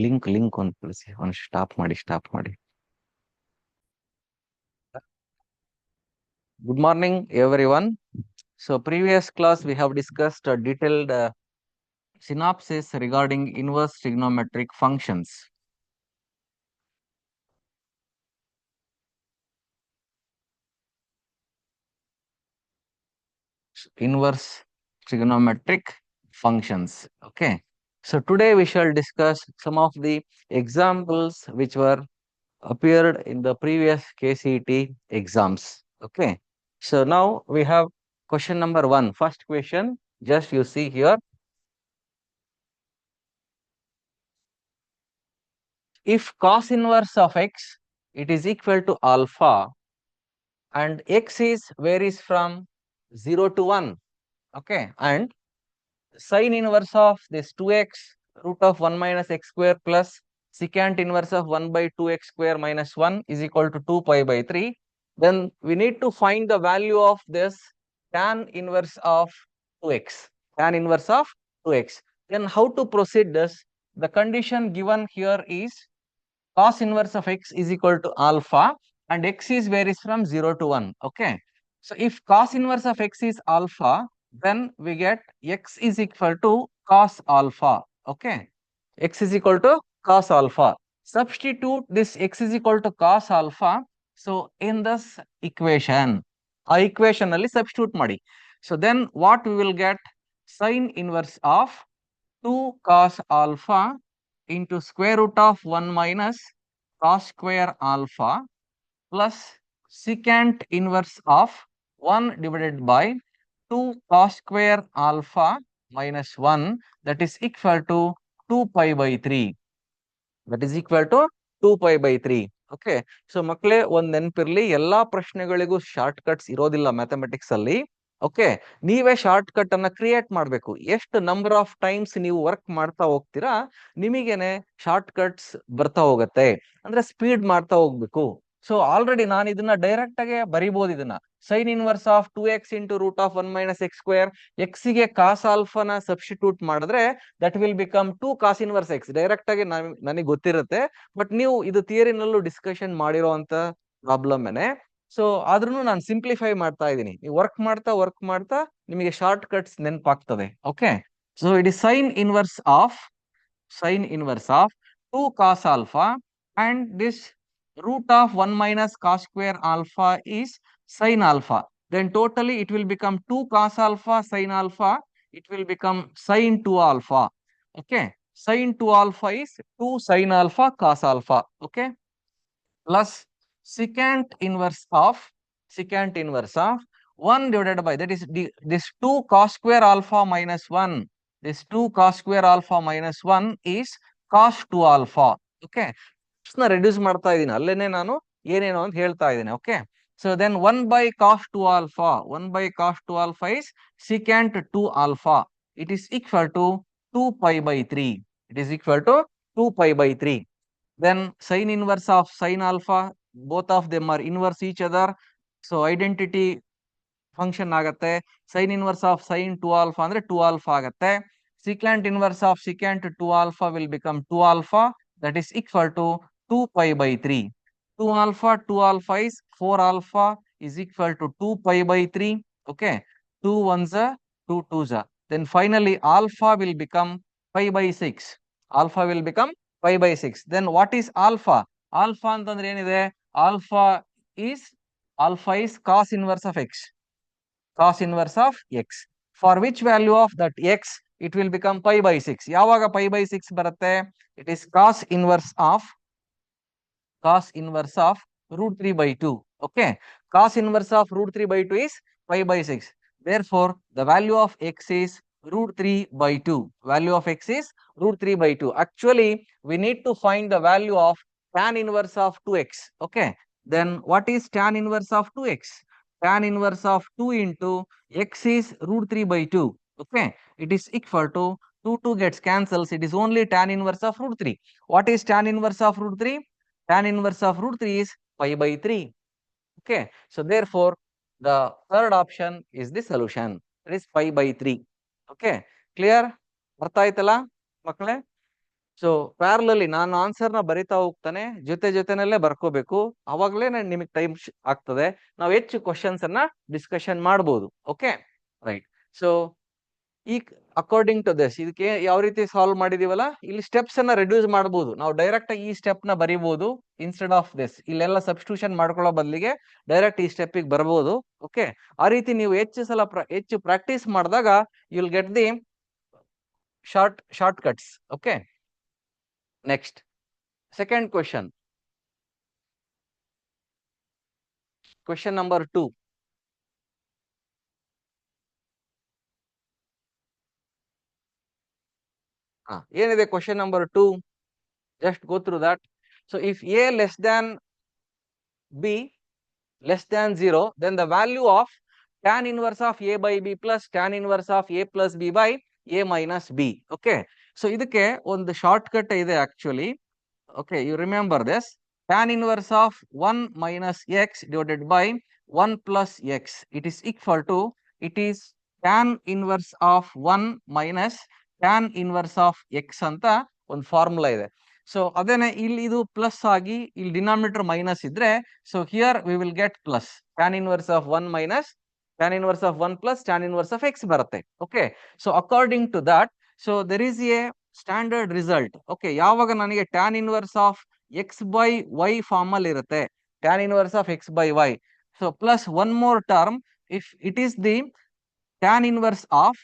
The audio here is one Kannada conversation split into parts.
ಲಿಂಕ್ ಒಂದು ಕಳಿಸಿ. ಒಂದು ಸ್ಟಾಪ್ ಮಾಡಿ. Good morning, everyone. So, previous class we have discussed a detailed synopsis regarding inverse trigonometric functions. Inverse trigonometric functions. Okay. So, today we shall discuss some of the examples which were appeared in the previous KCET exams. Okay. So, now we have question number 1. First question, just you see here. If cos inverse of x, it is equal to alpha, and x is varies from 0 to 1, okay, and sin inverse of this 2x root of 1 minus x square plus secant inverse of 1 by 2x square minus 1 is equal to 2 pi by 3, then we need to find the value of this tan inverse of 2x, tan inverse of 2x. Then how to proceed this? The condition given here is cos inverse of x is equal to alpha, and x is varies from 0 to 1. Okay. So if cos inverse of x is alpha, then we get x is equal to cos alpha. Okay. X is equal to cos alpha. Substitute this x is equal to cos alpha. So in this equation, a equation ಅಲ್ಲಿ substitute ಮಾಡಿ. So then what we will get? Sin inverse of 2 cos alpha into square root of 1 minus cos square alpha plus secant inverse of 1 divided by 2 cos square alpha minus 1, that is equal to 2 pi by 3. That is equal to 2 pi by 3. Okay. So ಮಕ್ಕಳೇ, ಒಂದ್ ನೆನಪಿರ್ಲಿ, ಎಲ್ಲಾ ಪ್ರಶ್ನೆಗಳಿಗೂ ಶಾರ್ಟ್ ಕಟ್ಸ್ ಇರೋದಿಲ್ಲ ಮ್ಯಾಥಮೆಟಿಕ್ಸ್ ಅಲ್ಲಿ. ಓಕೆ. ನೀವೇ ಶಾರ್ಟ್ ಕಟ್ ಅನ್ನ ಕ್ರಿಯೇಟ್ ಮಾಡ್ಬೇಕು. ಎಷ್ಟು ನಂಬರ್ ಆಫ್ ಟೈಮ್ಸ್ ನೀವು ವರ್ಕ್ ಮಾಡ್ತಾ ಹೋಗ್ತೀರಾ, ನಿಮಗೇನೆ ಶಾರ್ಟ್ ಕಟ್ಸ್ ಬರ್ತಾ ಹೋಗತ್ತೆ. ಅಂದ್ರೆ ಸ್ಪೀಡ್ ಮಾಡ್ತಾ ಹೋಗ್ಬೇಕು. ಸೊ ಆಲ್ರೆಡಿ ನಾನು ಇದನ್ನ ಡೈರೆಕ್ಟ್ ಆಗಿ ಬರಿಬಹುದು. ಇದನ್ನ sine inverse of 2x into root of 1 minus x square, x ಗೆ ಕಾಸ್ ಆಲ್ಫಾನ ಸಬ್ಸ್ಟಿಟ್ಯೂಟ್ ಮಾಡಿದ್ರೆ that will become 2 cos inverse x. Direct ಆಗಿ ನನಗೆ ಗೊತ್ತಿರುತ್ತೆ, ಬಟ್ ನೀವು ಇದು ಥಿಯರಿನಲ್ಲೂ ಡಿಸ್ಕಷನ್ ಮಾಡಿರೋಂತ ಪ್ರಾಬ್ಲಮ್ ಏನೆ. ಸೊ ಆದ್ರೂ ನಾನು ಸಿಂಪ್ಲಿಫೈ ಮಾಡ್ತಾ ಇದ್ದೀನಿ. ನೀವು ವರ್ಕ್ ಮಾಡ್ತಾ ನಿಮಗೆ ಶಾರ್ಟ್ ಕಟ್ಸ್ ನೆನಪಾಗ್ತದೆ. Okay. So it is sine inverse of 2 cos alpha, and this root of 1 minus cos square alpha is sin alpha. Then totally it will become 2 cos alpha sin alpha. It will become sin 2 alpha. Okay. Sin 2 alpha is 2 sin alpha cos alpha. Okay. Plus secant inverse of 1 divided by, that is this 2 cos square alpha minus 1. This 2 cos square alpha minus 1 is cos 2 alpha. Okay. Reduce ಮಾಡ್ತಾ ಇದ್ದೀನಿ, ಅಲ್ಲೇನೆ ನಾನು ಏನೇನೋ ಅಂತ ಹೇಳ್ತಾ ಇದ್ದೀನಿ. Okay. So then 1 by cos 2 alpha, 1 by cos 2 alpha is secant 2 alpha. It is equal to 2 pi by 3. It is equal to 2 pi by 3. Then sin inverse of sin alpha, both of them are inverse each other. So identity function ಆಗುತ್ತೆ. sin inverse of sin 2 alpha ಅಂದ್ರೆ 2 alpha ಆಗುತ್ತೆ. secant inverse of secant 2 alpha will become 2 alpha. That is equal to 2 pi by 3. 2 alpha is 4 alpha is equal to 2 pi by 3. Okay. 2 ones are 2 twos are. Then finally alpha will become pi by 6. Alpha will become pi by 6. Then what is alpha? Alpha ಅಂತಂದ್ರೆ ಏನಿದೆ? Alpha is cos inverse of x. Cos inverse of x. For which value of that x it will become pi by 6. ಯಾವಾಗ pi by 6 ಬರುತ್ತೆ? It is cos inverse of root 3 by 2. Okay. Cos inverse of root 3 by 2 is pi by 6. Therefore, the value of x is root 3 by 2. Value of x is root 3 by 2. Actually, we need to find the value of tan inverse of 2x. Okay. Then what is tan inverse of 2x? Tan inverse of 2 into x is root 3 by 2. Okay. It is equal to 2 gets cancels. It is only tan inverse of root 3. What is tan inverse of root 3? Tan inverse of root 3 is pi by 3. Okay. So therefore, the third option is the solution. It is pi by 3. Okay. Clear? ಅರ್ಥ ಆಯ್ತಲ್ಲ ಮಕ್ಕಳೇ? ಸೊ ಪ್ಯಾರಲಲ್ಲಿ ನಾನು ಆನ್ಸರ್ ನ ಬರಿತಾ ಹೋಗ್ತಾನೆ, ಜೊತೆನಲ್ಲೇ ಬರ್ಕೋಬೇಕು, ಅವಾಗಲೇ ನಿಮಗೆ ಟೈಮ್ ಆಗ್ತದೆ, ನಾವು ಹೆಚ್ಚು ಕ್ವಶನ್ಸ್ ಅನ್ನ ಡಿಸ್ಕಷನ್ ಮಾಡಬಹುದು. Okay, right. ಸೊ ಈ ಅಕಾರ್ಡಿಂಗ್ ಟು ದಿಸ್ ಇದಕ್ಕೆ ಯಾವ ರೀತಿ ಸಾಲ್ವ್ ಮಾಡಿದೀವಲ್ಲ, ಇಲ್ಲಿ ಸ್ಟೆಪ್ಸ್ ಅನ್ನ ರೆಡ್ಯೂಸ್ ಮಾಡಬಹುದು. ನಾವು ಡೈರೆಕ್ಟ್ ಈ ಸ್ಟೆಪ್ ನ ಬರಿಬಹುದು ಇನ್ಸ್ಟೆಡ್ ಆಫ್ ದಿಸ್. ಇಲ್ಲೆಲ್ಲ ಸಬ್ಸ್ಟಿಟ್ಯೂಷನ್ ಮಾಡ್ಕೊಳ್ಳೋ ಬದಲಿಗೆ ಡೈರೆಕ್ಟ್ ಈ ಸ್ಟೆಪ್ ಗೆ ಬರಬಹುದು. ಓಕೆ, ಆ ರೀತಿ ನೀವು ಹೆಚ್ಚು ಪ್ರಾಕ್ಟೀಸ್ ಮಾಡಿದಾಗ you will get the short cuts. Okay, next second question number 2. ಏನಿದೆ question number 2? just go through that. So if a less than b less than 0, then the value of tan inverse of a by b plus tan inverse of a plus b by a minus b. Okay, so ಇದಕ್ಕೆ ಒಂದು ಶಾರ್ಟ್ ಕಟ್ ಇದೆ actually. Okay, you remember this. Tan inverse of 1 minus x divided by 1 plus x, it is equal to, it is tan inverse of 1 minus tan inverse of x ಅಂತ ಒಂದು ಫಾರ್ಮುಲಾ ಇದೆ. ಸೊ ಅದೇನೆ ಇಲ್ಲಿ ಇದು ಪ್ಲಸ್ ಆಗಿ ಇಲ್ಲಿ ಡಿನಾಮಿನೇಟರ್ ಮೈನಸ್ ಇದ್ರೆ, so here we will get plus tan inverse of 1 minus tan inverse of 1 plus tan inverse of x ಬರುತ್ತೆ. Okay, so according to that, so there is a standard result. Okay, ಯಾವಾಗ ನನಗೆ tan inverse of x by y form ಅಲ್ಲಿ ಇರುತ್ತೆ, tan inverse of x by y, so plus one more term, if it is the tan inverse of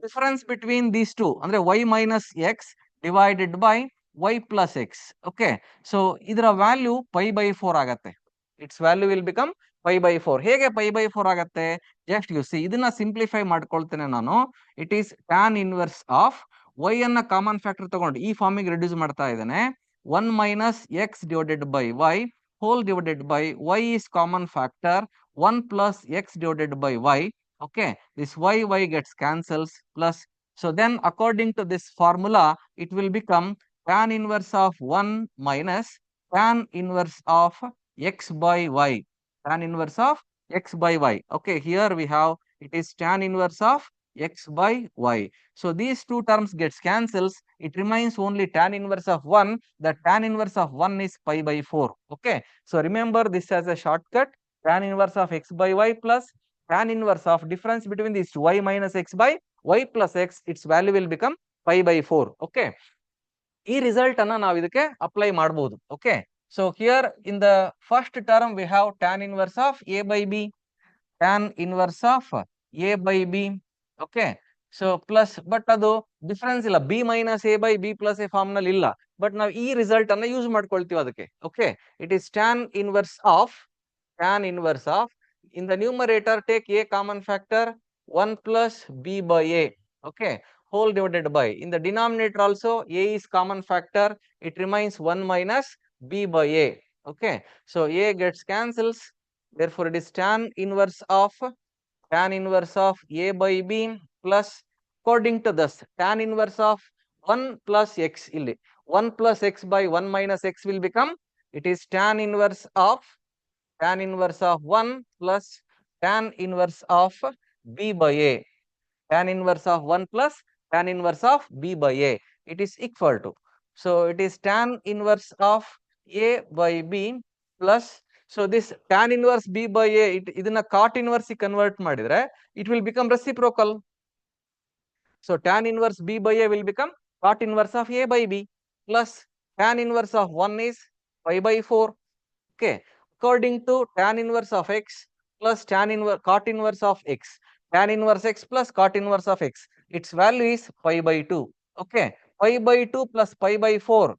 difference between these two, ಅಂದ್ರೆ y minus x divided by y plus x. Okay, so ಇದರ ವ್ಯಾಲ್ಯೂ pi by 4 ಆಗತ್ತೆ. its value will become pi by 4. ಹೇಗೆ pi by 4 ಆಗತ್ತೆ? just you see, ಇದನ್ನ ಸಿಂಪ್ಲಿಫೈ ಮಾಡ್ಕೊಳ್ತೇನೆ ನಾನು. it is tan inverse of y ಅನ್ನ ಕಾಮನ್ ಫ್ಯಾಕ್ಟರ್ ತಗೊಂಡು ಈ ಫಾರ್ಮಿಗೆ ರಿಡ್ಯೂಸ್ ಮಾಡ್ತಾ ಇದ್ದೇನೆ. 1 minus x divided by y whole divided by y is common factor 1 plus x divided by y. Okay, this y gets cancels plus, so then according to this formula it will become tan inverse of 1 minus tan inverse of x by y, tan inverse of x by y. Okay, here we have, it is tan inverse of x by y. So these two terms gets cancels, it remains only tan inverse of 1. The tan inverse of 1 is pi by 4. Okay, so remember this as a shortcut, tan inverse of x by y plus tan inverse of difference between these two, y minus x by y plus x, its value will become pi by 4. Okay, ಈ ರಿಸಲ್ಟ್ ಅನ್ನ ನಾವು ಇದಕ್ಕೆ ಅಪ್ಲೈ ಮಾಡಬಹುದು. Okay, so here in the first term we have tan inverse of a by b, tan inverse of a by b. Okay, so plus, but ಅದು ಡಿಫರೆನ್ಸ್ ಇಲ್ಲ, b minus a by b plus a form ನಲ್ಲಿ ಇಲ್ಲ, ಬಟ್ ನಾವು ಈ ರಿಸಲ್ಟ್ ಅನ್ನ ಯೂಸ್ ಮಾಡ್ಕೊಳ್ತೀವಿ ಅದಕ್ಕೆ. Okay, it is tan inverse of in the numerator take a common factor 1 plus b by a. Okay, whole divided by, in the denominator also a is common factor, it remains 1 minus b by a. Okay, so a gets cancels, therefore it is tan inverse of a by b plus, according to this, tan inverse of 1 plus x, illi 1 plus x by 1 minus x will become, it is tan inverse of 1 plus tan inverse of b by a, tan inverse of 1 plus tan inverse of b by a, it is equal to, so it is tan inverse of a by b plus, so this tan inverse b by a, ಇದನ್ನ cot inverse convert ಮಾಡಿದ್ರೆ it will become reciprocal. So tan inverse b by a will become cot inverse of a by b plus tan inverse of 1 is pi by 4. Okay, according to tan inverse of x plus cot inverse of x, tan inverse x plus cot inverse of x, its value is pi by 2. Okay, pi by 2 plus pi by 4,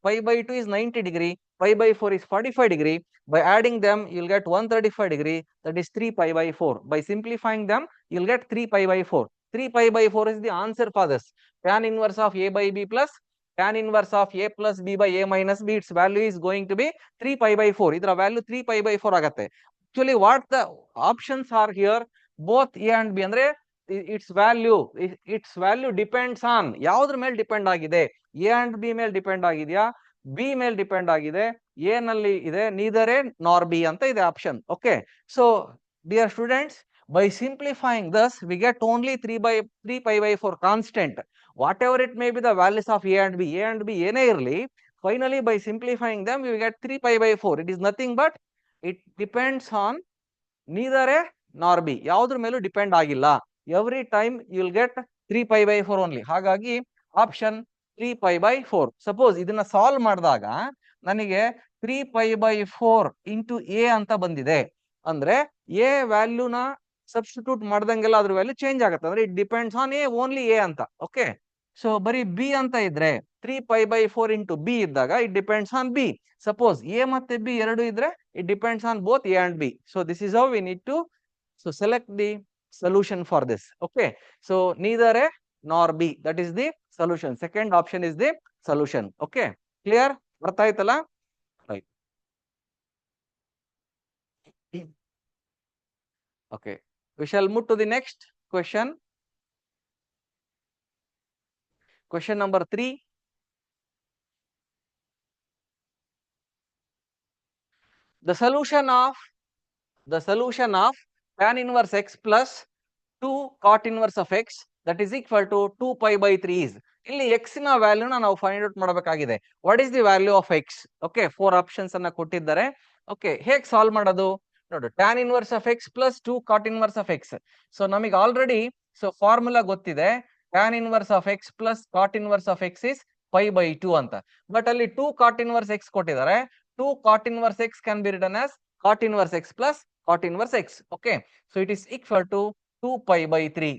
pi by 2 is 90 degree, pi by 4 is 45 degree. By adding them you will get 135 degree, that is 3 pi by 4. By simplifying them you will get 3 pi by 4. 3 pi by 4 is the answer for this. Tan inverse of a by b plus tan inverse of a plus b by a minus b, its value is going to be 3 pi by 4. ಇದರ value 3 pi by 4 ಆಗತ್ತೆ. Actually what the options are here, both a and b, ಅಂದ್ರೆ its value depends on ಯಾವುದ್ರ ಮೇಲೆ ಡಿಪೆಂಡ್ ಆಗಿದೆ, a and b ಮೇಲೆ ಡಿಪೆಂಡ್ ಆಗಿದೆಯಾ, b ಮೇಲೆ ಡಿಪೆಂಡ್ ಆಗಿದೆ, a ನಲ್ಲಿ ಇದೆ neither a nor b ಅಂತ ಇದೆ option. Okay, so dear students, By simplifying this, we get only 3 pi by 4 constant. Whatever it may be the values of a and b, ಏನೇ ಇರಲಿ, finally by simplifying them, we get 3 pi by 4. It is nothing but it depends on neither a nor b. ಯಾವುದ್ರ ಮೇಲೂ ಡಿಪೆಂಡ್ ಆಗಿಲ್ಲ. Every time you will get 3 pi by 4 only. ಹಾಗಾಗಿ ಆಪ್ಷನ್ 3 pi by 4. ಸಪೋಸ್ ಇದನ್ನ ಸಾಲ್ವ್ ಮಾಡಿದಾಗ ನನಗೆ 3 pi by 4 ಇಂಟು ಎ ಅಂತ ಬಂದಿದೆ ಅಂದ್ರೆ ಎ ವ್ಯಾಲ್ಯೂನ ಸಬ್ಸ್ಟಿಟ್ಯೂಟ್ ಮಾಡ್ದಂಗೆಲ್ಲ ಅದ್ರ ವ್ಯಾಲ್ಯೂ ಚೇಂಜ್ ಆಗುತ್ತೆ. ಅಂದ್ರೆ it depends on A only A ಅಂತ. ಓಕೆ, ಸೊ ಬರೀ ಬಿ ಅಂತ ಇದ್ರೆ 3 pi by 4 ಇಂಟು ಬಿ ಇದ್ದಾಗ it depends on B. Suppose A ಮತ್ತೆ ಬಿ ಎರಡು ಇದ್ರೆ it depends on both a and b. So this is how we need to select the solution for this. Okay, so neither a nor b, that is the solution. Second option is the solution. Okay, clear? ಅರ್ಥ ಆಯ್ತಲ್ಲ? Right. Okay, we shall move to the next question. Question number 3. The solution of tan inverse x plus 2 cot inverse of x that is equal to 2 pi by 3 is. ಇಲ್ಲಿ x ನ ವ್ಯಾಲ್ಯೂನ ನಾವು ಫೈಂಡ್ ಔಟ್ ಮಾಡಬೇಕಾಗಿದೆ. What is the value of x? Okay, 4 options ಅನ್ನ ಕೊಟ್ಟಿದ್ದಾರೆ. ಓಕೆ, ಹೇಗೆ ಸಾಲ್ವ್ ಮಾಡೋದು ನೋಡು. tan inverse of x plus 2 cot inverse of x. So ನಮಗೆ ಆಲ್ರೆಡಿ ಫಾರ್ಮುಲಾ ಗೊತ್ತಿದೆ. tan inverse of x plus cot inverse of x is pi by 2 ಅಂತ. ಬಟ್ ಅಲ್ಲಿ 2 cot inverse x ಕೊಟ್ಟಿದ್ದಾರೆ. 2 cot inverse x can be written as cot inverse x plus cot inverse x. Okay, so it is equal to 2 pi by 3.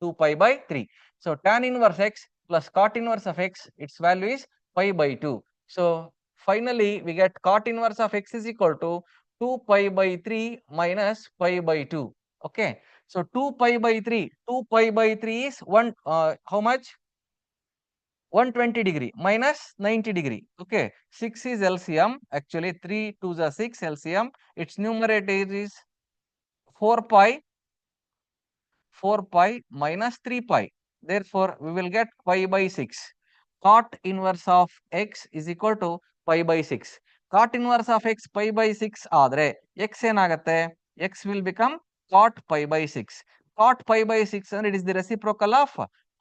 2 pi by 3. So tan inverse x plus cot inverse of x, its value is pi by 2. So finally we get cot inverse of x is equal to 2 pi by 3 minus pi by 2. Okay, so 2 pi by 3. 2 pi by 3 is how much? 120 degree minus 90 degree. Okay, 6 is LCM. Actually 3 2s are 6 LCM. Its numerator is 4 pi minus 3 pi. Therefore we will get pi by 6. Cot inverse of x is equal to pi by 6. Cot inverse of x pi by 6 ಆದ್ರೆ x ಏನಾಗುತ್ತೆ? X will become cot pi by 6. Cot pi by 6 ಅಂದ್ರೆ it is the reciprocal of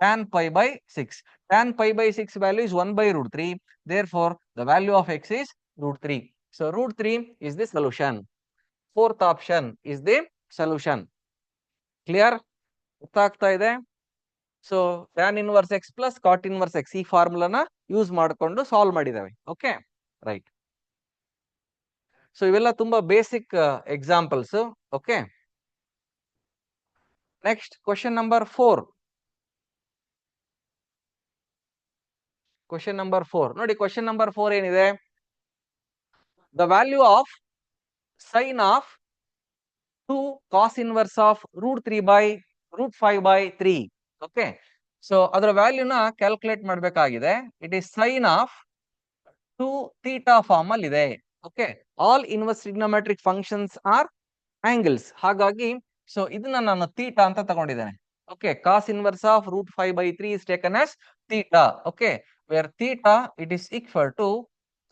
tan pi by 6. Tan pi by 6 value is 1 by root 3. Therefore the value of x is root 3. So root 3 is the solution. Fourth option is the solution. Clear? ಗೊತ್ತಾಗ್ತಾ ಇದೆ? So tan inverse x plus cot inverse x ಈ ಫಾರ್ಮುಲಾನ ಯೂಸ್ ಮಾಡಿಕೊಂಡು ಸಾಲ್ವ್ ಮಾಡಿದಾವೆ. Okay, right. ಸೊ ಇವೆಲ್ಲ ತುಂಬಾ basic examples. Okay, next question number 4. Question number 4 ನೋಡಿ. ಕ್ವೆಶ್ಚನ್ ನಂಬರ್ 4 ಏನಿದೆ? The value of sine of 2 cos inverse of root 3 by root 5 by 3. Okay, so ಅದರ ವ್ಯಾಲ್ಯೂನ ಕ್ಯಾಲ್ಕುಲೇಟ್ ಮಾಡಬೇಕಾಗಿದೆ. It is sine of 2 theta form ಅಲ್ಲಿ ಇದೆ. Okay, all inverse trigonometric functions are angles. ಹಾಗಾಗಿ ಸೊ ಇದನ್ನ ನಾನು ಥೀಟಾ ಅಂತ ತಗೊಂಡಿದ್ದೇನೆ. Okay, cos inverse of root 5 by 3 is taken as theta. Okay, where theta it is equal to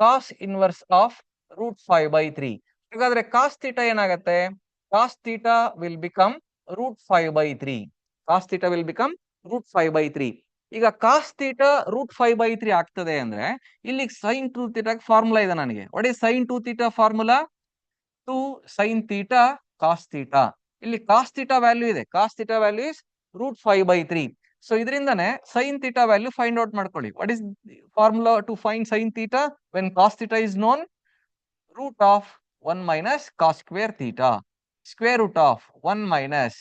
cos inverse of root 5 by 3. ಹಾಗಾದ್ರೆ cos theta ಏನಾಗುತ್ತೆ? Cos theta will become root 5 by 3. Cos theta will become root 5 by 3. ಈಗ cos theta root 5 by 3 ಆಗ್ತದೆ ಅಂದ್ರೆ ಇಲ್ಲಿ sin 2 theta ಫಾರ್ಮುಲಾ ಇದೆ ನನಗೆ. What is sin 2 theta formula? 2 sin theta cos theta. ಇಲ್ಲಿ cos theta ವ್ಯಾಲ್ಯೂ ಇದೆ. cos theta value is root 5 by 3. So ಇದರಿಂದನೇ sin theta value find out ಮಾಡ್ಕೊಳ್ಳಿ. What is formula to find sin theta? when cos theta is known, root of 1 minus cos square theta. Square root of 1 minus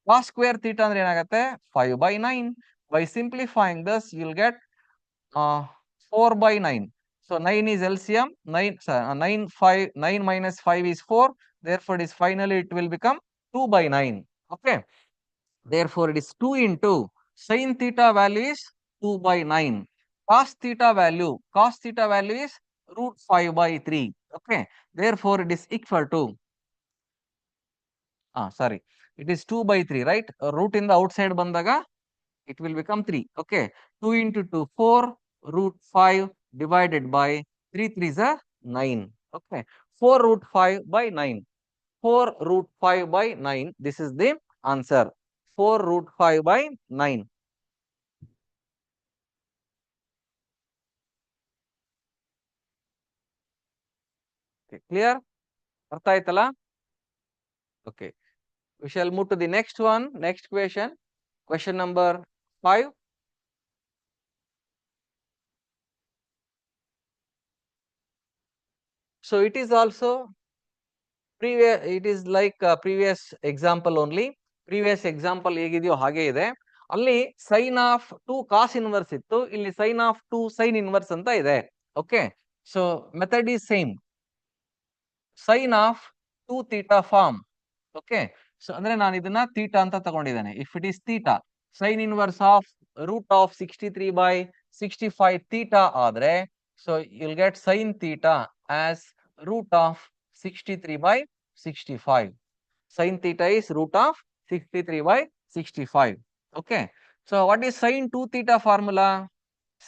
cos square theta ಅಂದ್ರೆ ಏನಾಗುತ್ತೆ? 5 by 9. By simplifying this you will get 4 by 9. So 9 is LCM. 9 minus 5 is 4. Therefore it is finally it will become 2 by 9. Okay, therefore it is 2 into sin theta value is 2 by 9. Cos theta value is root 5 by 3. Okay, therefore it is equal to sorry, it is 2 by 3, right? Root in the outside bandaga it will become 3. Okay, 2 into 2 4, root 5 divided by 3 3 is a 9. Okay, 4 root 5 by 9. 4 root 5 by 9. This is the answer 4 root 5 by 9. Okay, clear? ಅರ್ಥ ಆಯ್ತಲ್ಲ? Okay. We shall move to the next one. Next question. Question number 5. So it is also previous. It is like previous example only. Previous example ಹೇಗಿದೆಯೋ ಹಾಗೆ ಇದೆ. ಅಲ್ಲಿ sin of 2 cos inverse ಇತ್ತು. ಇಲ್ಲಿ sin of 2 sin inverse ಅಂತ ಇದೆ. Okay. So method is same. Sin of 2 theta form. Okay. So ಅಂದ್ರೆ ನಾನು ಇದನ್ನ theta ಅಂತ ತಗೊಂಡಿದ್ದೇನೆ. If it is theta, sin inverse of root of 63 by 65 theta ಆದ್ರೆ, so you'll get sin theta as root of 63 by 65. Sin theta is root of 63 by 65. Okay. So what is sin 2 theta formula?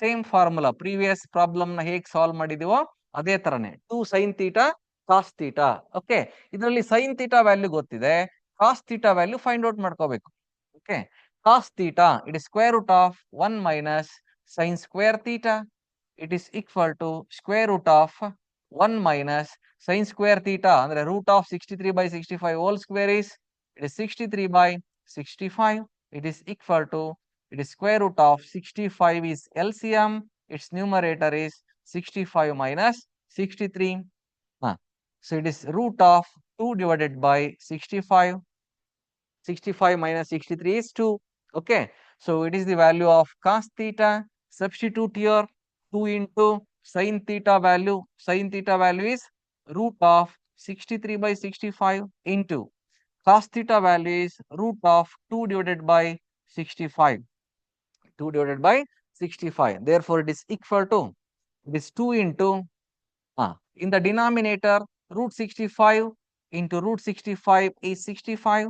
Same formula. Previous problem ನ ಹೇಗೆ ಸಾಲ್ವ್ ಮಾಡಿದೀವೋ ಅದೇ ತರನೇ. 2 sin theta cos theta. Okay. ಇದರಲ್ಲಿ sin theta ವ್ಯಾಲ್ಯೂ ಗೊತ್ತಿದೆ. cos theta value find out ಮಾಡ್ಕೋಬೇಕು. Okay. Cos theta, it is square root of 1 minus sin square theta. It is equal to square root of 1 minus sin square theta. Andre root of 63 by 65 whole square is, it is 63 by 65. It is equal to, it is square root of 65 is LCM. Its numerator is 65 minus 63. So it is root of 2 divided by 65. 65 minus 63 is 2. Okay. So it is the value of cos theta. Substitute here 2 into sin theta value. Sin theta value is root of 63 by 65 into cos theta value is root of 2 divided by 65. 2 divided by 65. Therefore, it is equal to, it is 2 into, in the denominator, root 65 into root 65 is 65.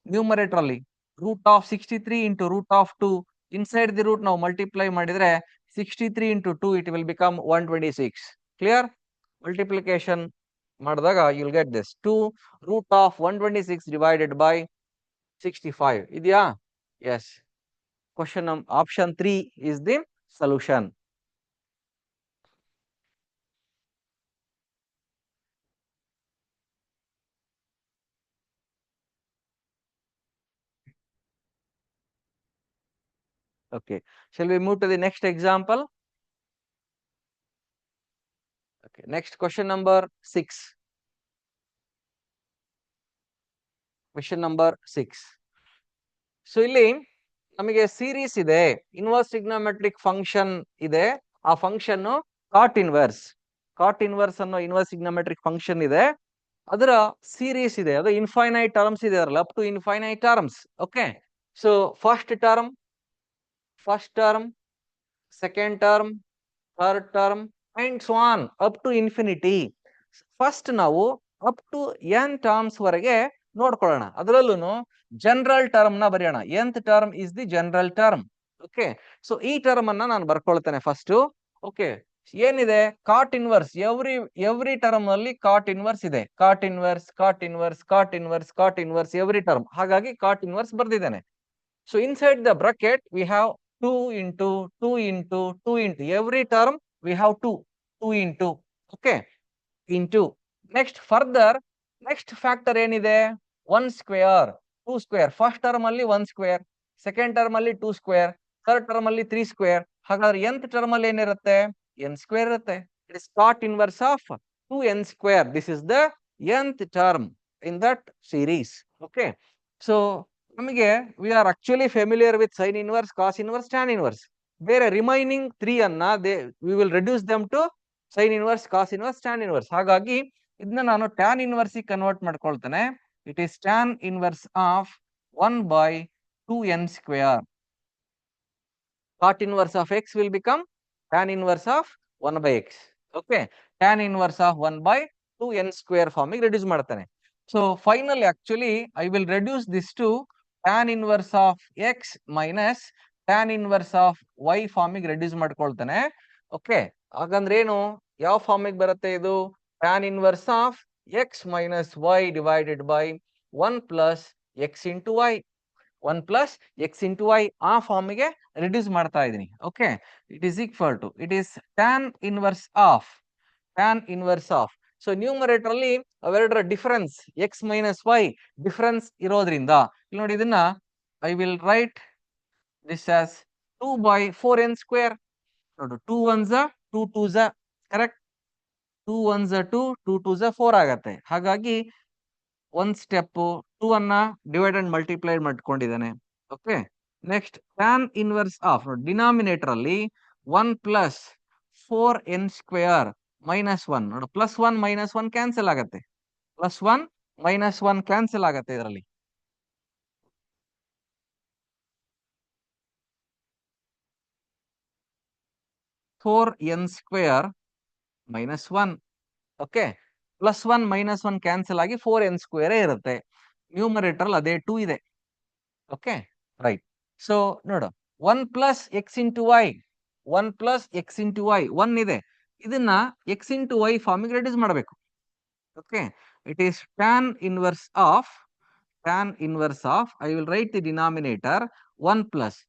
Numeratorly, root of 63 into root of 2. Inside the root now multiply ಮಾಡಿದ್ರೆ 63 into 2 it will become 126. Clear? Multiplication ಮಾಡಿದಾಗ you'll get this 2 root of 126 divided by 65. ಇದೆಯಾ? Yes. Question option 3 is the solution. Okay. Shall we move to the next example? Okay. Next question number 6. Question number 6. So ಇಲ್ಲಿ ನಮಗೆ ಸೀರೀಸ್ ಇದೆ, ಇನ್ವರ್ಸ್ ಟ್ರಿಗ್ನೋಮೆಟ್ರಿಕ್ ಫಂಕ್ಷನ್ ಇದೆ. ಆ function cot inverse. Cot inverse ಅನ್ನೋ ಇನ್ವರ್ಸ್ ಟ್ರಿಗ್ನೋಮೆಟ್ರಿಕ್ ಫಂಕ್ಷನ್ ಇದೆ. ಅದರ ಸೀರೀಸ್ ಇದೆ. ಅದು ಇನ್ಫೈನೈಟ್ ಟರ್ಮ್ಸ್ ಇದೆ ಅದರಲ್ಲಿ, up to infinite terms. Okay. So first term, second term, third term and so on up to infinity. First ನಾವು ಅಪ್ ಟು ಎನ್ ಟರ್ಮ್ಸ್ ವರೆಗೆ ನೋಡ್ಕೊಳ್ಳೋಣ. ಅದರಲ್ಲೂ ಜನರಲ್ ಟರ್ಮ್ ನ ಬರೆಯೋಣ. Nth term is the general term. Okay. So ಈ ಟರ್ಮ್ ಅನ್ನ ನಾನು ಬರ್ಕೊಳ್ತೇನೆ ಫಸ್ಟ್. ಓಕೆ. ಏನಿದೆ? ಕಾಟ್ ಇನ್ವರ್ಸ್. ಎವ್ರಿ ಟರ್ಮ್ ಅಲ್ಲಿ ಕಾಟ್ ಇನ್ವರ್ಸ್ ಇದೆ. Cot inverse, cot inverse, cot inverse, cot inverse every term. ಹಾಗಾಗಿ ಕಾಟ್ ಇನ್ವರ್ಸ್ ಬರ್ದಿದ್ದೇನೆ. So inside the bracket we have 2 into 2 into 2 into every term we have 2 into. Okay. Into next further next factor ಏನಿದೆ? 1 square, 2 square. ಫಸ್ಟ್ ಟರ್ಮ್ ಅಲ್ಲಿ 1 square, ಸೆಕೆಂಡ್ ಟರ್ಮ್ ಅಲ್ಲಿ 2 square, ಥರ್ಡ್ ಟರ್ಮ್ ಅಲ್ಲಿ 3 square. ಹಾಗಾದ್ರೆ nth ಟರ್ಮ್ ಅಲ್ಲಿ ಏನಿರುತ್ತೆ? n square ಇರುತ್ತೆ. It is cot inverse of 2n square. This is the nth term in that series. Okay. So ನಮಗೆ we are actually familiar with sin inverse, cos inverse, tan inverse. ಬೇರೆ ರಿಮೈನಿಂಗ್ 3 ಅನ್ನ we will reduce them to sin inverse, cos inverse, tan inverse. ಹಾಗಾಗಿ ಇದನ್ನ ನಾನು tan inverse ಕನ್ವರ್ಟ್ ಮಾಡ್ಕೊಳ್ತೇನೆ. It is tan inverse of 1 by 2n square. Cot inverse of x will become tan inverse of 1 by x. Okay. Tan inverse of 1 by 2n square form ಗೆ ರೆಡ್ಯೂಸ್ ಮಾಡ್ತೇನೆ. So finally actually I will reduce this to tan inverse of x minus tan inverse of y form ಗೆ ರೆಡ್ಯೂಸ್ ಮಾಡ್ಕೊಳ್ತೇನೆ. ಓಕೆ. ಹಾಗಂದ್ರೆ ಏನು? ಯಾವ ಫಾರ್ಮ್ ಗೆ ಬರುತ್ತೆ ಇದು? tan inverse of x minus y divided by 1 plus X into Y, 1 plus X into Y ಆ ಫಾರ್ಮಿಗೆ ರಿಡ್ಯೂಸ್ ಮಾಡ್ತಾ ಇದ್ದೀನಿ. Okay, it is equal to, it is tan inverse of, tan inverse of. So numerator ಅಲ್ಲಿ ಅವೆರಡರ difference X minus Y difference ಇರೋದ್ರಿಂದ ಇಲ್ಲಿ ನೋಡಿ, ಇದನ್ನ I will write this as 2/4n². ನೋಡು, 2 1s 2 2s, correct. 2 1s 2, 2 2s 4 ಆಗತ್ತೆ. ಹಾಗಾಗಿ ಒಂದ್ ಸ್ಟೆಪ್ 2 ಅನ್ನ ಡಿವೈಡ್ ಅಂಡ್ ಮಲ್ಟಿಪ್ಲೈ ಮಾಡ್ಕೊಂಡಿದ್ದಾನೆ. Okay, next tan inverse of denominator ಅಲ್ಲಿ 1 ಪ್ಲಸ್ 4n² ಮೈನಸ್ 1. ನೋಡು, +1 -1 ಕ್ಯಾನ್ಸಲ್ ಆಗತ್ತೆ, +1 -1 ಕ್ಯಾನ್ಸಲ್ ಆಗತ್ತೆ ಇದರಲ್ಲಿ. (4n² -1). ಓಕೆ, +1 -1 ಕ್ಯಾನ್ಸಲ್ ಆಗಿ 4n² ಇರುತ್ತೆ. ನ್ಯೂಮರೇಟರ್ ಅದೇ 2 ಇದೆ. Okay, right. ಸೊ ನೋಡು, 1 plus X into Y, 1 plus X into Y 1 ಇದೆ. ಇದನ್ನ ಎಕ್ಸ್ ಇಂಟು ವೈ ಫಾರ್ಮಿಗೆ ರೆಡ್ಯೂಸ್ ಮಾಡಬೇಕು. Okay, it is tan inverse of, tan inverse of, I will write the denominator 1 plus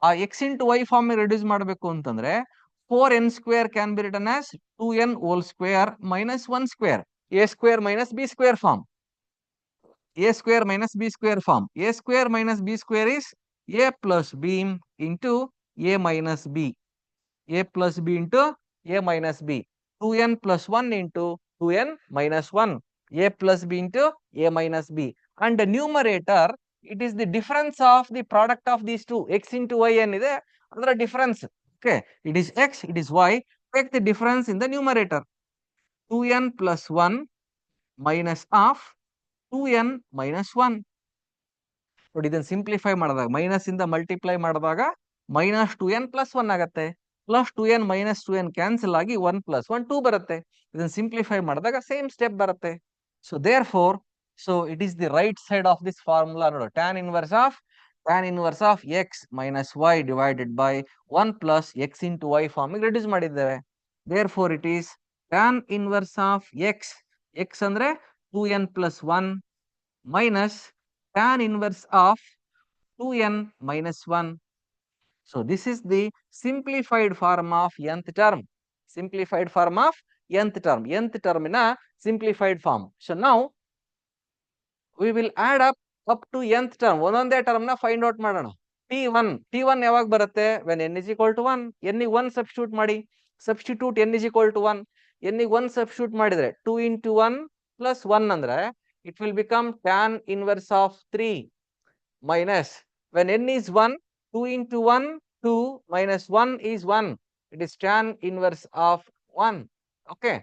ಆ ಎಕ್ಸ್ ಇಂಟು ವೈ ಫಾರ್ಮಿಗೆ ರೆಡ್ಯೂಸ್ ಮಾಡಬೇಕು ಅಂತಂದ್ರೆ 4n² can be written as 2n² minus 1², a² minus b² form. a² minus b² form. a² minus b² is a plus b into a minus b. a plus b into a minus b. 2n plus 1 into 2n minus 1. a plus b into a minus b. And the numerator, it is the difference of the product of these two. x into y and the other difference. Okay, it is x, it is y. Take the difference in the numerator. 2n plus 1 minus of 2n minus 1. ನೋಡಿ, ಇದನ್ನ ಸಿಂಪ್ಲಿಫೈ ಮಾಡಿದಾಗ, ಮೈನಸ್ ಇಂದ ಮಲ್ಟಿಪ್ಲೈ ಮಾಡಿದಾಗ -2n + 1 ಆಗತ್ತೆ. +2n -2n ಕ್ಯಾನ್ಸಲ್ ಆಗಿ 1 + 1 2 ಬರುತ್ತೆ. ಇದನ್ನ ಸಿಂಪ್ಲಿಫೈ ಮಾಡಿದಾಗ ಸೇಮ್ ಸ್ಟೆಪ್ ಬರುತ್ತೆ. So therefore, so it is the right side of this formula. ನೋಡು, tan inverse of X minus Y divided by 1 plus X into Y ಫಾರ್ಮಿಗೆ ರಿಡ್ಯೂಸ್ ಮಾಡಿದ್ದೇವೆ. Therefore it is tan inverse of X, X ಅಂದ್ರೆ 2n + 1 minus tan inverse of 2n minus 1. So this is the simplified form of nth term. Simplified form of nth term. Nth term in a simplified form. So now we will add up to nth term. ಒಂದೊಂದೇ term ನ find out ಮಾಡೋಣ. t1 ಯಾವಾಗ ಬರುತ್ತೆ? when n is equal to 1. n ಗೆ 1 substitute ಮಾಡಿ. Substitute n is equal to 1. n ಗೆ 1 substitute ಮಾಡಿದ್ರೆ 2 into 1 plus 1 ಅಂದ್ರೆ it will become tan inverse of 3 minus, when n is 1, 2 into 1 2 minus 1 is 1. It is tan inverse of 1. Okay,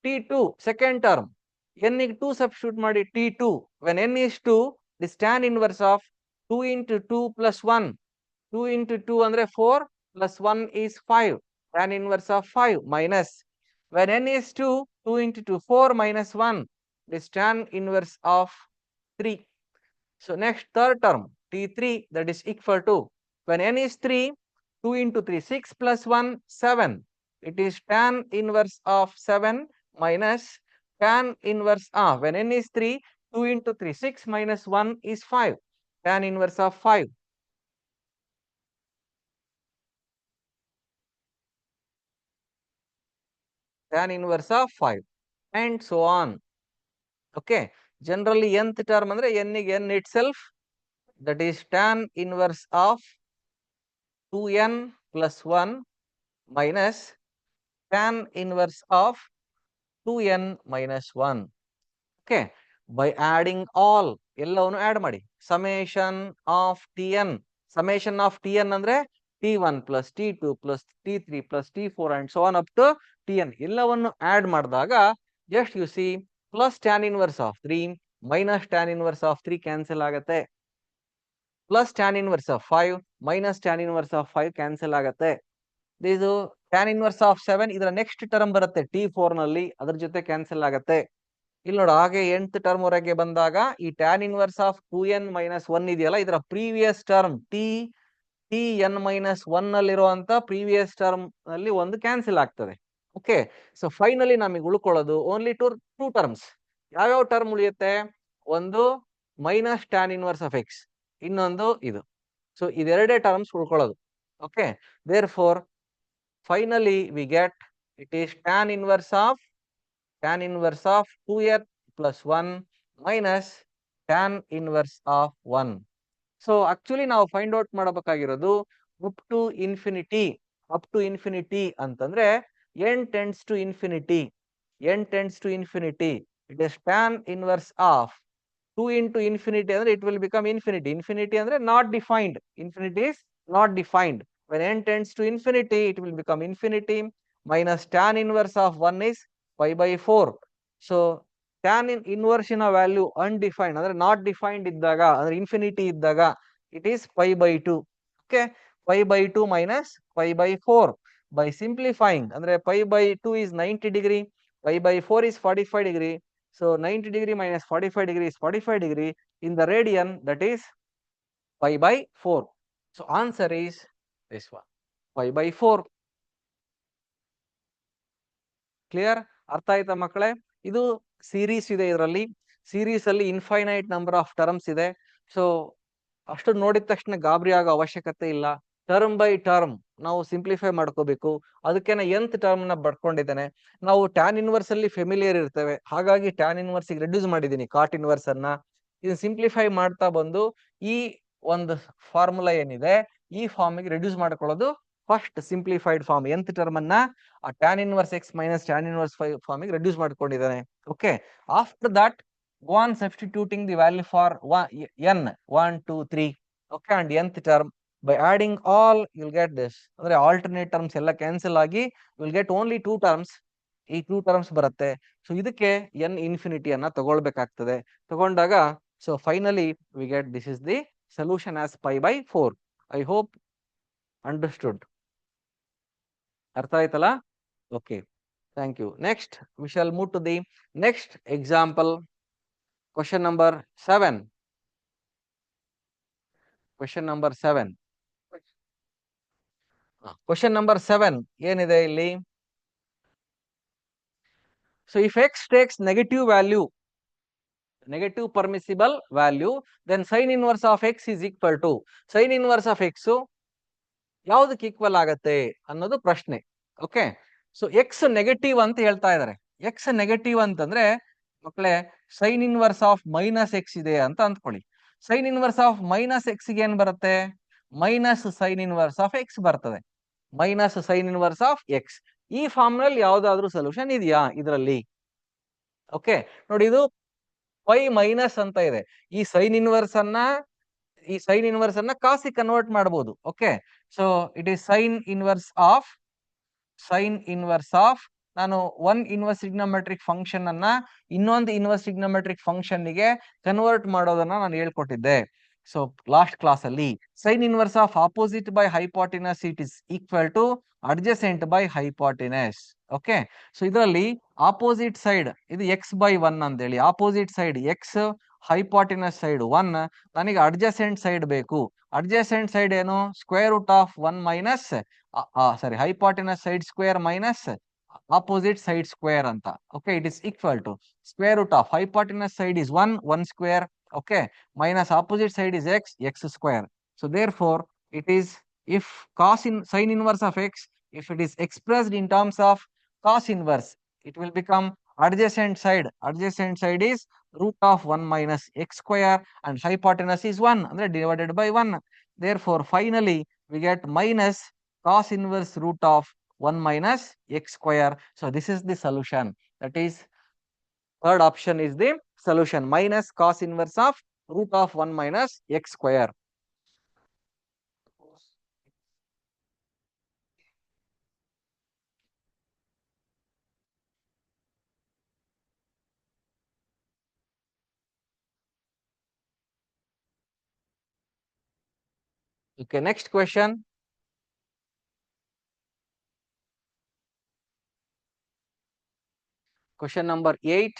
t2 second term, n ಗೆ 2 substitute ಮಾಡಿ t2. when n is 2, this tan inverse of 2 into 2 plus 1. 2 into 2 andre 4 plus 1 is 5. Tan inverse of 5 minus, when n is 2, 2 into 2 4 minus 1. This tan inverse of 3. So next third term, t3, that is equal to, when n is 3, 2 into 3 6 plus 1 7. It is tan inverse of 7 minus tan inverse of, when n is 3, 2 into 3 6 minus 1 is 5. Tan inverse of 5. Tan inverse of 5 and so on. Okay, generally nth term andre n ಗೆ n itself, that is tan inverse of 2n plus 1 minus tan inverse of 2n minus 1. Okay, by adding all, ಎಲ್ಲವನ್ನು ಆಡ್ ಮಾಡಿ, summation of tn, summation of tn ಅಂದ್ರೆ t1 plus t2 plus t3 plus t4 and so on up to tn, ಎಲ್ಲವನ್ನು ಆಡ್ ಮಾಡಿದಾಗ just you see plus tan inverse of 3 minus tan inverse of 3 cancel ಆಗತ್ತೆ, plus tan inverse of 5 minus tan inverse of 5 cancel ಆಗತ್ತೆ. ಇದು tan inverse of 7 ಇದರ ನೆಕ್ಸ್ಟ್ ಟರ್ಮ್ ಬರುತ್ತೆ t4 ನಲ್ಲಿ, ಅದರ ಜೊತೆ ಕ್ಯಾನ್ಸಲ್ ಆಗತ್ತೆ. ಇಲ್ಲಿ ನೋಡು, ಹಾಗೆ nth ಟರ್ಮ್ ವರೆಗೆ ಬಂದಾಗ ಈ tan inverse of 2n minus 1 ಇದೆಯಲ್ಲ, ಇದರ ಪ್ರೀವಿಯಸ್ ಟರ್ಮ್ tn minus 1 ನಲ್ಲಿರುವಂತ ಪ್ರೀವಿಯಸ್ ಟರ್ಮ್ ನಲ್ಲಿ ಒಂದು ಕ್ಯಾನ್ಸಲ್ ಆಗ್ತದೆ. ಓಕೆ, ಸೊ ಫೈನಲಿ ನಮಗೆ ಉಳ್ಕೊಳ್ಳೋದು ಓನ್ಲಿ ಟೂ ಟರ್ಮ್ಸ್. ಯಾವ್ಯಾವ ಟರ್ಮ್ ಉಳಿಯುತ್ತೆ? ಒಂದು minus tan inverse of X, ಇನ್ನೊಂದು ಇದು. ಸೊ ಇದೆರಡೇ ಟರ್ಮ್ಸ್ ಉಳ್ಕೊಳ್ಳೋದು. Okay, therefore finally we get it is tan inverse of 2n plus 1 minus tan inverse of 1. So actually ನಾವು ಫೈಂಡ್ ಔಟ್ ಮಾಡಬೇಕಾಗಿರೋದು ಅಪ್ ಟು ಇನ್ಫಿನಿಟಿ ಅಂತಂದ್ರೆ n tends to infinity, it is tan inverse of 2 into infinity ಅಂದ್ರೆ it will become infinity ಅಂದ್ರೆ not defined, infinity is not defined. When n tends to infinity it will become infinity minus tan inverse of 1 is pi by 4. So tan inverse ನ ವ್ಯಾಲ್ಯೂ undefined ಅಂದ್ರೆ not defined ಇದ್ದಾಗ ಅಂದ್ರೆ infinity ಇದ್ದಾಗ it is pi by 2. Okay, pi by 2 minus pi by 4. By simplifying ಅಂದ್ರೆ pi by 2 is 90 degree, pi by 4 is 45 degree. So 90 degree minus 45 degree is 45 degree in the radian, that is pi by 4. So answer is this one, pi by 4. Clear? ಅರ್ಥ ಆಯ್ತಾ ಮಕ್ಕಳೇ? ಇದು ಸೀರೀಸ್ ಇದೆ, ಇದರಲ್ಲಿ ಸೀರೀಸ್ ಅಲ್ಲಿ ಇನ್ಫೈನೈಟ್ ನಂಬರ್ ಆಫ್ ಟರ್ಮ್ಸ್ ಇದೆ. ಸೊ ಅಷ್ಟು ನೋಡಿದ ತಕ್ಷಣ ಗಾಬರಿ ಆಗೋ ಅವಶ್ಯಕತೆ ಇಲ್ಲ. ಟರ್ಮ್ ಬೈ ಟರ್ಮ್ ನಾವು ಸಿಂಪ್ಲಿಫೈ ಮಾಡ್ಕೋಬೇಕು. ಅದಕ್ಕೆ nth ಟರ್ಮ್ ನ ಬರ್ಕೊಂಡಿದ್ದೇನೆ. ನಾವು ಟ್ಯಾನ್ ಇನ್ವರ್ಸ್ ಅಲ್ಲಿ ಫೆಮಿಲಿಯರ್ ಇರ್ತೇವೆ, ಹಾಗಾಗಿ ಟ್ಯಾನ್ ಇನ್ವರ್ಸ್ ರೆಡ್ಯೂಸ್ ಮಾಡಿದ್ದೀನಿ ಕಾಟ್ ಇನ್ವರ್ಸ್ ಅನ್ನ. ಇದನ್ನ ಸಿಂಪ್ಲಿಫೈ ಮಾಡ್ತಾ ಬಂದು ಈ ಒಂದು ಫಾರ್ಮುಲಾ ಏನಿದೆ ಈ ಫಾರ್ಮ್ ಗೆ ರೆಡ್ಯೂಸ್ ಮಾಡ್ಕೊಳ್ಳೋದು first simplified form. nth term ಅನ್ನ ಆ tan inverse X minus tan inverse form ಗೆ ರೆಡ್ಯೂಸ್ ಮಾಡ್ಕೊಂಡಿದ್ದಾನೆ. Okay, after that go on substituting the value for n 1 2 3. Okay, and nth term by adding all you'll get this. ಅಂದ್ರೆ alternate terms ಎಲ್ಲ ಕ್ಯಾನ್ಸಲ್ ಆಗಿ you'll get only two terms. ಈ two terms ಬರುತ್ತೆ. ಸೊ ಇದಕ್ಕೆ n ಇನ್ಫಿನಿಟಿ ಅನ್ನ ತಗೊಳ್ಬೇಕಾಗ್ತದೆ. ತಗೊಂಡಾಗ so finally we get this is the solution as pi by 4. I hope understood. ಅರ್ಥ ಆಯ್ತಲ್ಲ? Okay, thank you. Next we shall move to the next example. Question number 7. Question number 7. Question number 7 ಏನಿದೆ ಇಲ್ಲಿ? So if x takes negative permissible value, then sin inverse of x is equal to sin inverse of x ಯಾವುದಕ್ಕೆ ಈಕ್ವಲ್ ಆಗತ್ತೆ ಅನ್ನೋದು ಪ್ರಶ್ನೆ. ಓಕೆ, ಸೊ ಎಕ್ಸ್ ನೆಗೆಟಿವ್ ಅಂತ ಹೇಳ್ತಾ ಇದ್ದಾರೆ. ಎಕ್ಸ್ ನೆಗೆಟಿವ್ ಅಂತಂದ್ರೆ ಮಕ್ಕಳೇ sine inverse of minus X ಇದೆ ಅಂತ ಅಂದ್ಕೊಳ್ಳಿ. Sine inverse of minus X ಗೆ ಏನ್ ಬರುತ್ತೆ? Minus sine inverse of X ಬರ್ತದೆ. Minus sine inverse of X. ಈ ಫಾರ್ಮ್ ನಲ್ಲಿ ಯಾವ್ದಾದ್ರು ಸೊಲ್ಯೂಷನ್ ಇದೆಯಾ ಇದರಲ್ಲಿ? ಓಕೆ ನೋಡಿ, ಇದು ಪೈ ಮೈನಸ್ ಅಂತ ಇದೆ. ಈ ಸೈನ್ ಇನ್ವರ್ಸ್ ಅನ್ನ ಕಾಸಿ ಕನ್ವರ್ಟ್ ಮಾಡಬಹುದು. Okay, so it is sine inverse of ನಾನು ಒನ್ ಇನ್ವರ್ಸ್ ಟ್ರಿಗ್ನೋಮೆಟ್ರಿಕ್ ಫಂಕ್ಷನ್ ಅನ್ನ ಇನ್ನೊಂದು ಇನ್ವರ್ಸ್ ಟ್ರಿಗ್ನೋಮೆಟ್ರಿಕ್ ಫಂಕ್ಷನ್ ಗೆ ಕನ್ವರ್ಟ್ ಮಾಡೋದನ್ನ ನಾನು ಹೇಳ್ಕೊಟ್ಟಿದ್ದೆ. ಸೊ ಲಾಸ್ಟ್ ಕ್ಲಾಸ್ ಅಲ್ಲಿ sine inverse of opposite by hypotenuse it is equal to adjacent by hypotenuse. Okay, so ಇದರಲ್ಲಿ ಆಪೋಸಿಟ್ ಸೈಡ್ ಇದು ಎಕ್ಸ್ ಬೈ 1 ಅಂತ ಹೇಳಿ, opposite side x, hypotenuse side 1. ನನಗೆ ಅಡ್ಜಸೆಂಟ್ ಸೈಡ್ ಬೇಕು. ಅಡ್ಜಸೆಂಟ್ ಸೈಡ್ ಏನು? Square root of 1 minus hypotenuse side square minus opposite side square ಅಂತ. Okay, it is equal to square root of hypotenuse side is 1 square, okay, minus opposite side is x square. So therefore it is, if sin inverse of x, if it is expressed in terms of cos inverse, it will become adjacent side is root of 1 minus x square and hypotenuse is 1 andre divided by 1. Therefore finally we get minus cos inverse root of 1 minus x square. So this is the solution, that is third option is the solution, minus cos inverse of root of 1 minus x square. Okay, next question. Question number 8.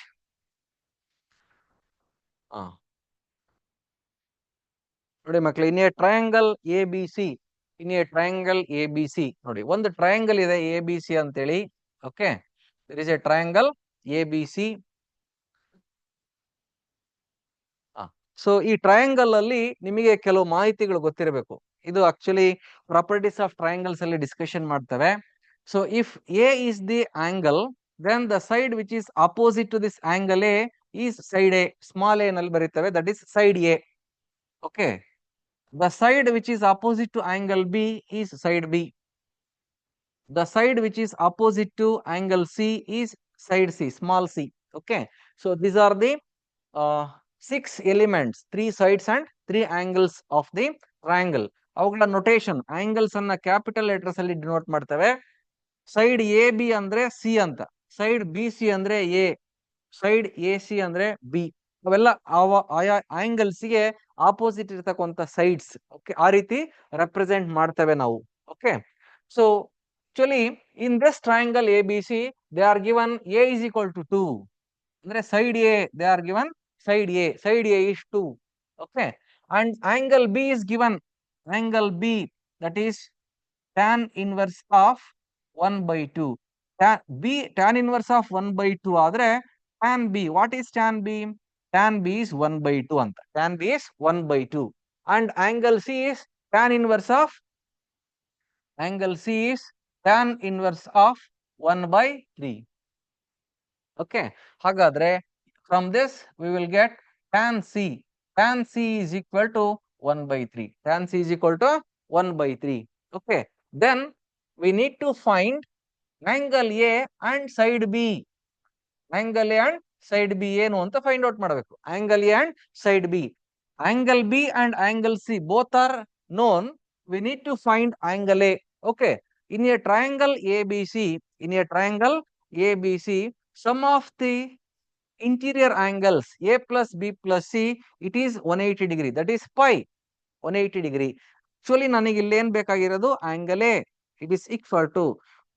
ನೋಡಿ ಮಕ್ಕಳು, in a triangle A B C, ನೋಡಿ ಒಂದು ಟ್ರಯಾಂಗಲ್ ಇದೆ ಎ ಬಿ ಸಿ ಅಂತೇಳಿ. Okay, there is a triangle A B C. So ಈ ಟ್ರಯಾಂಗಲ್ ಅಲ್ಲಿ ನಿಮಗೆ ಕೆಲವು ಮಾಹಿತಿಗಳು ಗೊತ್ತಿರಬೇಕು. ಇದು ಆಕ್ಚುಲಿ ಪ್ರಾಪರ್ಟೀಸ್ ಆಫ್ ಟ್ರಯಾಂಗಲ್ಸ್ ಅಲ್ಲಿ ಡಿಸ್ಕಷನ್ ಮಾಡ್ತೇವೆ. So if A is the angle, then the side which is opposite to this angle A is side A. Small A ನಲ್ಲಿ ಬರೀತೇವೆ, that is side A. Okay, the side which is opposite to angle B is side B. The side which is opposite to angle C is side C, small c. Okay, so these are the 6 elements, 3 sides and 3 angles of the triangle. ಅವುಗಳ ನೋಟೇಶನ್, ಆಂಗಲ್ಸ್ ಅನ್ನ ಕ್ಯಾಪಿಟಲ್ ಲೆಟರ್ಸ್ ಅಲ್ಲಿ ಡಿನೋಟ್ ಮಾಡ್ತೇವೆ. ಸೈಡ್ ಎ ಬಿ ಅಂದ್ರೆ ಸಿ ಅಂತ, ಸೈಡ್ ಬಿ ಸಿ ಅಂದ್ರೆ ಎ, ಸೈಡ್ ಎ ಸಿ ಅಂದ್ರೆ ಬಿ. ಅವೆಲ್ಲ ಆಯಾ ಆಂಗಲ್ಸ್ ಗೆ ಆಪೋಸಿಟ್ ಇರತಕ್ಕಂತ ಸೈಡ್ಸ್. ಓಕೆ, ಆ ರೀತಿ ರೆಪ್ರೆಸೆಂಟ್ ಮಾಡ್ತೇವೆ ನಾವು. Okay, so actually in this triangle ABC they are given A is equal to 2. ಅಂದ್ರೆ side A they are given side A is 2. Okay, and angle B is given, angle B, that is tan inverse of 1 by 2. Tan inverse of 1 by 2 ಆದ್ರೆ tan B, what is tan B? Tan B is 1 by 2 ಅಂತ. Tan B is 1 by 2 and angle C is tan inverse of, angle C is tan inverse of 1 by 3. Okay, ಹಾಗಾದ್ರೆ from this we will get tan C. Tan C is equal to 1 by 3. Tan C is equal to 1 by 3. Okay, then we need to find angle A and side B. Angle A and side B ಏನು ಅಂತ ಫೈಂಡ್ ಔಟ್ ಮಾಡಬೇಕು. Angle A and side B. Angle B and angle C both are known. We need to find angle A. Okay, in a triangle ABC, in a triangle ABC, sum of the interior angles A plus B plus C, it is 180 degree, that is pi 180 degree. Actually ನನಗೆ ಇಲ್ಲಿ ಏನ್ ಬೇಕಾಗಿರೋದು angle A, it is equal to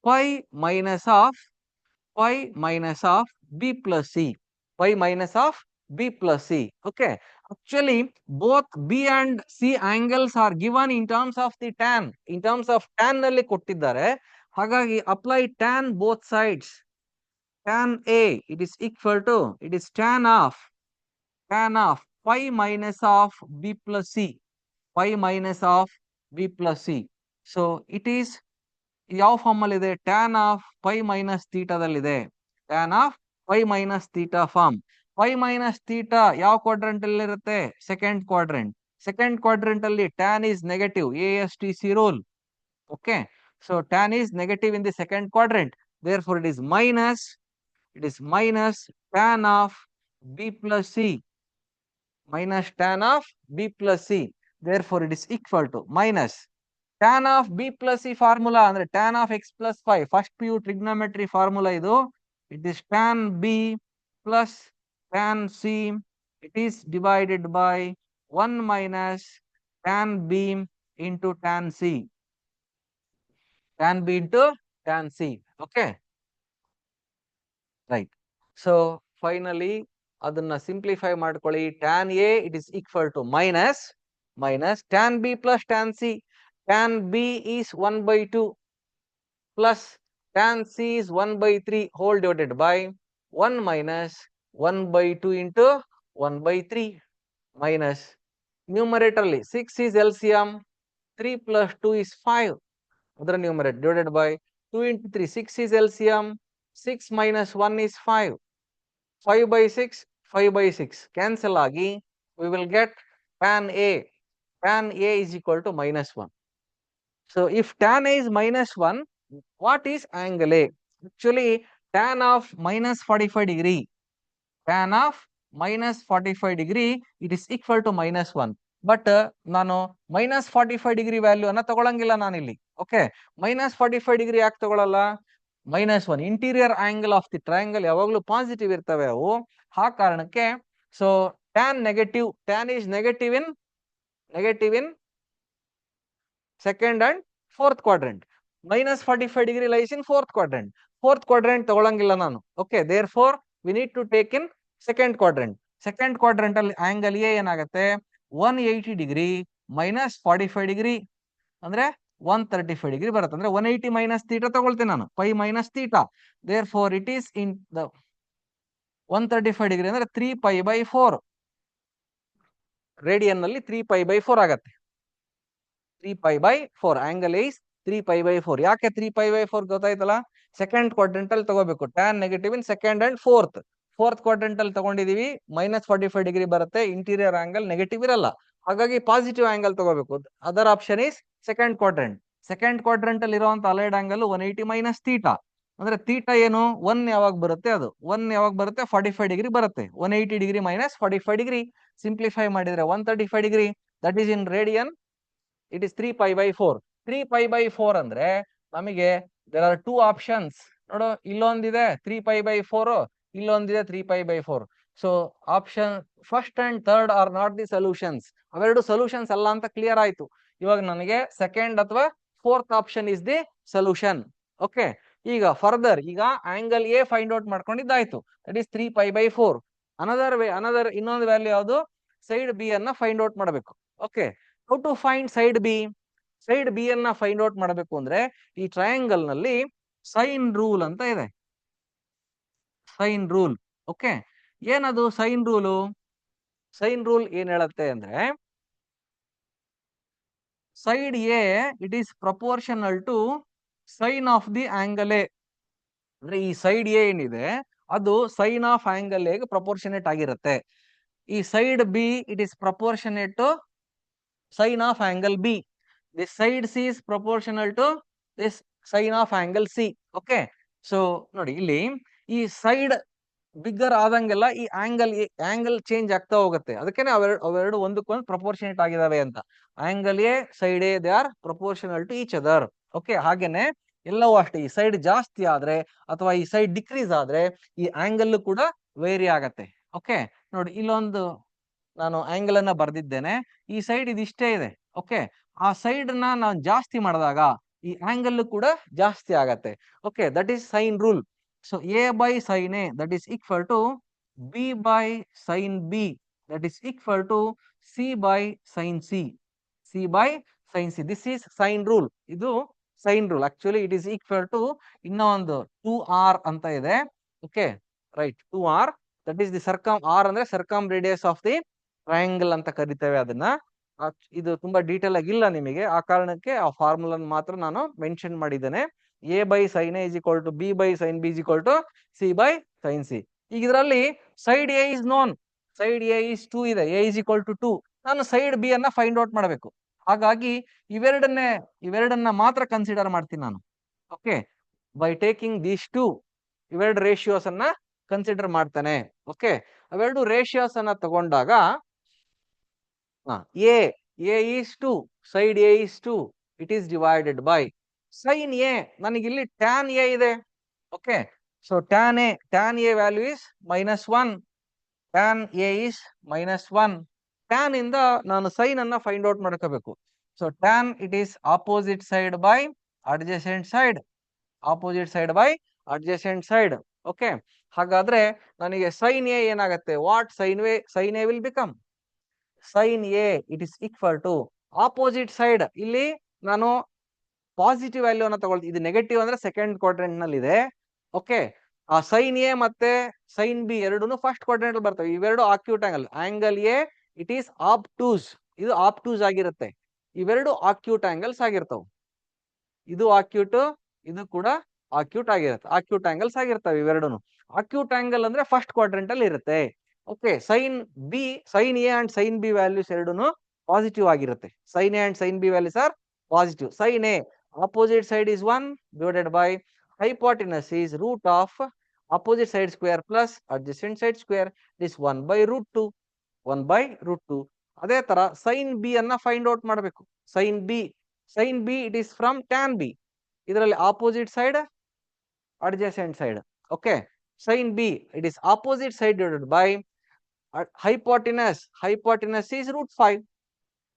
pi minus of B plus C, pi minus of B plus C. Okay, actually both B and C angles are given in terms of the tan. In terms of tan ನಲ್ಲಿ ಕೊಟ್ಟಿದ್ದಾರೆ, ಹಾಗಾಗಿ apply tan both sides. Tan A, it is equal to, it is tan of pi minus of B plus C, pi minus of B plus C. So it is ಯಾವ ಫಾರ್ಮ್ ಅಲ್ಲಿ ಇದೆ? tan ಆಫ್ ಪೈ ಮೈನಸ್ ಥೀಟಾದಲ್ಲಿದೆ, tan of pi minus theta form. Pi minus theta ಯಾವ ಕ್ವಾಡ್ರೆಂಟ್ ಅಲ್ಲಿ ಇರುತ್ತೆ? Second quadrant. ಸೆಕೆಂಡ್ ಕ್ವಾಡ್ರೆಂಟ್ ಅಲ್ಲಿ tan is negative, ASTC rule. Okay, so tan is negative in the second quadrant, therefore it is minus tan of B plus C, minus tan of B plus C, therefore it is equal to minus tan of B plus C formula ಅಂದ್ರೆ tan of x plus 5, first PU trigonometry formula ಇದು. It is tan B plus tan C, it is divided by 1 minus tan B into tan C, tan B into tan C. Okay, right. So finally ಅದನ್ನ ಸಿಂಪ್ಲಿಫೈ ಮಾಡ್ಕೊಳ್ಳಿ. tan A it is equal to minus tan B plus tan C. Tan B is 1 by 2 plus tan C is 1 by 3 whole divided by 1 minus 1 by 2 into 1 by 3 minus numeratorly 6 is LCM, 3 plus 2 is 5, other numerator divided by 2 into 3, 6 is LCM, 6 minus 1 is 5, 5 by 6, 5 by 6 cancel agi, we will get tan A is equal to minus 1. So if tan A is minus 1, what is angle A? Actually tan of minus 45 degree, tan of minus 45 degree, it is equal to minus 1. But ನಾನು ಮೈನಸ್ 45 ಡಿಗ್ರಿ ವ್ಯಾಲ್ಯೂ ಅನ್ನ ತಗೊಳಂಗಿಲ್ಲ ನಾನಿಲ್ಲಿ. ಓಕೆ, ಮೈನಸ್ 45 ಡಿಗ್ರಿ ಯಾಕೆ ತಗೊಳಲ್ಲ? Minus 1 interior angle of the triangle ಯಾವಾಗ್ಲೂ ಪಾಸಿಟಿವ್ ಇರ್ತವೆ ಅವು, ಆ ಕಾರಣಕ್ಕೆ. So tan negative, tan is negative in second and fourth quadrant. Minus 45 degree lies in fourth quadrant. Fourth quadrant ತಗೊಳಂಗಿಲ್ಲ ನಾನು. Okay, therefore we need to take in second quadrant. Second quadrant ಅಲ್ಲಿ angle A ಏನಾಗುತ್ತೆ? 180 degree minus 45 degree ಅಂದ್ರೆ 135 degree ಬರುತ್ತೆ. ಅಂದ್ರೆ 180 minus theta ತಗೊಳ್ತೇನೆ ನಾನು, pi minus theta. Therefore it is in the 135 degree ಅಂದ್ರೆ 3 pi by 4. ರೇಡಿಯನ್ ನಲ್ಲಿ 3π/4 ಆಗತ್ತೆ. 3π/4 ಆಂಗಲ್ ಈಸ್ 3π/4. ಯಾಕೆ 3π/4 ಗೊತ್ತಾಯ್ತಲ್ಲ? ಸೆಕೆಂಡ್ ಕ್ವಾಡ್ರೆಂಟ್ ಅಲ್ಲಿ ತಗೋಬೇಕು. Tan negative in second and fourth quadrant ಅಲ್ಲಿ ತಗೊಂಡಿದೀವಿ. -45 ಡಿಗ್ರಿ ಬರುತ್ತೆ. ಇಂಟೀರಿಯರ್ ಆಂಗಲ್ ನೆಗೆಟಿವ್ ಇರಲ್ಲ, ಹಾಗಾಗಿ ಪಾಸಿಟಿವ್ ಆಂಗಲ್ ತಗೋಬೇಕು. Other option is second quadrant. Second quadrant ಅಲ್ಲಿ ಇರುವಂತ ಅಲೈಡ್ ಆಂಗಲ್ 180 - ಥೀಟಾ. ಅಂದ್ರೆ ಥೀಟಾ ಏನು? 1 ಯಾವಾಗ ಬರುತ್ತೆ? ಅದು 1 ಯಾವಾಗ ಬರುತ್ತೆ? 45 ಡಿಗ್ರಿ ಬರುತ್ತೆ. 180 ಡಿಗ್ರಿ - 45 ಡಿಗ್ರಿ ಸಿಂಪ್ಲಿಫೈ ಮಾಡಿದ್ರೆ 135 degree. That is in radian. It is 3π/4. 3π/4 ಅಂದ್ರೆ ನಮಗೆ ದೇರ್ ಆರ್ 2 ಆಪ್ಷನ್ಸ್. ನೋಡು, ಇಲ್ಲೊಂದಿದೆ 3π/4, ಇಲ್ಲೊಂದಿದೆ 3π/4. So option first and third are not the solutions. ಅವೆರಡು ಸೊಲ್ಯೂಷನ್ಸ್ ಅಲ್ಲ ಅಂತ ಕ್ಲಿಯರ್ ಆಯ್ತು. ಇವಾಗ ನನಗೆ ಸೆಕೆಂಡ್ ಅಥವಾ fourth option is the solution. Okay, ಈಗ ಫರ್ದರ್ ಈಗ ಆಂಗಲ್ ಎ ಫೈಂಡ್ ಔಟ್ ಮಾಡ್ಕೊಂಡಿದ್ದಾಯ್ತು. That is 3π/4. ಇನ್ನೊಂದು ವ್ಯಾಲ್ಯೂ ಯಾವುದು? ಸೈಡ್ ಬಿ ಅನ್ನ ಫೈಂಡ್ ಔಟ್ ಮಾಡಬೇಕು. Okay, how to find side B? Side B ಅನ್ನ ಫೈಂಡ್ ಔಟ್ ಮಾಡಬೇಕು ಅಂದ್ರೆ ಈ ಟ್ರಯಾಂಗಲ್ ನಲ್ಲಿ ಸೈನ್ ರೂಲ್ ಅಂತ ಇದೆ. Sine rule. ಓಕೆ, ಏನದು ಸೈನ್ ರೂಲು? ಸೈನ್ ರೂಲ್ ಏನ್ ಹೇಳುತ್ತೆ ಅಂದ್ರೆ side A it is proportional to sine of the angle A. ಅಂದ್ರೆ ಈ ಸೈಡ್ ಎ ಏನಿದೆ ಅದು ಸೈನ್ ಆಫ್ ಆಂಗಲ್ ಎಗೆ ಪ್ರಪೋರ್ಷನೇಟ್ ಆಗಿರುತ್ತೆ. ಈ side B it is proportionate to sine of angle B. This side C is proportional to this sine of angle C. Okay, so ನೋಡಿ ಇಲ್ಲಿ ಈ ಸೈಡ್ ಬಿಗ್ಗರ್ ಆದಂಗೆಲ್ಲ ಈ ಆಂಗಲ್ ಚೇಂಜ್ ಆಗ್ತಾ ಹೋಗುತ್ತೆ. ಅದಕ್ಕೇನೆ ಅವೆರಡು ಒಂದಕ್ಕೊಂದು ಪ್ರಪೋರ್ಷನೇಟ್ ಆಗಿದಾವೆ ಅಂತ. Angle A, side A, they are proportional to each other. Okay, ಹಾಗೇನೆ ಎಲ್ಲವೂ ಅಷ್ಟೇ. ಈ ಸೈಡ್ ಜಾಸ್ತಿ ಆದ್ರೆ ಅಥವಾ ಈ ಸೈಡ್ ಡಿಕ್ರೀಸ್ ಆದ್ರೆ ಈ ಆಂಗಲ್ ಕೂಡ ವೇರಿ ಆಗತ್ತೆ. ಓಕೆ, ನೋಡಿ ಇಲ್ಲೊಂದು ನಾನು ಆಂಗಲ್ ಅನ್ನ ಬರ್ದಿದ್ದೇನೆ. ಈ ಸೈಡ್ ಇದಿಷ್ಟೇ ಇದೆ. ಓಕೆ, ಆ ಸೈಡ್ ನಾನು ಜಾಸ್ತಿ ಮಾಡಿದಾಗ ಈ ಆಂಗಲ್ ಕೂಡ ಜಾಸ್ತಿ ಆಗತ್ತೆ. Okay, that is sine rule. So A/sin A that is equal to B/sin B that is equal to C/sin C. C/sin C. This is sine rule. ಇದು sine rule. Actually it is equal to ಇನ್ನೊಂದು 2r ಅಂತ ಇದೆ. Okay, right, 2r. That is the R ಅಂದ್ರೆ circumradius of the triangle ಅಂತ ಕರಿತೇವೆ ಅದನ್ನ. ಇದು ತುಂಬಾ ಡೀಟೇಲ್ ಆಗಿಲ್ಲ ನಿಮಗೆ, ಆ ಕಾರಣಕ್ಕೆ ಆ ಫಾರ್ಮುಲಾ ಮಾತ್ರ ನಾನು ಮೆನ್ಷನ್ ಮಾಡಿದ್ದೇನೆ. A/sin A is equal to B/sin B is equal to C/sin C. ಈಗ ಇದರಲ್ಲಿ side A is known. Side A is 2 ಇದೆ. A is equal to 2. ನಾನು ಸೈಡ್ ಬಿ ಅನ್ನ ಫೈಂಡ್ ಔಟ್ ಮಾಡಬೇಕು. ಹಾಗಾಗಿ ಇವೆರಡನ್ನ ಮಾತ್ರ ಕನ್ಸಿಡರ್ ಮಾಡ್ತೀನಿ ನಾನು. ಓಕೆ, ಬೈ ಟೇಕಿಂಗ್ ದೀಸ್ 2 ಇವೆರಡು ರೇಷಿಯೋಸ್ ಅನ್ನ ಕನ್ಸಿಡರ್ ಮಾಡ್ತಾನೆ. ಓಕೆ, ಅವೆರಡು ರೇಷಿಯೋಸ್ ಅನ್ನ ತಗೊಂಡಾಗ A is 2, side A is 2, it is divided by sin A. ನನಗಿಲ್ಲಿ tan A ಇದೆ. Okay, so tan A value is -1. tan A is -1. tan ಇಂದ ನಾನು ಸೈನ್ ಅನ್ನ ಫೈಂಡ್ ಔಟ್ ಮಾಡ್ಕೋಬೇಕು. So tan it is opposite side by adjacent side. Opposite side by adjacent side. Okay, ಹಾಗಾದ್ರೆ ನನಗೆ sin A ಏನಾಗುತ್ತೆ? What sin A will become sin A it is equal to opposite side. ಇಲ್ಲಿ ನಾನು ಪಾಸಿಟಿವ್ ವ್ಯಾಲ್ಯೂ ಅನ್ನ ತಗೊಳ್ತೀನಿ. ಇದು ನೆಗೆಟಿವ್ ಅಂದ್ರೆ ಸೆಕೆಂಡ್ ಕ್ವಾಡ್ರೆಂಟ್ ನಲ್ಲಿ ಇದೆ. ಓಕೆ, ಆ ಸೈನ್ ಎ ಮತ್ತೆ ಸೈನ್ ಬಿ ಎರಡೂನು ಫಸ್ಟ್ ಕ್ವಾಡ್ರೆಂಟ್ ಅಲ್ಲಿ ಬರ್ತವೆ. ಇವೆರಡು ಆಕ್ಯೂಟ್ ಆಂಗಲ್ ಎ ಇಟ್ ಈಸ್ ಆಬ್ಟೂಸ್. ಇದು ಆಬ್ಟೂಸ್ ಆಗಿರುತ್ತೆ. ಇವೆರಡು ಆಕ್ಯೂಟ್ ಆಂಗಲ್ಸ್ ಆಗಿರ್ತವೆ. ಇದು ಆಕ್ಯೂಟ್, ಇದು ಕೂಡ ಆಕ್ಯೂಟ್ ಆಗಿರುತ್ತೆ. ಆಕ್ಯೂಟ್ ಆಂಗಲ್ಸ್ ಆಗಿರ್ತವೆ ಇವೆರಡುನು. ಆಕ್ಯೂಟ್ ಆಂಗಲ್ ಅಂದ್ರೆ ಫಸ್ಟ್ ಕ್ವಾಡ್ರೆಂಟ್ ಅಲ್ಲಿ ಇರುತ್ತೆ. Okay, sine A and sine B values ಎರಡೂನು ಪಾಸಿಟಿವ್ ಆಗಿರುತ್ತೆ. Sine A and sine B values are positive. Sine A opposite side is 1 divided by hypotenuse is root of opposite side square plus adjacent side square. This 1/√2. 1/√2. ಅದೇ ತರ sin b ಅನ್ನ ಫೈಂಡ್ ಔಟ್ ಮಾಡಬೇಕು. sin b it is from tan b. ಇದರಲ್ಲಿ opposite side adjacent side. Okay, sin b it is opposite side divided by hypotenuse. Hypotenuse is √5.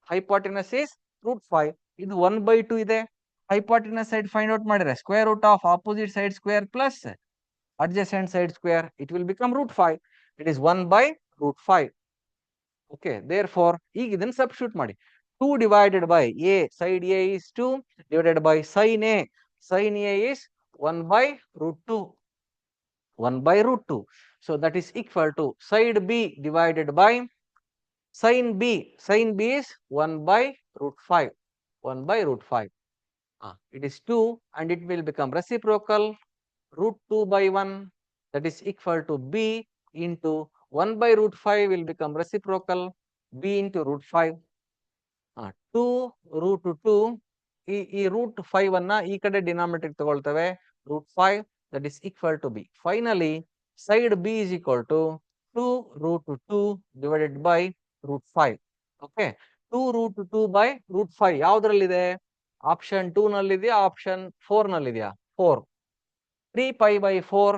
Hypotenuse is √5. ಇದು 1/2 ಇದೆ. hypotenuse side find out ಮಾಡಿದ್ರೆ square root of opposite side square plus adjacent side square, it will become √5. It is 1/√5. Okay, therefore ಈಗ ಇದನ್ನ ಸಬ್ಸ್ಟಿಟ್ಯೂಟ್ ಮಾಡಿ. 2 divided by A, side A is 2 divided by sin A. Sin A is 1/√2. 1/√2. So that is equal to side B divided by Sin B is 1 by root 5. 1 by root 5. It is 2 and it will become reciprocal. Root 2 by 1, that is equal to B into 1 by root 5 will become reciprocal. B into root 5. 2 root 2. ಈ root 5 ಅನ್ನ ಈ ಕಡೆ denominator ತಗೊಳ್ತೇವೆ. root 5 that is equal to B. Finally, side B is equal to 2 root 2 divided by root 5. Okay. 2 root 2 by root 5 ಯಾವ್ದ್ರಲ್ಲಿದೆ? ಆಪ್ಷನ್ 2 ನಲ್ಲಿದೆಯಾ, ಆಪ್ಷನ್ 4 ನಲ್ಲಿದೆಯಾ? 4. 3 pi by 4,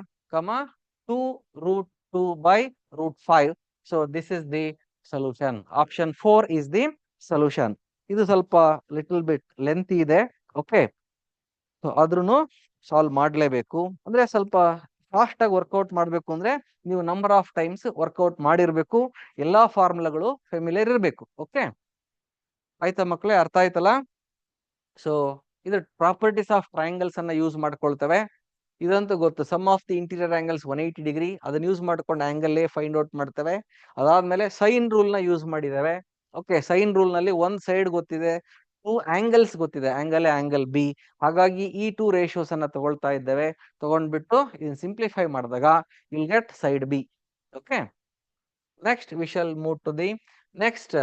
2 root 2 by root 5. So this is the solution. Option 4 is the solution. ಇದು ಸ್ವಲ್ಪ ಲಿಟಲ್ ಬಿಟ್ ಲೆಂತ್ ಇದೆ. ಓಕೆ, ಸೊ ಆದ್ರೂ ಸಾಲ್ವ್ ಮಾಡಲೇಬೇಕು. ಅಂದ್ರೆ ಸ್ವಲ್ಪ ಫಾಸ್ಟ್ ಆಗಿ ವರ್ಕೌಟ್ ಮಾಡಬೇಕು ಅಂದ್ರೆ ನೀವು ನಂಬರ್ ಆಫ್ ಟೈಮ್ಸ್ ವರ್ಕೌಟ್ ಮಾಡಿರ್ಬೇಕು, ಎಲ್ಲಾ ಫಾರ್ಮುಲಾಗಳು ಫೆಮಿಲಿಯರ್ ಇರಬೇಕು. ಓಕೆ, ಆಯ್ತಾ ಮಕ್ಕಳೇ? ಅರ್ಥ ಆಯ್ತಲ್ಲ? ಸೊ ಇದು ಪ್ರಾಪರ್ಟೀಸ್ ಆಫ್ ಟ್ರಯಾಂಗಲ್ಸ್ ಅನ್ನ ಯೂಸ್ ಮಾಡ್ಕೊಳ್ತೇವೆ. ಇದಂತೂ ಗೊತ್ತು, sum of the interior angles 180 degree, ಅದನ್ನ ಯೂಸ್ ಮಾಡ್ಕೊಂಡು ಆಂಗಲ್ ಎ ಫೈಂಡ್ ಔಟ್ ಮಾಡ್ತೇವೆ. ಅದಾದ್ಮೇಲೆ ಸೈನ್ ರೂಲ್ ನ ಯೂಸ್ ಮಾಡಿದ್ದೇವೆ. ಓಕೆ, ಸೈನ್ ರೂಲ್ ನಲ್ಲಿ ಒಂದ್ ಸೈಡ್ ಗೊತ್ತಿದೆ, 2 ಆಂಗಲ್ಸ್ ಗೊತ್ತಿದೆ, ಆಂಗಲ್ ಎ ಆಂಗಲ್ ಬಿ. ಹಾಗಾಗಿ ಈ 2 ರೇಷಿಯೋಸ್ ಅನ್ನ ತಗೊಳ್ತಾ ಇದ್ದೇವೆ. ತಗೊಂಡ್ಬಿಟ್ಟು ಇದನ್ನ ಸಿಂಪ್ಲಿಫೈ ಮಾಡಿದಾಗ will get side B. Okay, next we shall move to the next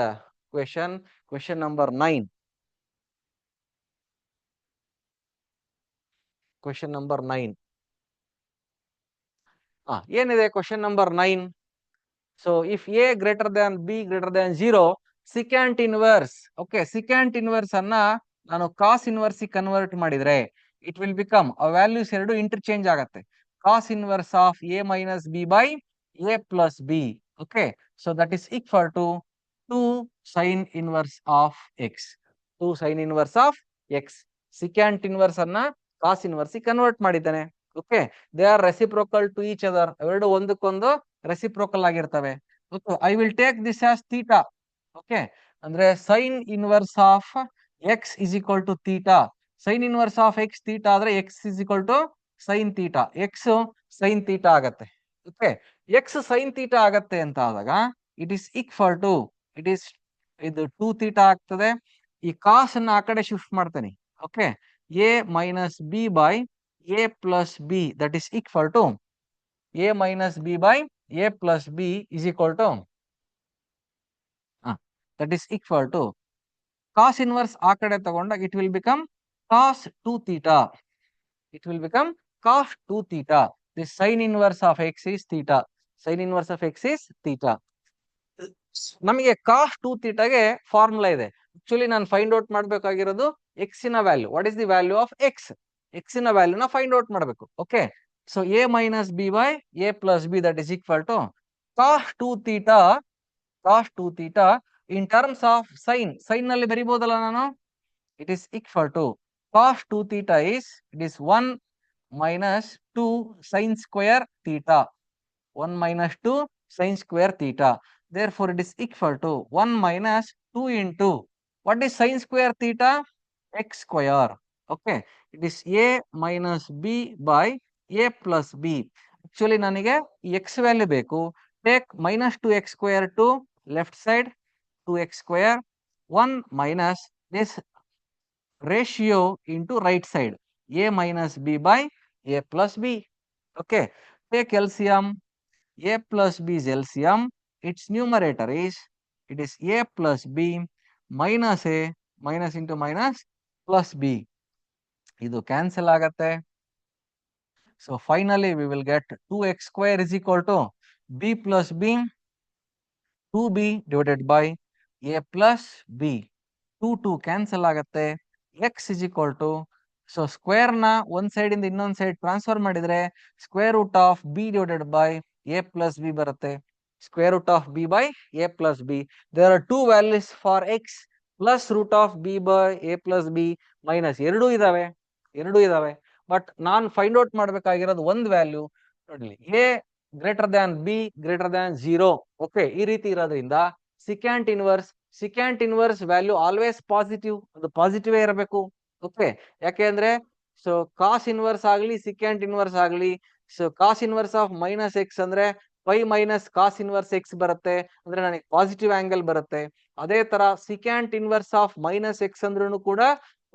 question number 9. Question number 9 ಏನಿದೆ? Question number 9. So if a greater than b greater than 0, secant inverse. Okay, secant inverse ಅನ್ನ ನಾನು ಕಾಸ್ ಇನ್ವರ್ಸ್ ಕನ್ವರ್ಟ್ ಮಾಡಿದ್ರೆ ಇಟ್ ವಿಲ್ ಬಿಕಮ್ ವ್ಯಾಲ್ಯೂಸ್ ಎರಡು ಇಂಟರ್ಚೇಂಜ್ ಆಗತ್ತೆ. Cos inverse of a minus b by A plus b. Okay, so that is equal to 2 sine inverse of x. 2 sine inverse of x. Secant inverse ಅನ್ನ ಕಾಸ್ ಇನ್ವರ್ಸ್ ಕನ್ವರ್ಟ್ ಮಾಡಿದ್ದಾನೆ. Okay, they are reciprocal to each other. ಎರಡು ಒಂದಕ್ಕೊಂದು ರೆಸಿಪ್ರೋಕಲ್ ಆಗಿರ್ತವೆ. I will take this as theta. Okay, ಅಂದ್ರೆ sine inverse of x is equal to theta. Sine inverse of x theta ಆದ್ರೆ x is equal to sine theta. X sine theta ಆಗತ್ತೆ. ಓಕೆ, ಎಕ್ಸ್ ಸೈನ್ ಥೀಟಾ ಆಗತ್ತೆ ಅಂತ ಆದಾಗ ಇಟ್ ಇಸ್ ಈಕ್ವಲ್ ಟು ಇದು 2 ಥೀಟಾ ಆಗ್ತದೆ. ಈ ಕಾಸ್ ಅನ್ನ ಆ ಕಡೆ ಶಿಫ್ಟ್ ಮಾಡ್ತೇನೆ. Okay, a minus b by A plus b that is equal to a minus b by A plus b is equal to that is equal to cos inverse ಆ ಕಡೆ ತಗೊಂಡಾಗ it will become cos 2 theta. It will become cos 2 theta. The sin inverse of x is theta. Sin inverse of x is theta. ನಮಗೆ cos 2 theta ಗೆ ಫಾರ್ಮುಲಾ ಇದೆ. ಆಕ್ಚುಲಿ ನಾನು ಫೈಂಡ್ ಔಟ್ ಮಾಡಬೇಕಾಗಿರೋದು x ನ value. What is the value of x? x ನ ವ್ಯಾಲ್ಯೂನ ಫೈಂಡ್ ಔಟ್ ಮಾಡಬೇಕು. Okay, so a minus b by a plus b that is equal to cos 2 theta. cos 2 theta in terms of sin ನಲ್ಲಿ ಬರಿಬಹುದಲ್ಲ ನಾನು? it is equal to cos 2 theta is 1 minus 2 sin square theta. 1 minus 2 sin square theta. Therefore it is equal to 1 minus 2 into what is sin square theta? X square. Okay, it is a minus b by a plus b. Actually ನನಗೆ x ವ್ಯಾಲ್ಯೂ ಬೇಕು. Take minus 2x square to left side, 2x square, 1 minus this ratio into right side, a minus b by a plus b. Okay, take LCM. A plus b is LCM. Its numerator is a plus b minus a minus into minus plus b. ಇದು ಕ್ಯಾನ್ಸಲ್ ಆಗತ್ತೆ. So finally we will get 2x square is equal to b plus b, 2b divided by a plus b. 2 cancel ಆಗತ್ತೆ. x is equal to, so square ನ ಒಂದ್ ಸೈಡ್ ಇಂದ ಇನ್ನೊಂದ್ ಸೈಡ್ ಟ್ರಾನ್ಸ್ಫರ್ ಮಾಡಿದ್ರೆ square root of b divided by a plus b ಬರುತ್ತೆ. Square root of b by a plus b. There are 2 values for x, plus root of b by a plus b, minus ಎರಡೂ ಇದಾವೆ. ಬಟ್ ನಾನ್ ಫೈಂಡ್ ಔಟ್ ಮಾಡ್ಬೇಕಾಗಿರೋದು ಒಂದು ವ್ಯಾಲ್ಯೂ. ನೋಡ್ಲಿ, a greater than b greater than 0. Okay, ಈ ರೀತಿ ಇರೋದ್ರಿಂದ secant inverse value always positive. ಅದು ಪಾಸಿಟಿವ್ ಇರಬೇಕು. ಓಕೆ, ಯಾಕೆಂದ್ರೆ ಸೊ ಕಾಸ್ ಇನ್ವರ್ಸ್ ಆಗ್ಲಿ ಸಿಕ್ಯಾಂಟ್ ಇನ್ವರ್ಸ್ ಆಗ್ಲಿ, so cos inverse of minus x ಅಂದ್ರೆ pi minus cos inverse x ಬರುತ್ತೆ, ಅಂದ್ರೆ ನನಗೆ ಪಾಸಿಟಿವ್ ಆಂಗಲ್ ಬರುತ್ತೆ. ಅದೇ ತರ secant inverse of minus x ಅಂದ್ರೂ ಕೂಡ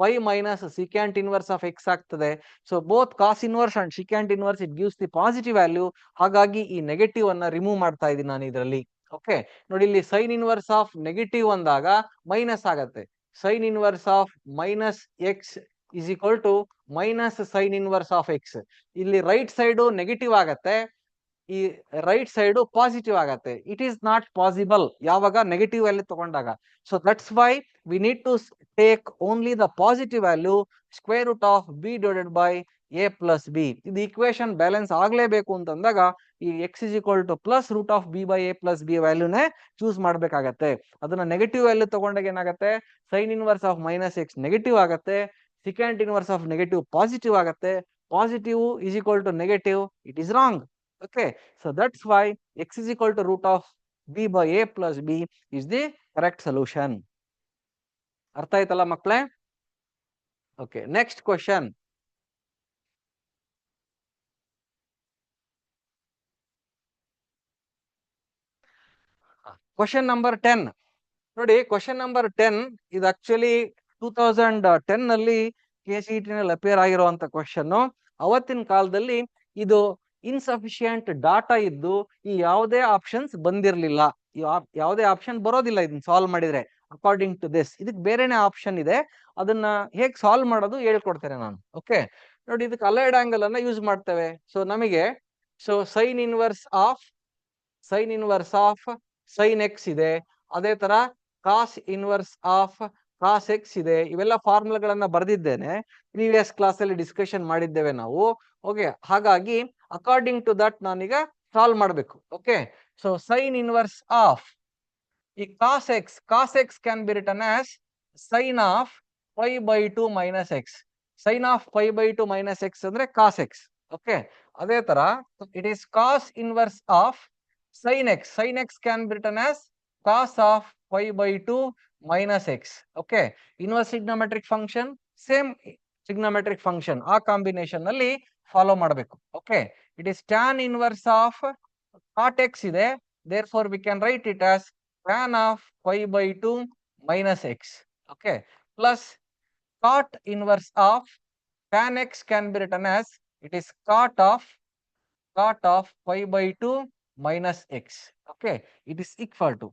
pi minus secant inverse of x ಆಗ್ತದೆ. So both cos inverse and secant inverse it gives the positive value. ಹಾಗಾಗಿ ಈ ನೆಗೆಟಿವ್ ಅನ್ನ ರಿಮೂವ್ ಮಾಡ್ತಾ ಇದ್ದೀನಿ ನಾನು ಇದರಲ್ಲಿ. ಓಕೆ, ನೋಡಿ ಇಲ್ಲಿ ಸೈನ್ ಇನ್ವರ್ಸ್ ಆಫ್ ನೆಗೆಟಿವ್ ಅಂದಾಗ ಮೈನಸ್ ಆಗತ್ತೆ. Sine inverse of minus x is equal to minus sine inverse of x. ಇಲ್ಲಿ ರೈಟ್ ಸೈಡ್ ನೆಗೆಟಿವ್ ಆಗತ್ತೆ, ಈ ರೈಟ್ ಸೈಡ್ ಪಾಸಿಟಿವ್ ಆಗತ್ತೆ. ಇಟ್ ಈಸ್ ನಾಟ್ ಪಾಸಿಬಲ್ ಯಾವಾಗ ನೆಗೆಟಿವ್ ವ್ಯಾಲ್ಯೂ ತಗೊಂಡಾಗ. So that's why we need to take only the positive value, square root of b divided by A plus b. ಇದು ಈಕ್ವೇಶನ್ ಬ್ಯಾಲೆನ್ಸ್ ಆಗ್ಲೇಬೇಕು ಅಂತಂದಾಗ ಈ x is equal to plus root of B by A plus B ವ್ಯಾಲ್ಯೂನೇ ಚೂಸ್ ಮಾಡ್ಬೇಕಾಗತ್ತೆ. ಅದನ್ನ ನೆಗೆಟಿವ್ ವ್ಯಾಲ್ಯೂ ತಗೊಂಡಾಗ ಏನಾಗತ್ತೆ, sine inverse of minus x negative ಆಗತ್ತೆ, secant inverse of negative positive ಆಗತ್ತೆ. Positive is equal to negative, it is wrong. Okay, so that's why x is equal to root of b by a plus b is the correct solution. ಅರ್ಥ ಆಯ್ತಲ್ಲ ಮಕ್ಕಳೇ? Okay, next question. Question number 10. ನೋಡಿ, ಕ್ವಶನ್ ನಂಬರ್ 10 ಇದು ಆಕ್ಚುಲಿ 2010 ನಲ್ಲಿ KCET ನಲ್ಲಿ ಅಪಿಯರ್ ಆಗಿರುವಂತ ಕ್ವಶನ್. ಅವತ್ತಿನ ಕಾಲದಲ್ಲಿ ಇದು ಇನ್ಸಫಿಶಿಯಂಟ್ ಡಾಟಾ ಇದ್ದು ಈ ಯಾವುದೇ ಆಪ್ಷನ್ಸ್ ಬಂದಿರಲಿಲ್ಲ. ಯಾವುದೇ ಆಪ್ಷನ್ ಬರೋದಿಲ್ಲ ಇದನ್ನ ಸಾಲ್ವ್ ಮಾಡಿದ್ರೆ. ಅಕಾರ್ಡಿಂಗ್ ಟು ದಿಸ್ ಇದಕ್ಕೆ ಬೇರೆನೆ ಆಪ್ಷನ್ ಇದೆ, ಅದನ್ನ ಹೇಗ್ ಸಾಲ್ವ್ ಮಾಡೋದು ಹೇಳ್ಕೊಡ್ತೇನೆ ನಾನು. ಓಕೆ, ನೋಡಿ ಇದಕ್ಕೆ ಅಲೈಡ್ ಆಂಗಲ್ ಅನ್ನ ಯೂಸ್ ಮಾಡ್ತೇವೆ. ಸೊ ನಮಗೆ sine inverse of sine x ಇದೆ, ಅದೇ ತರ cos inverse of cos x ಇದೆ. ಇವೆಲ್ಲ ಫಾರ್ಮುಲಾಗಳನ್ನ ಬರೆದಿದ್ದೇನೆ, ಪ್ರೀವಿಯಸ್ ಕ್ಲಾಸ್ ಅಲ್ಲಿ ಡಿಸ್ಕಷನ್ ಮಾಡಿದ್ದೇವೆ ನಾವು. ಓಕೆ, ಹಾಗಾಗಿ ಅಕಾರ್ಡಿಂಗ್ ಟು ದಟ್ ನಾನೀಗ ಸಾಲ್ವ್ ಮಾಡಬೇಕು. Okay, so sine inverse of ಈ cos x can be written as sine of pi by two minus x. Sine of pi by two minus x ಅಂದ್ರೆ ಕಾಸ್ ಎಕ್ಸ್. ಓಕೆ, ಅದೇ ತರ it is cos inverse of sine x can be written as cos of pi by two minus x. Okay, inverse trigonometric function, same trigonometric function, ಆ ಕಾಂಬಿನೇಷನ್ ನಲ್ಲಿ ಫಾಲೋ ಮಾಡಬೇಕು. Okay, it is tan inverse of cot x ಇದೆ, therefore we can write it as tan of pi by two minus x. Okay, plus cot inverse of tan x can be written as it is cot of pi by two minus x. Okay, it is equal to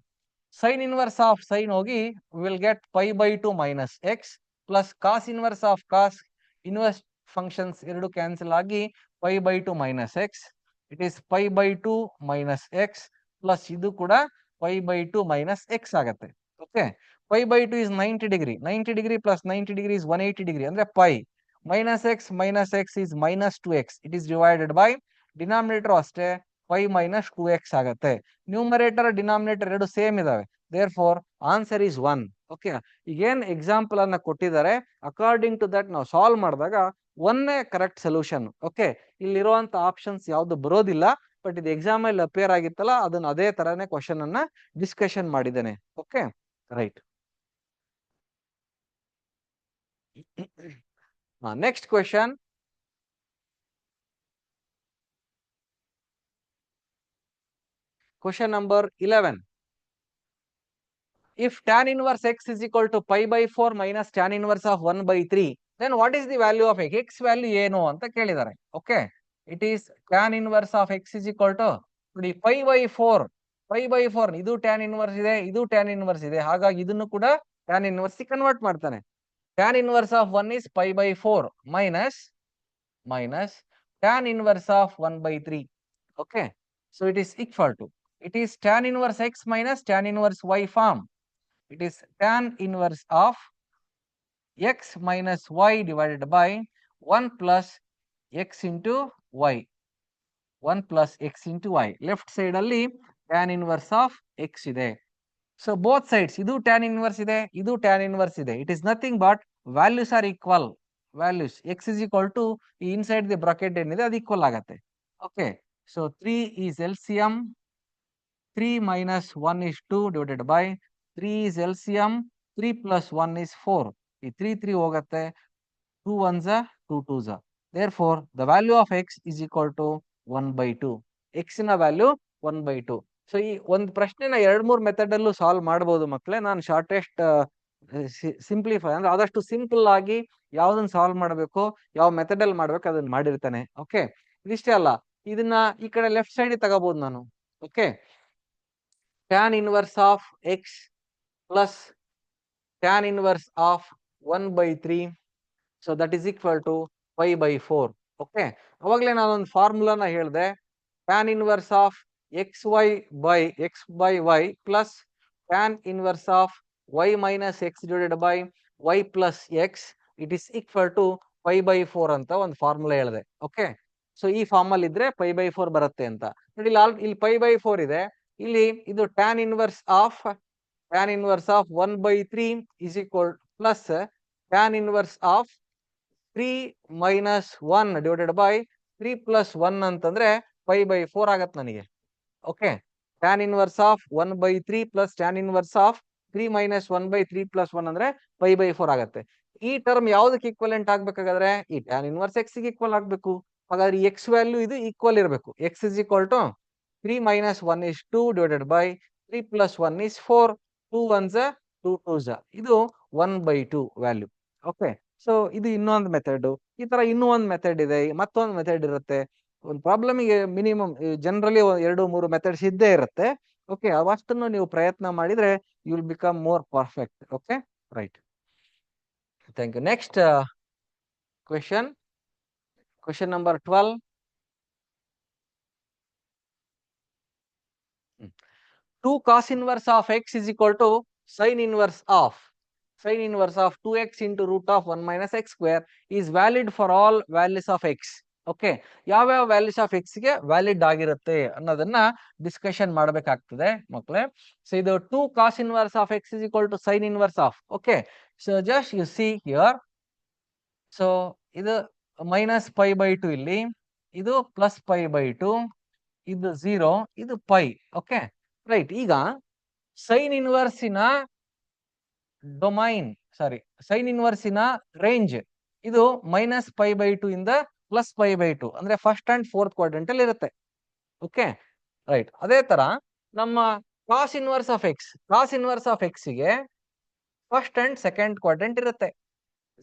sine inverse of sine ಹೋಗಿ will get pi by two minus x plus cos inverse of cos, inverse functions ಎರಡು ಕ್ಯಾನ್ಸಲ್ ಆಗಿ pi by two minus x. It is pi by two minus x plus ಇದು ಕೂಡ pi by two minus x ಆಗತ್ತೆ. Okay, pi by two is 90 degree, 90 degree plus 90 degree is 180 degree ಅಂದ್ರೆ pi. Minus x is minus 2x. It is divided by denominator ಅಷ್ಟೇ ಪೈ ಮೈನಸ್ 2x ಆಗತ್ತೆ. ನ್ಯೂಮರೇಟರ್ ಡಿನಾಮಿನೇಟರ್ ಎರಡು ಸೇಮ್ ಇದಾವೆ, therefore answer is 1. Okay, ಈಗೇನ್ ಎಕ್ಸಾಂಪಲ್ ಅನ್ನ ಕೊಟ್ಟಿದ್ದಾರೆ, ಅಕಾರ್ಡಿಂಗ್ ಟು ದಟ್ ನಾವು ಸಾಲ್ವ್ ಮಾಡಿದಾಗ ಒನ್ನೇ ಕರೆಕ್ಟ್ ಸೊಲ್ಯೂಷನ್. ಓಕೆ, ಇಲ್ಲಿರುವಂತ ಆಪ್ಷನ್ಸ್ ಯಾವ್ದು ಬರೋದಿಲ್ಲ, ಬಟ್ ಇದು ಎಕ್ಸಾಮ್ ಅಲ್ಲಿ ಅಪೇರ್ ಆಗಿತ್ತಲ್ಲ ಅದನ್ನ ಅದೇ ತರನೇ ಕ್ವಶನ್ ಅನ್ನ ಡಿಸ್ಕಷನ್ ಮಾಡಿದ್ದೇನೆ. Okay, right. Next question. Question number 11. If tan inverse x is equal to pi by 4 minus tan inverse of 1 by 3, then what is the value of x? X value ಏನು ಅಂತ ಕೇಳಿದ್ದಾರೆ. Okay, it is tan inverse of x is equal to ನೋಡಿ pi by 4 ಇದು tan inverse ಇದೆ, ಇದು tan inverse ಇದೆ, ಹಾಗಾಗಿ ಇದನ್ನು ಕೂಡ tan inverse ಕನ್ವರ್ಟ್ ಮಾಡ್ತಾನೆ. tan inverse of 1 is pi by 4 minus tan inverse of 1 by 3. Okay, so it is equal to, it is tan inverse x minus tan inverse y form. It is tan inverse of x minus y divided by 1 plus x into y. 1 plus x into y. Left side ಅಲ್ಲಿ tan inverse of x ಇದೆ. So both sides, ಇದು tan inverse ಇದೆ, ಇದು tan inverse ಇದೆ. It is nothing but values are equal. Values x is equal to inside the bracket ಏನಿದೆ ಅದು equal ಆಗತ್ತೆ. Okay, so 3 is LCM. 3 minus 1 is 2 divided by 3 is LCM. 3 plus 1 is 4. ಈ 3 ಹೋಗತ್ತೆ, 2 1s are 2 2s are. Therefore, the value of x is equal to 1 by 2. X ನ ವ್ಯಾಲ್ಯೂ 1/2. ಸೊ ಈ ಒಂದು ಪ್ರಶ್ನೆನ 2-3 ಮೆಥಡ್ ಅಲ್ಲೂ ಸಾಲ್ವ್ ಮಾಡಬಹುದು ಮಕ್ಕಳೇ. ನಾನು ಶಾರ್ಟೆಸ್ಟ್ ಸಿಂಪ್ಲಿಫೈ ಅಂದ್ರೆ ಆದಷ್ಟು ಸಿಂಪಲ್ ಆಗಿ ಯಾವ್ದನ್ನ ಸಾಲ್ವ್ ಮಾಡಬೇಕು, ಯಾವ ಮೆಥಡ್ ಅಲ್ಲಿ ಮಾಡ್ಬೇಕು ಅದನ್ನ ಮಾಡಿರ್ತಾನೆ. ಓಕೆ, ಇದಿಷ್ಟೇ ಅಲ್ಲ, ಇದನ್ನ ಈ ಕಡೆ ಲೆಫ್ಟ್ ಸೈಡ್ ತಗೋಬಹುದು ನಾನು. Okay, tan inverse of x plus tan inverse of 1/3, so that is equal to pi/4. Okay, ಅವಾಗಲೇ ನಾನೊಂದು ಫಾರ್ಮುಲಾನ ಹೇಳಿದೆ, tan inverse of xy by x by y plus tan inverse of y minus x divided by y plus x, it is equal to pi/4 ಅಂತ ಒಂದು ಫಾರ್ಮುಲಾ ಹೇಳಿದೆ. ಓಕೆ, ಸೊ ಈ ಫಾರ್ಮಲ್ ಇದ್ರೆ pi/4 ಬರುತ್ತೆ ಅಂತ ನೋಡಿ. ಇಲ್ಲಿ pi/4 ಇದೆ, ಇಲ್ಲಿ ಇದು tan inverse of 1/3 is equal plus tan inverse of 3 minus 1 divided by 3 plus 1 ಅಂತಂದ್ರೆ pi/4 ಆಗತ್ತೆ ನನಗೆ. Okay, tan inverse of 1/3 plus tan inverse of 3 minus 1/3 plus 1 ಅಂದ್ರೆ pi/4 ಆಗತ್ತೆ. ಈ ಟರ್ಮ್ ಯಾವ್ದಕ್ಕೆ ಈಕ್ವಲೆಂಟ್ ಆಗ್ಬೇಕಾದ್ರೆ ಈ tan inverse x ಗೆ ಈಕ್ವಲ್ ಆಗ್ಬೇಕು. ಹಾಗಾದ್ರೆ x ವ್ಯಾಲ್ಯೂ ಇದು ಈಕ್ವಲ್ ಇರಬೇಕು. x is equal to 3 minus 1 is 2 divided by 3 plus 1 is 4. 2 ones 2 2s, ಇದು 1/2 ವ್ಯಾಲ್ಯೂ. ಓಕೆ, ಸೊ ಇದು ಇನ್ನೊಂದು ಮೆಥಡ್. ಈ ತರ ಇನ್ನೂ ಒಂದು ಮೆಥಡ್ ಇದೆ, ಮತ್ತೊಂದು ಮೆಥಡ್ ಇರುತ್ತೆ. ಒಂದು ಪ್ರಾಬ್ಲಮಿಗೆ ಮಿನಿಮಮ್ ಜನರಲಿ 2-3 ಮೆಥಡ್ಸ್ ಇದ್ದೇ ಇರುತ್ತೆ. ಓಕೆ, ಅವಷ್ಟನ್ನು ನೀವು ಪ್ರಯತ್ನ ಮಾಡಿದ್ರೆ you will become more perfect. Okay, right, thank you. Next question number 12. 2 cos inverse of x is equal to sin inverse of 2x into root of 1 minus x square is valid for all values of x. Okay, ಯಾವ್ಯಾವ ವ್ಯಾಲ್ಯೂಸ್ ಆಫ್ ಎಕ್ಸ್ ಗೆ ವ್ಯಾಲಿಡ್ ಆಗಿರುತ್ತೆ ಅನ್ನೋದನ್ನ ಡಿಸ್ಕಷನ್ ಮಾಡಬೇಕಾಗ್ತದೆ ಮಕ್ಕಳೇ. ಸೊ ಇದು 2 cos inverse of x is equal to sin inverse of. Okay, so just U see here. So ಇದು minus pi/2, ಇಲ್ಲಿ ಇದು plus pi/2, ಇದು 0, ಇದು ಪೈ. Okay, right. ಈಗ ಸೈನ್ ಇನ್ವರ್ಸಿನ ಡೊಮೈನ್, ಸೈನ್ ಇನ್ವರ್ಸಿನ ರೇಂಜ್ ಇದು minus pi/2 ಇಂದ plus pi/2 ಅಂದ್ರೆ ಫಸ್ಟ್ ಅಂಡ್ ಫೋರ್ತ್ ಕ್ವಾಡ್ರೆಂಟ್ ಅಲ್ಲಿ ಇರುತ್ತೆ. Okay, right. ಅದೇ ತರ ನಮ್ಮ ಕಾಸ್ ಇನ್ವರ್ಸ್ ಆಫ್ ಎಕ್ಸ್ ಗೆ ಫಸ್ಟ್ ಅಂಡ್ ಸೆಕೆಂಡ್ ಕ್ವಾಡ್ರೆಂಟ್ ಇರುತ್ತೆ.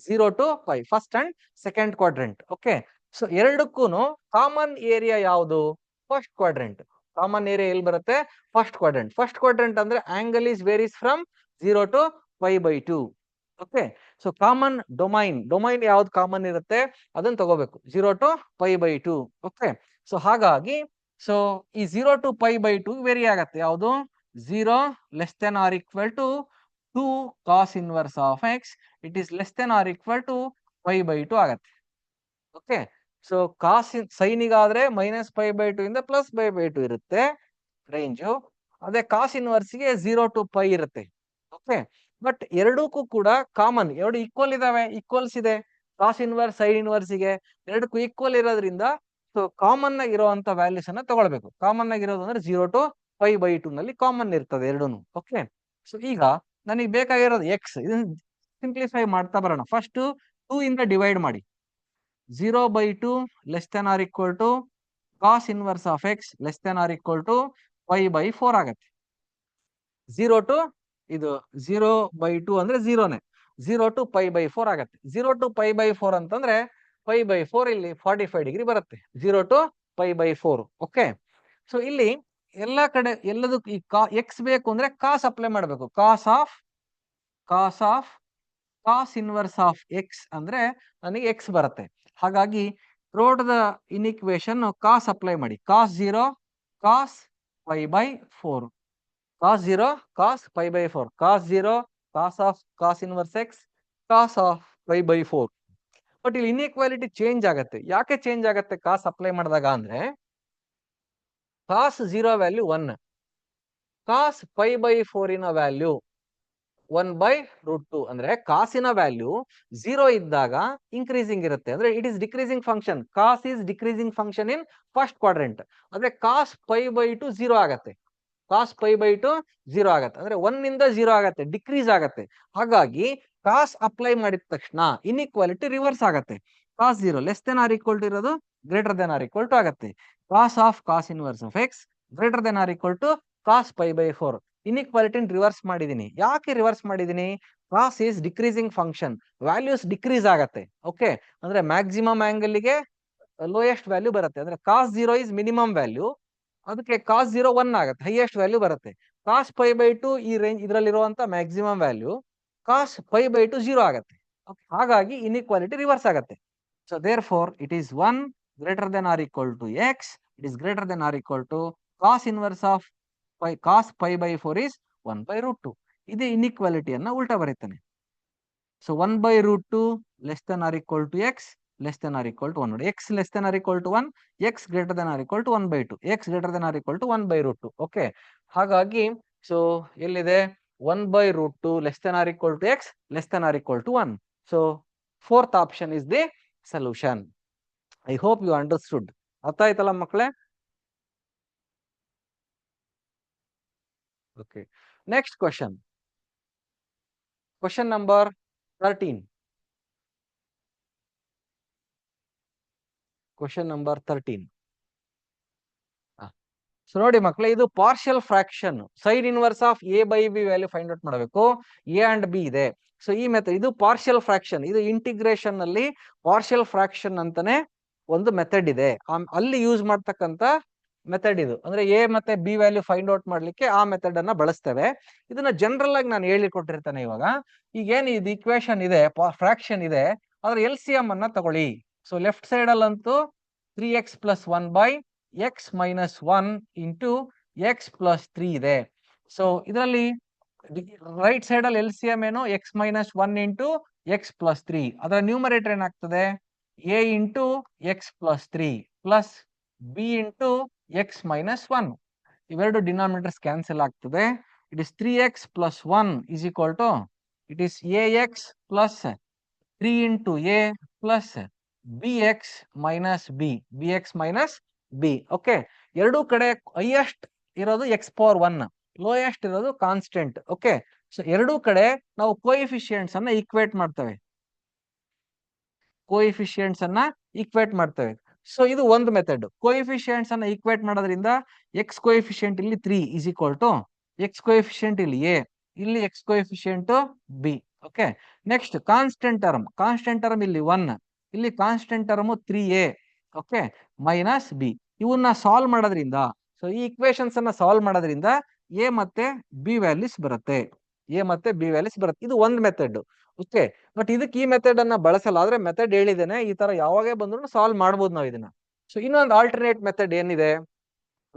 0 to pi, first and second quadrant. Okay, so ಎರಡಕ್ಕೂ ಕಾಮನ್ ಏರಿಯಾ ಯಾವುದು? First quadrant. ಕಾಮನ್ ಏರಿಯಾ ಎಲ್ಲಿ ಬರುತ್ತೆ? First quadrant. ಫಸ್ಟ್ ಕ್ವಾಡ್ರೆಂಟ್ ಅಂದ್ರೆ angle is varies from 0 to pi/2. Okay, so common domain ಯಾವ್ದು ಕಾಮನ್ ಇರುತ್ತೆ ಅದನ್ನ ತಗೋಬೇಕು, 0 to pi/2. ಓಕೆ, ಸೊ ಹಾಗಾಗಿ ಸೊ ಈ 0 to pi/2 ವೇರಿ ಆಗತ್ತೆ. ಯಾವುದು? 0 less than or equal to 2 cos inverse of x, it is less than or equal to pi/2 ಆಗತ್ತೆ. ಓಕೆ, ಸೊ ಕಾಸ್ ಸೈನಿಗಾದ್ರೆ minus pi/2 ಇಂದ plus pi/2 ಇರುತ್ತೆ ರೇಂಜು. ಅದೇ ಕಾಸ್ ಇನ್ವರ್ಸ್ ಗೆ 0 to pi ಇರುತ್ತೆ. ಓಕೆ, ಬಟ್ ಎರಡಕ್ಕೂ ಕೂಡ ಕಾಮನ್, ಎರಡು ಈಕ್ವಲ್ ಇದಾವೆ, ಈಕ್ವಲ್ಸ್ ಇದೆ. ಕಾಸ್ ಇನ್ವರ್ಸ್ ಸೈನ್ ಇನ್ವರ್ಸ್ ಗೆ ಎರಡಕ್ಕೂ ಈಕ್ವಲ್ ಇರೋದ್ರಿಂದ ಸೊ ಕಾಮನ್ ಆಗಿ ಇರುವಂತ ವ್ಯಾಲ್ಯೂಸ್ ಅನ್ನ ತಗೊಳ್ಬೇಕು. ಕಾಮನ್ ಆಗಿರೋದು ಅಂದ್ರೆ 0 to pi/2 ನಲ್ಲಿ ಕಾಮನ್ ಇರ್ತದೆ ಎರಡೂನು. ಓಕೆ, ಸೊ ಈಗ ನನಗೆ ಬೇಕಾಗಿರೋದು ಎಕ್ಸ್. ಇದನ್ನ ಸಿಂಪ್ಲಿಫೈ ಮಾಡ್ತಾ ಬರೋಣ. ಫಸ್ಟ್ 2 ಇಂದ ಡಿವೈಡ್ ಮಾಡಿ. 0/2 less than or equal to cos inverse of x less than or equal to pi/4 ಆಗತ್ತೆ. 0 to ಇದು 0/2 ಅಂದ್ರೆ 0ನೇ, 0 to pi/4 ಆಗತ್ತೆ. 0 to pi/4 ಅಂತಂದ್ರೆ pi/4 ಇಲ್ಲಿ 45 ಡಿಗ್ರಿ ಬರುತ್ತೆ. 0 to pi/4. ಓಕೆ, ಸೊ ಇಲ್ಲಿ ಎಲ್ಲಾ ಕಡೆ ಎಲ್ಲದಕ್ಕೂ ಈ ಎಕ್ಸ್ ಬೇಕು ಅಂದ್ರೆ ಕಾಸ್ ಅಪ್ಲೈ ಮಾಡಬೇಕು. ಕಾಸ್ ಇನ್ವರ್ಸ್ ಆಫ್ ಎಕ್ಸ್ ಅಂದ್ರೆ ನನಗೆ ಎಕ್ಸ್ ಬರುತ್ತೆ. ಹಾಗಾಗಿ throughout the inequation cos apply ಮಾಡಿ. Cos 0 cos pi/4, cos 0 cos pi/4, cos 0 cos of cos inverse x cos of pi/4. But ಇಲ್ಲಿ ಇನ್ಇಕ್ವಾಲಿಟಿ ಚೇಂಜ್ ಆಗತ್ತೆ. ಯಾಕೆ ಚೇಂಜ್ ಆಗತ್ತೆ ಕಾಸ್ ಅಪ್ಲೈ ಮಾಡಿದಾಗ ಅಂದ್ರೆ ಕಾಸ್ 0 ವ್ಯಾಲ್ಯೂ 1, ಕಾಸ್ pi/4 ಇನ ವ್ಯಾಲ್ಯೂ 1/√2. ಅಂದ್ರೆ ಕಾಸಿನ ವ್ಯಾಲ್ಯೂ 0 ಇದ್ದಾಗ ಇನ್ಕ್ರೀಸಿಂಗ್ ಇರುತ್ತೆ, ಅಂದ್ರೆ it is decreasing function. Cos is decreasing function in first quadrant. ಅಂದ್ರೆ ಕಾಸ್ pi/2 0 ಆಗತ್ತೆ. ಕಾಸ್ pi/2 0 ಆಗತ್ತೆ ಅಂದ್ರೆ 1 ಇಂದ 0 ಆಗತ್ತೆ, ಡಿಕ್ರೀಸ್ ಆಗತ್ತೆ. ಹಾಗಾಗಿ ಕಾಸ್ ಅಪ್ಲೈ ಮಾಡಿದ ತಕ್ಷಣ ಇನ್ಇಕ್ವಾಲಿಟಿ ರಿವರ್ಸ್ ಆಗತ್ತೆ. Cos 0 less than or equal to ಇರೋದು greater than or equal to ಆಗತ್ತೆ. Cos of cos inverse of x greater than or equal to cos pi by 4. ಇನ್ಇಕ್ವಾಲಿಟಿನ ರಿವರ್ಸ್ ಮಾಡಿದೀನಿ. ಯಾಕೆ ರಿವರ್ಸ್ ಮಾಡಿದೀನಿ? Cos is decreasing function, values decrease ಆಗತ್ತೆ. ಓಕೆ, ಅಂದ್ರೆ ಮ್ಯಾಕ್ಸಿಮಮ್ ಆಂಗಲ್ ಗೆ ಲೋಯೆಸ್ಟ್ ವ್ಯಾಲ್ಯೂ ಬರುತ್ತೆ. ಅಂದ್ರೆ ಕಾಸ್ 0 ಇಸ್ ಮಿನಿಮಮ್ ವ್ಯಾಲ್ಯೂ, ಅದಕ್ಕೆ ಕಾಸ್ 0 1 ಆಗುತ್ತೆ, ಹೈಯೆಸ್ಟ್ ವ್ಯಾಲ್ಯೂ ಬರುತ್ತೆ. ಕಾಸ್ ಪೈ ಬೈ 2 ಈ ರೇಂಜ್ ಇದರಲ್ಲಿರುವಂತ maximum value, cos pi by 2 0 ಆಗುತ್ತೆ. ಹಾಗಾಗಿ ಇನ್ಇಕ್ವಾಲಿಟಿ ರಿವರ್ಸ್ ಆಗುತ್ತೆ. So therefore it is 1 greater than or equal to x, it is greater than or equal to cos inverse of cos pi by 4 is 1 by root 2. ಇದೇ ಇನ್ಇಕ್ವಾಲಿಟಿಯನ್ನ ಉಲ್ಟಾ ಬರೀತಾನೆ. So 1 by root 2 less than or equal to x less than or equal to 1. ನೋಡಿ, x less than or equal to 1, x greater than or equal to 1 by 2, x greater than or equal to 1 by root 2. Okay, ಹಾಗಾಗಿ ಸೊ ಎಲ್ಲಿದೆ 1 by root 2 less than or equal to x less than or equal to 1. So fourth option is the solution. I hope you understood. ಅರ್ಥ ಆಯ್ತಲ್ಲ ಮಕ್ಕಳೇ? Okay, next question. Question number 13. Question number 13. So ನೋಡಿ ಮಕ್ಕಳೇ, ಇದು partial fraction. Sign inverse of A by B value find out ಮಾಡಬೇಕು. ಎ ಅಂಡ್ ಬಿ ಇದೆ. ಸೊ ಈ ಮೆಥಡ್ ಇದು ಪಾರ್ಷಿಯಲ್ ಫ್ರಾಕ್ಷನ್. ಇದು ಇಂಟಿಗ್ರೇಷನ್ ನಲ್ಲಿ ಪಾರ್ಷಿಯಲ್ ಫ್ರಾಕ್ಷನ್ ಅಂತಾನೆ ಒಂದು ಮೆಥಡ್ ಇದೆ, ಅಲ್ಲಿ ಯೂಸ್ ಮಾಡ್ತಕ್ಕಂತ ಮೆಥಡ್ ಇದು. ಅಂದ್ರೆ ಎ ಮತ್ತೆ ಬಿ ವ್ಯಾಲ್ಯೂ ಫೈಂಡ್ ಔಟ್ ಮಾಡ್ಲಿಕ್ಕೆ ಆ ಮೆಥಡ್ ಅನ್ನ ಬಳಸ್ತೇವೆ. ಇದನ್ನ ಜನರಲ್ ಆಗಿ ನಾನು ಹೇಳಿಕೊಟ್ಟಿರ್ತೇನೆ. ಇವಾಗ ಈಗೇನು ಇದು ಇಕ್ವೇಶನ್ ಇದೆ, ಫ್ರಾಕ್ಷನ್ ಇದೆ, ಅದ್ರ ಎಲ್ ಸಿ ಎಂ ಅನ್ನ ತಗೊಳ್ಳಿ. ಸೊ ಲೆಫ್ಟ್ ಸೈಡ್ ಅಲ್ಲಂತೂ 3x plus 1 by x minus 1 into x plus 3 ಇದೆ. ಸೊ ಇದರಲ್ಲಿ ರೈಟ್ ಸೈಡ್ ಅಲ್ಲಿ ಎಲ್ ಸಿ ಎಂ ಏನು, X minus 1 into x plus 3. ಅದರ ನ್ಯೂಮರೇಟರ್ ಏನಾಗ್ತದೆ, A into x plus 3 plus B into X minus 1. ಇವೆರಡು ಡಿನಾಮಿನೇಟರ್ಸ್ ಕ್ಯಾನ್ಸಲ್ ಆಗ್ತದೆ. It is 3x plus 1 is equal to, it is ax plus 3 into a plus bx minus b, bx minus b. Okay, ಎರಡೂ ಕಡೆ ಹೈಯೆಸ್ಟ್ ಇರೋದು ಎಕ್ಸ್ ಪವರ್ 1, ಲೋಯೆಸ್ಟ್ ಇರೋದು ಕಾನ್ಸ್ಟೆಂಟ್. ಓಕೆ, ಸೊ ಎರಡೂ ಕಡೆ ನಾವು ಕೋಎಫಿಷಿಯಂಟ್ಸ್ ಅನ್ನ ಈಕ್ವೇಟ್ ಮಾಡ್ತೇವೆ. ಕೋಎಫಿಷಿಯಂಟ್ಸ್ ಅನ್ನ ಈಕ್ವೇಟ್ ಮಾಡ್ತೇವೆ. ಸೊ ಇದು ಒಂದು ಮೆಥಡ್. ಕೋಎಫಿಷಿಯಂಟ್ಸ್ ಅನ್ನ ಈಕ್ವೇಟ್ ಮಾಡೋದ್ರಿಂದ ಎಕ್ಸ್ ಕೋಎಫಿಷಿಯಂಟ್ ಇಲ್ಲಿ 3 is equal to X coefficient ಇಲ್ಲಿ ಎ, ಇಲ್ಲಿ X coefficient B. Okay, next constant term ಇಲ್ಲಿ 1, ಇಲ್ಲಿ constant term 3a. Okay, minus B. ಇವನ್ನ ಸಾಲ್ವ್ ಮಾಡೋದ್ರಿಂದ, ಸೊ ಈ ಇಕ್ವೇಶನ್ಸ್ ಅನ್ನ ಸಾಲ್ವ್ ಮಾಡೋದ್ರಿಂದ ಎ ಮತ್ತೆ ಬಿ ವ್ಯಾಲ್ಯೂಸ್ ಬರುತ್ತೆ, ಎ ಮತ್ತೆ ಬಿ ವ್ಯಾಲ್ಯೂಸ್ ಬರುತ್ತೆ. ಇದು ಒಂದು ಮೆಥಡ್. ಓಕೆ, ಬಟ್ ಇದಕ್ಕೆ ಈ ಮೆಥಡ್ ಅನ್ನ ಬಳಸಲ್ಲ. ಆದ್ರೆ ಮೆಥಡ್ ಹೇಳಿದ್ದೇನೆ, ಈ ತರ ಯಾವಾಗೇ ಬಂದ್ರು ಸಾಲ್ವ್ ಮಾಡ್ಬೋದು ನಾವು ಇದನ್ನ. ಸೊ ಇನ್ನೊಂದು ಆಲ್ಟರ್ನೇಟ್ ಮೆಥಡ್ ಏನಿದೆ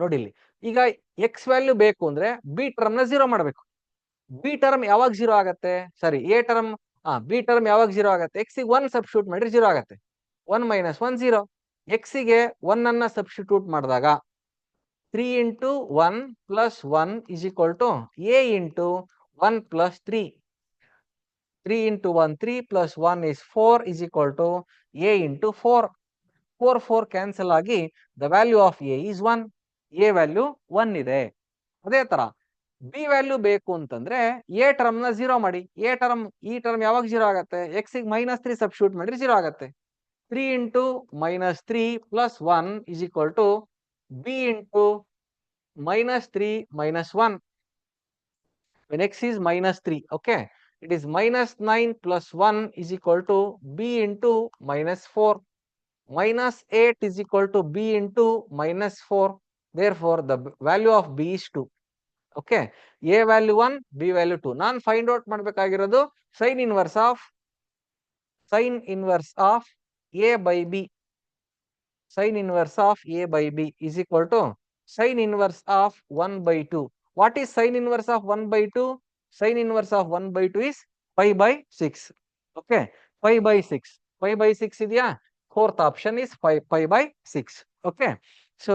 ನೋಡಿ ಇಲ್ಲಿ. ಈಗ ಎಕ್ಸ್ ವ್ಯಾಲ್ಯೂ ಬೇಕು ಅಂದ್ರೆ ಬಿ ಟರ್ಮ್ ನ 0 ಮಾಡಬೇಕು. ಬಿ ಟರ್ಮ್ ಯಾವಾಗ 0 ಆಗತ್ತೆ, ಸಾರಿ ಎ ಟರ್ಮ್, ಬಿ ಟರ್ಮ್ ಯಾವಾಗ 0 ಆಗತ್ತೆ, ಎಕ್ಸ್ ಗೆ 1 ಸಬ್ಸ್ಟಿಟ್ಯೂಟ್ ಮಾಡಿದ್ರೆ 0 ಆಗತ್ತೆ. 1 ಮೈನಸ್ 1 0. ಎಕ್ಸ್ ಗೆ 1 ಅನ್ನ ಸಬ್ಸ್ಟಿಟ್ಯೂಟ್ ಮಾಡಿದಾಗ 3 into 1 plus 1 is equal to a into 1 plus 3. 3 into 1 3 plus 1 is 4 is equal to a into 4. 4 cancel ಆಗಿ the value of a is 1. a value 1 ಇದೆ. ಅದೇ ತರ ಬಿ ವ್ಯಾಲ್ಯೂ ಬೇಕು ಅಂತಂದ್ರೆ ಎ ಟರ್ಮ್ ನ 0 ಮಾಡಿ. ಎ ಟರ್ಮ್, ಈ ಟರ್ಮ್ ಯಾವಾಗ 0 ಆಗತ್ತೆ, ಎಕ್ಸ್ ಗೆ ಮೈನಸ್ 3 ಸಬ್ಸ್ಟಿಟ್ಯೂಟ್ ಮಾಡಿದ್ರೆ 0 ಆಗತ್ತೆ. 3 into minus 3 plus 1 is equal to b into minus 3 minus 1 when x is minus 3. Okay, it is minus 9 plus 1 is equal to b into minus 4. Minus 8 is equal to b into minus 4. Therefore, the value of b is 2. Okay, a value 1, b value 2. ನಾನು ಫೈಂಡ್ ಔಟ್ ಮಾಡಬೇಕಾಗಿರೋದು sine inverse of a by b. Sin inverse of a by b is equal to sin inverse of 1 by 2. What is sin inverse of 1 by 2? Sin inverse of 1 by 2 is pi by 6. Okay, pi by 6. Pi by 6 ಇದೆಯಾ? Fourth option is pi by 6. Okay, so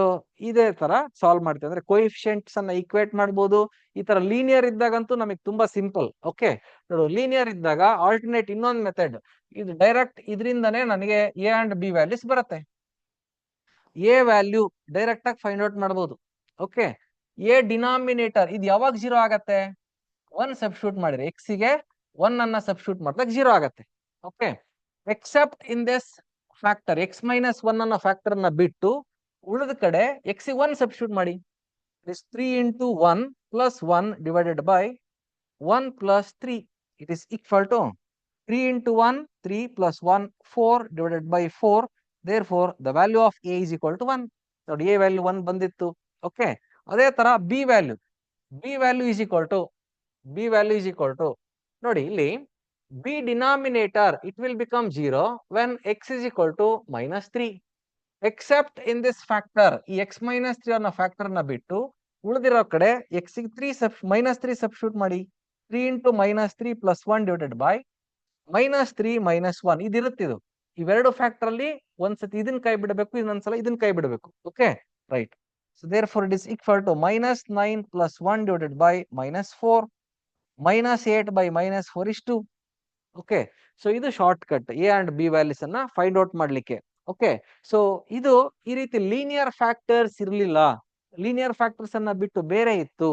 ಇದೇ ತರ ಸಾಲ್ವ್ ಮಾಡ್ತೀವಿ. ಅಂದ್ರೆ ಕೋಎಫಿಷಿಯಂಟ್ಸ್ ಅನ್ನ ಈಕ್ವೇಟ್ ಮಾಡ್ಬೋದು. ಈ ತರ ಲೀನಿಯರ್ ಇದ್ದಾಗಂತೂ ನಮಗೆ ತುಂಬಾ ಸಿಂಪಲ್. ಓಕೆ, ನೋಡು, ಲೀನಿಯರ್ ಇದ್ದಾಗ ಆಲ್ಟರ್ನೇಟ್ ಇನ್ನೊಂದು ಮೆಥಡ್. ಇದು ಡೈರೆಕ್ಟ್ ಇದರಿಂದನೇ ನನಗೆ ಎ ಅಂಡ್ ಬಿ ವ್ಯಾಲ್ಯೂಸ್ ಬರುತ್ತೆ. ಎ ವ್ಯಾಲ್ಯೂ ಡೈರೆಕ್ಟ್ ಆಗಿ ಫೈಂಡ್ ಔಟ್ ಮಾಡಬಹುದು. ಓಕೆ, ಎ ಡಿನಾಮಿನೇಟರ್ ಇದು ಯಾವಾಗ 0 ಆಗತ್ತೆ, 1 ಸಬ್ಸ್ಟಿಟ್ಯೂಟ್ ಮಾಡಿದ್ರೆ ಎಕ್ಸ್ ಗೆ 1 ಅನ್ನ ಸಬ್ಸ್ಟಿಟ್ಯೂಟ್ ಮಾಡಿದಾಗ 0 ಆಗತ್ತೆ. Okay, except in this factor x minus 1 ಅನ್ನೋ ಫ್ಯಾಕ್ಟರ್ ನ ಬಿಟ್ಟು ಉಳಿದ ಕಡೆ ಎಕ್ಸ್ ಗೆ 1 ಸಬ್ಸ್ಟಿಟ್ಯೂಟ್ ಮಾಡಿ. is 3 into 1 plus 1 divided by 1 plus 3. It is equal to 3 into 1, 3 plus 1, 4 divided by 4. Therefore, the value of A is equal to 1. So, A value 1 ಬಂದಿತ್ತು. Okay. ಅದೇ ತರ B value. B value is equal to ನೋಡಿ ಇಲ್ಲಿ B denominator it will become 0 when x is equal to -3. Except in this factor, ಈ x minus 3 ಅನ್ನೋ ಫ್ಯಾಕ್ಟರ್ ನ ಬಿಟ್ಟು ಉಳಿದಿರೋ ಕಡೆ x ಗೆ 3 ಸಬ್ಸ್ಟಿಟ್ಯೂಟ್ ಮಾಡಿ. 3 into -3 plus 1 divided by -3 minus 1 ಇದಿರುತ್ತಿದು. ಇವೆರಡು ಫ್ಯಾಕ್ಟರ್ ಅಲ್ಲಿ ಒಂದ್ಸತಿ ಇದನ್ನ ಕೈ ಬಿಡಬೇಕು, ಇನ್ನೊಂದ್ಸಲ ಇದನ್ನ ಕೈ ಬಿಡಬೇಕು. Okay right. So therefore it is equal to -9 plus 1 divided by -4 -8 by -4 is 2. Okay so ಇದು short cut A and B values ಅನ್ನ ಫೈಂಡ್ ಔಟ್ ಮಾಡ್ಲಿಕ್ಕೆ. ಓಕೆ ಸೊ ಇದು ಈ ರೀತಿ ಲೀನಿಯರ್ ಫ್ಯಾಕ್ಟರ್ಸ್ ಇರಲಿಲ್ಲ. ಲೀನಿಯರ್ ಫ್ಯಾಕ್ಟರ್ಸ್ ಅನ್ನ ಬಿಟ್ಟು ಬೇರೆ ಇತ್ತು,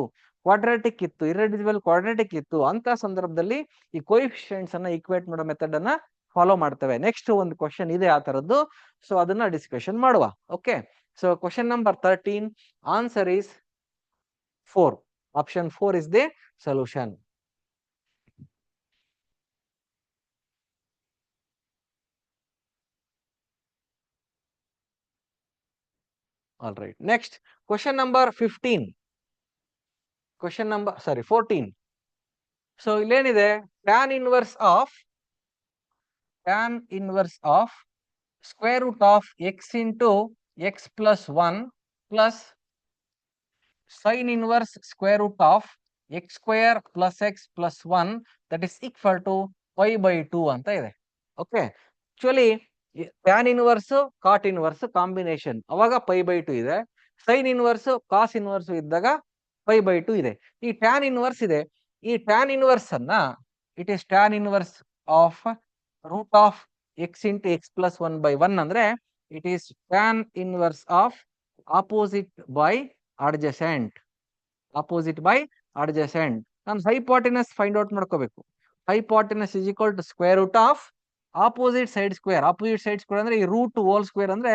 ಕ್ವಾಡ್ರಾಟಿಕ್ ಇತ್ತು, ಇರ್ರೆಡ್ಯೂಸಿಬಲ್ ಕ್ವಾಡ್ರಾಟಿಕ್ ಇತ್ತು. ಅಂತ ಸಂದರ್ಭದಲ್ಲಿ ಈ ಕೋಎಫಿಷಿಯೆಂಟ್ಸ್ ಅನ್ನ ಈಕ್ವೇಟ್ ಮಾಡೋ ಮೆಥಡ್ ಅನ್ನ ಫಾಲೋ ಮಾಡ್ತೇವೆ. ನೆಕ್ಸ್ಟ್ ಒಂದು ಕ್ವಶನ್ ಇದೆ ಆ ತರದ್ದು, ಸೊ ಅದನ್ನ ಡಿಸ್ಕಷನ್ ಮಾಡುವ. Okay so question number 13 answer is 4. Option 4 is the solution. All right. Next, question number 15. Question number, sorry, 14. So, illénide tan inverse of square root of x into x plus 1 plus sin inverse square root of x square plus x plus 1 that is equal to pi by 2 ಅಂತ ಇದೆ. Okay. Actually, tan inverse cot inverse combination ಅವಾಗ ಪೈ ಬೈ 2 ಇದೆ. ಸೈನ್ ಇನ್ವರ್ಸ್ ಕಾಸ್ ಇನ್ವರ್ಸ್ ಇದ್ದಾಗ ಪೈ ಬೈ 2 ಇದೆ. ಈ ಟ್ಯಾನ್ ಇನ್ವರ್ಸ್ ಇದೆ. ಈ ಟ್ಯಾನ್ ಇನ್ವರ್ಸ್ ಅನ್ನ it is tan inverse of root of x into x plus 1/1 ಅಂದ್ರೆ it is tan inverse of opposite by adjacent. ನಾನು ಹೈಪೋಟೆನಸ್ ಫೈಂಡ್ ಔಟ್ ಮಾಡ್ಕೋಬೇಕು. Hypotenuse is equal to square root of opposite side square ಅಂದ್ರೆ ಈ ರೂಟ್ ಹೋಲ್ ಸ್ಕ್ವೇರ್ ಅಂದ್ರೆ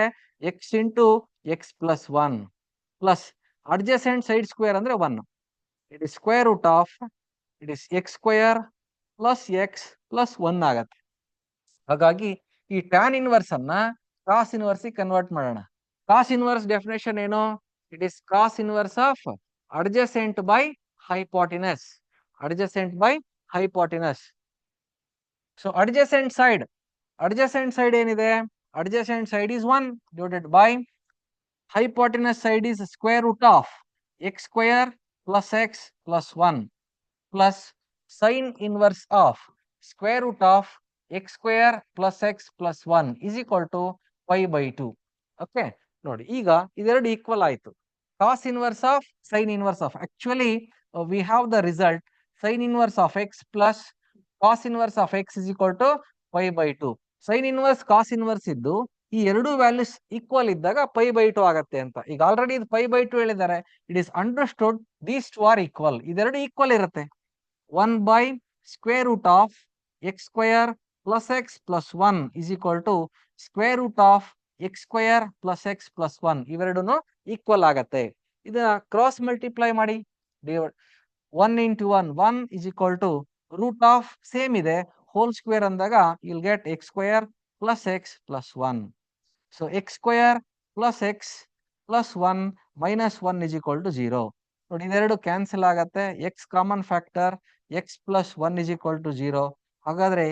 x into x plus 1 plus adjacent side square ಅಂದ್ರೆ 1. It is square root of it is x square plus x plus 1 ಆಗತ್ತೆ. ಹಾಗಾಗಿ ಈ ಟ್ಯಾನ್ ಇನ್ವರ್ಸ್ ಅನ್ನ ಕಾಸ್ ಇನ್ವರ್ಸ್ ಕನ್ವರ್ಟ್ ಮಾಡೋಣ. ಕಾಸ್ ಇನ್ವರ್ಸ್ ಡೆಫಿನೇಷನ್ ಏನು? It is cos inverse of adjacent by hypotenuse. So adjacent side ಏನಿದೆ? adjacent side is 1 divided by hypotenuse side is square root of x square plus x plus 1 plus sin inverse of square root of x square plus x plus 1 is equal to pi by 2. Okay, ನೋಡಿ ಈಗ ಇದೆರಡು ಈಕ್ವಲ್ ಆಯ್ತು. cos inverse of sin inverse of, actually we have the result sin inverse of x plus cos inverse of x is equal to pi by 2. sin inverse cos inverse ಇದ್ದು ಈ ಎರಡು ವ್ಯಾಲ್ಯೂಸ್ ಈಕ್ವಲ್ ಇದ್ದಾಗ pi by 2 ಆಗತ್ತೆ ಅಂತ. ಈಗ ಆಲ್ರೆಡಿ ಇದು pi by 2 ಹೇಳಿದ್ದಾರೆ. It is understood these two are equal. ಇದೆರಡು ಈಕ್ವಲ್ ಇರುತ್ತೆ. 1 by square root of x square plus x plus 1 is equal to square root of x square plus x plus 1. ಇವೆರಡೂನು equal ಆಗತ್ತೆ. ಇದನ್ನ ಕ್ರಾಸ್ ಮಲ್ಟಿಪ್ಲೈ ಮಾಡಿ. 1 into 1 is equal to root of same ಇದೆ ಹೋಲ್ ಸ್ಕ್ವೇರ್ ಅಂದಾಗ you'll get x square plus x plus 1. So x square plus x plus 1 minus 1 is equal to 0. ನೋಡಿ ಇದೆರಡು ಕ್ಯಾನ್ಸಲ್ ಆಗತ್ತೆ. x common factor x plus 1 is equal to 0. ಹಾಗಾದ್ರೆ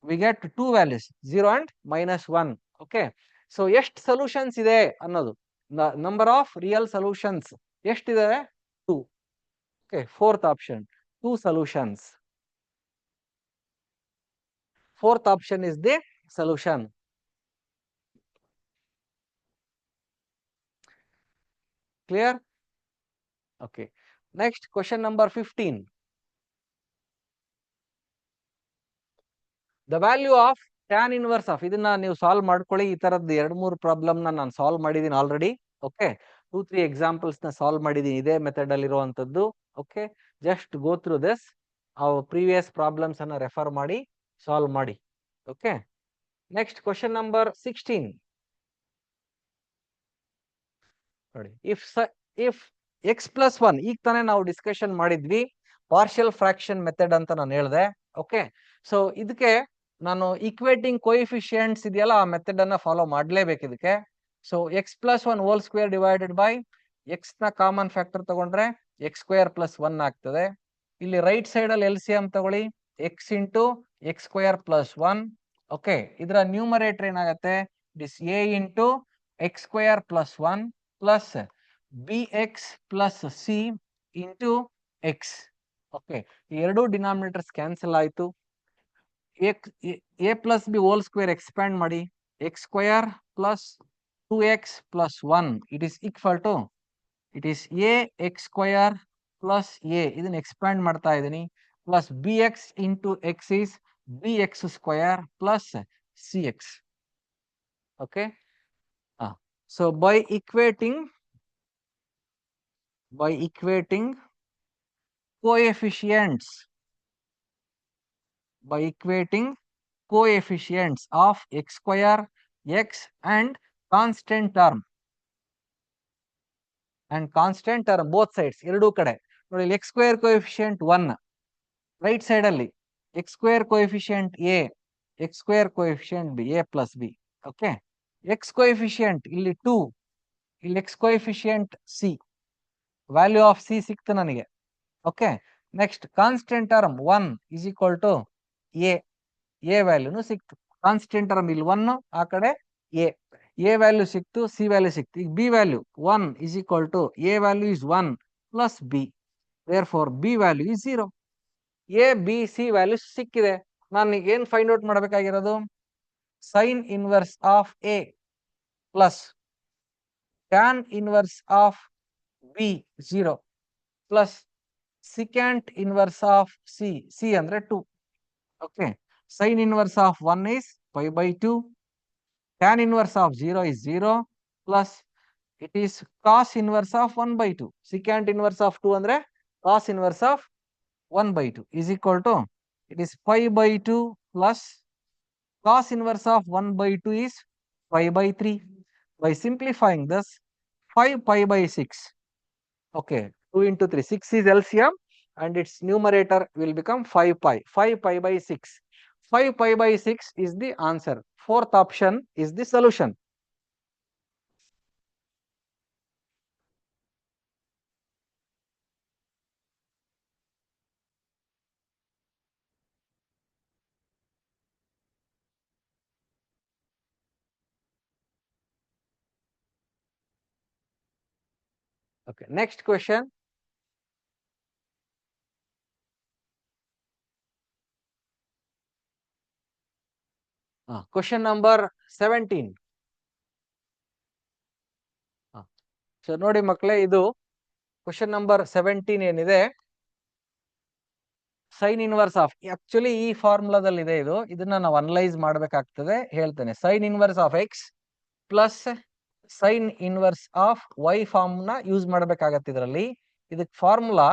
we get two values 0 and -1. Okay, so ಎಷ್ಟು ಸೊಲ್ಯೂಷನ್ಸ್ ಇದೆ ಅನ್ನೋದು, ನಂಬರ್ ಆಫ್ ರಿಯಲ್ ಸೊಲ್ಯೂಷನ್ಸ್ ಎಷ್ಟಿದೆ? 2. Okay, fourth option 2 solutions. Fourth option is the solution. Clear? Okay. Next, question number 15. The value of tan inverse of, ಇದನ್ನ ನೀವು ಸಾಲ್ವ್ ಮಾಡ್ಕೊಳ್ಳಿ. ಈ ತರದ್ದು 2-3 ಪ್ರಾಬ್ಲಮ್ ನಾನು ಸಾಲ್ವ್ ಮಾಡಿದೀನಿ ಆಲ್ರೆಡಿ. ಓಕೆ, 2-3 ಎಕ್ಸಾಂಪಲ್ಸ್ ನ ಸಾಲ್ವ್ ಮಾಡಿದೀನಿ ಇದೇ ಮೆಥಡ್ ಅಲ್ಲಿ ಇರುವಂತದ್ದು. Okay, just go through this. Previous problems ಅನ್ನ ರೆಫರ್ ಮಾಡಿ ಸಾಲ್ವ್ ಮಾಡಿ. ಓಕೆ, ನೆಕ್ಸ್ಟ್ ಕ್ವಶನ್ ನಂಬರ್ 16 ನೋಡಿ. ಇಫ್ x+1 ಈಗ ತಾನೇ ನಾವು ಡಿಸ್ಕಷನ್ ಮಾಡಿದ್ವಿ ಪಾರ್ಷಿಯಲ್ ಫ್ರಾಕ್ಷನ್ ಮೆಥಡ್ ಅಂತ ನಾನು ಹೇಳಿದೆ. ಓಕೆ, ಸೊ ಇದಕ್ಕೆ ನಾನು ಈಕ್ವೇಟಿಂಗ್ ಕೋಎಫಿಷಿಯಂಟ್ಸ್ ಇದೆಯಲ್ಲ ಆ ಮೆಥಡ್ ಅನ್ನ ಫಾಲೋ ಮಾಡ್ಲೇಬೇಕು ಇದಕ್ಕೆ. So x+1 whole square divided by x ನ ಕಾಮನ್ ಫ್ಯಾಕ್ಟರ್ ತಗೊಂಡ್ರೆ x²+1 ಆಗ್ತದೆ. ಇಲ್ಲಿ ರೈಟ್ ಸೈಡ್ ಅಲ್ಲಿ LCM ತಗೊಳ್ಳಿ, x ಇಂಟು x²+1. ಓಕೆ, ಇದರ ನ್ಯೂಮರೇಟರ್ ಏನಾಗುತ್ತೆ, this a into x²+1 plus bx+c into x. ಓಕೆ, ಈ ಎರಡು ಡಿನಾಮಿನೇಟರ್ಸ್ ಕ್ಯಾನ್ಸಲ್ ಆಯ್ತು. a plus b whole square expand ಮಾಡಿ, x²+2x+1 it is equal to a x²+a. ಇದನ್ನ ಎಕ್ಸ್ಪ್ಯಾಂಡ್ ಮಾಡ್ತಾ ಇದ್ದೀನಿ, plus bx into x is bx² plus cx. Okay, so by equating coefficients of x², x and constant term both sides ಎರಡೂ ಕಡೆ ನೋಡಿ. x² ಕೋಎಫಿಷಿಯಂಟ್ 1 ರೈಟ್ ಸೈಡ್ ಅಲ್ಲಿ, x² coefficient a, x² coefficient b, a plus b. Okay, x coefficient ಇಲ್ಲಿ 2, ಇಲ್ಲಿ x coefficient c, value of c ಸಿಕ್ತು ನನಗೆ. Okay, next constant term 1 is equal to a ವ್ಯಾಲ್ಯೂನು ಸಿಕ್ತು. ಕಾನ್ಸ್ಟೆಂಟ್ ಟರ್ಮ್ ಇಲ್ಲಿ 1, ಆ ಕಡೆ a ವ್ಯಾಲ್ಯೂ ಸಿಕ್ತು, c ವ್ಯಾಲ್ಯೂ ಸಿಕ್ತು. ಈಗ b value 1 is equal to a value is 1 plus b, therefore b value is 0. a b c value ಸಿಕ್ಕಿದೆ. ನಾನು ಈಗ ಏನ್ ಫೈಂಡ್ ಔಟ್ ಮಾಡಬೇಕಾಗಿರೋದು, sine inverse of a plus tan inverse of b 0 plus secant inverse of c ಅಂದ್ರೆ 2. okay, sin inverse of 1 is pi/2, tan inverse of 0 is 0 plus it is cos inverse of 1/2. secant inverse of 2 ಅಂದ್ರೆ cos inverse of 1/2 is equal to, it is pi/2 plus cos inverse of 1/2 is pi/3. by simplifying this, 5 pi/6. okay, 2 into 3, 6 is LCM and its numerator will become 5 pi. 5 pi/6. 5 pi/6 is the answer. Fourth option is the solution. Okay, next question. Question number 17. So ನೋಡಿ ಮಕ್ಕಳೇ, ಇದು ಕ್ವಶನ್ ನಂಬರ್ 17 ಏನಿದೆ, ಸೈನ್ ಇನ್ವರ್ಸ್ ಆಫ್, ಆಕ್ಚುಲಿ ಈ ಫಾರ್ಮುಲಾದಲ್ಲಿ ಇದೆ ಇದು, ಇದನ್ನ ನಾವು ಅನಲೈಸ್ ಮಾಡಬೇಕಾಗ್ತದೆ. ಹೇಳ್ತೇನೆ, sine inverse of x plus sine inverse of y form ನ ಯೂಸ್ ಮಾಡ್ಬೇಕಾಗತ್ತೆ ಇದರಲ್ಲಿ. ಇದಕ್ಕೆ formula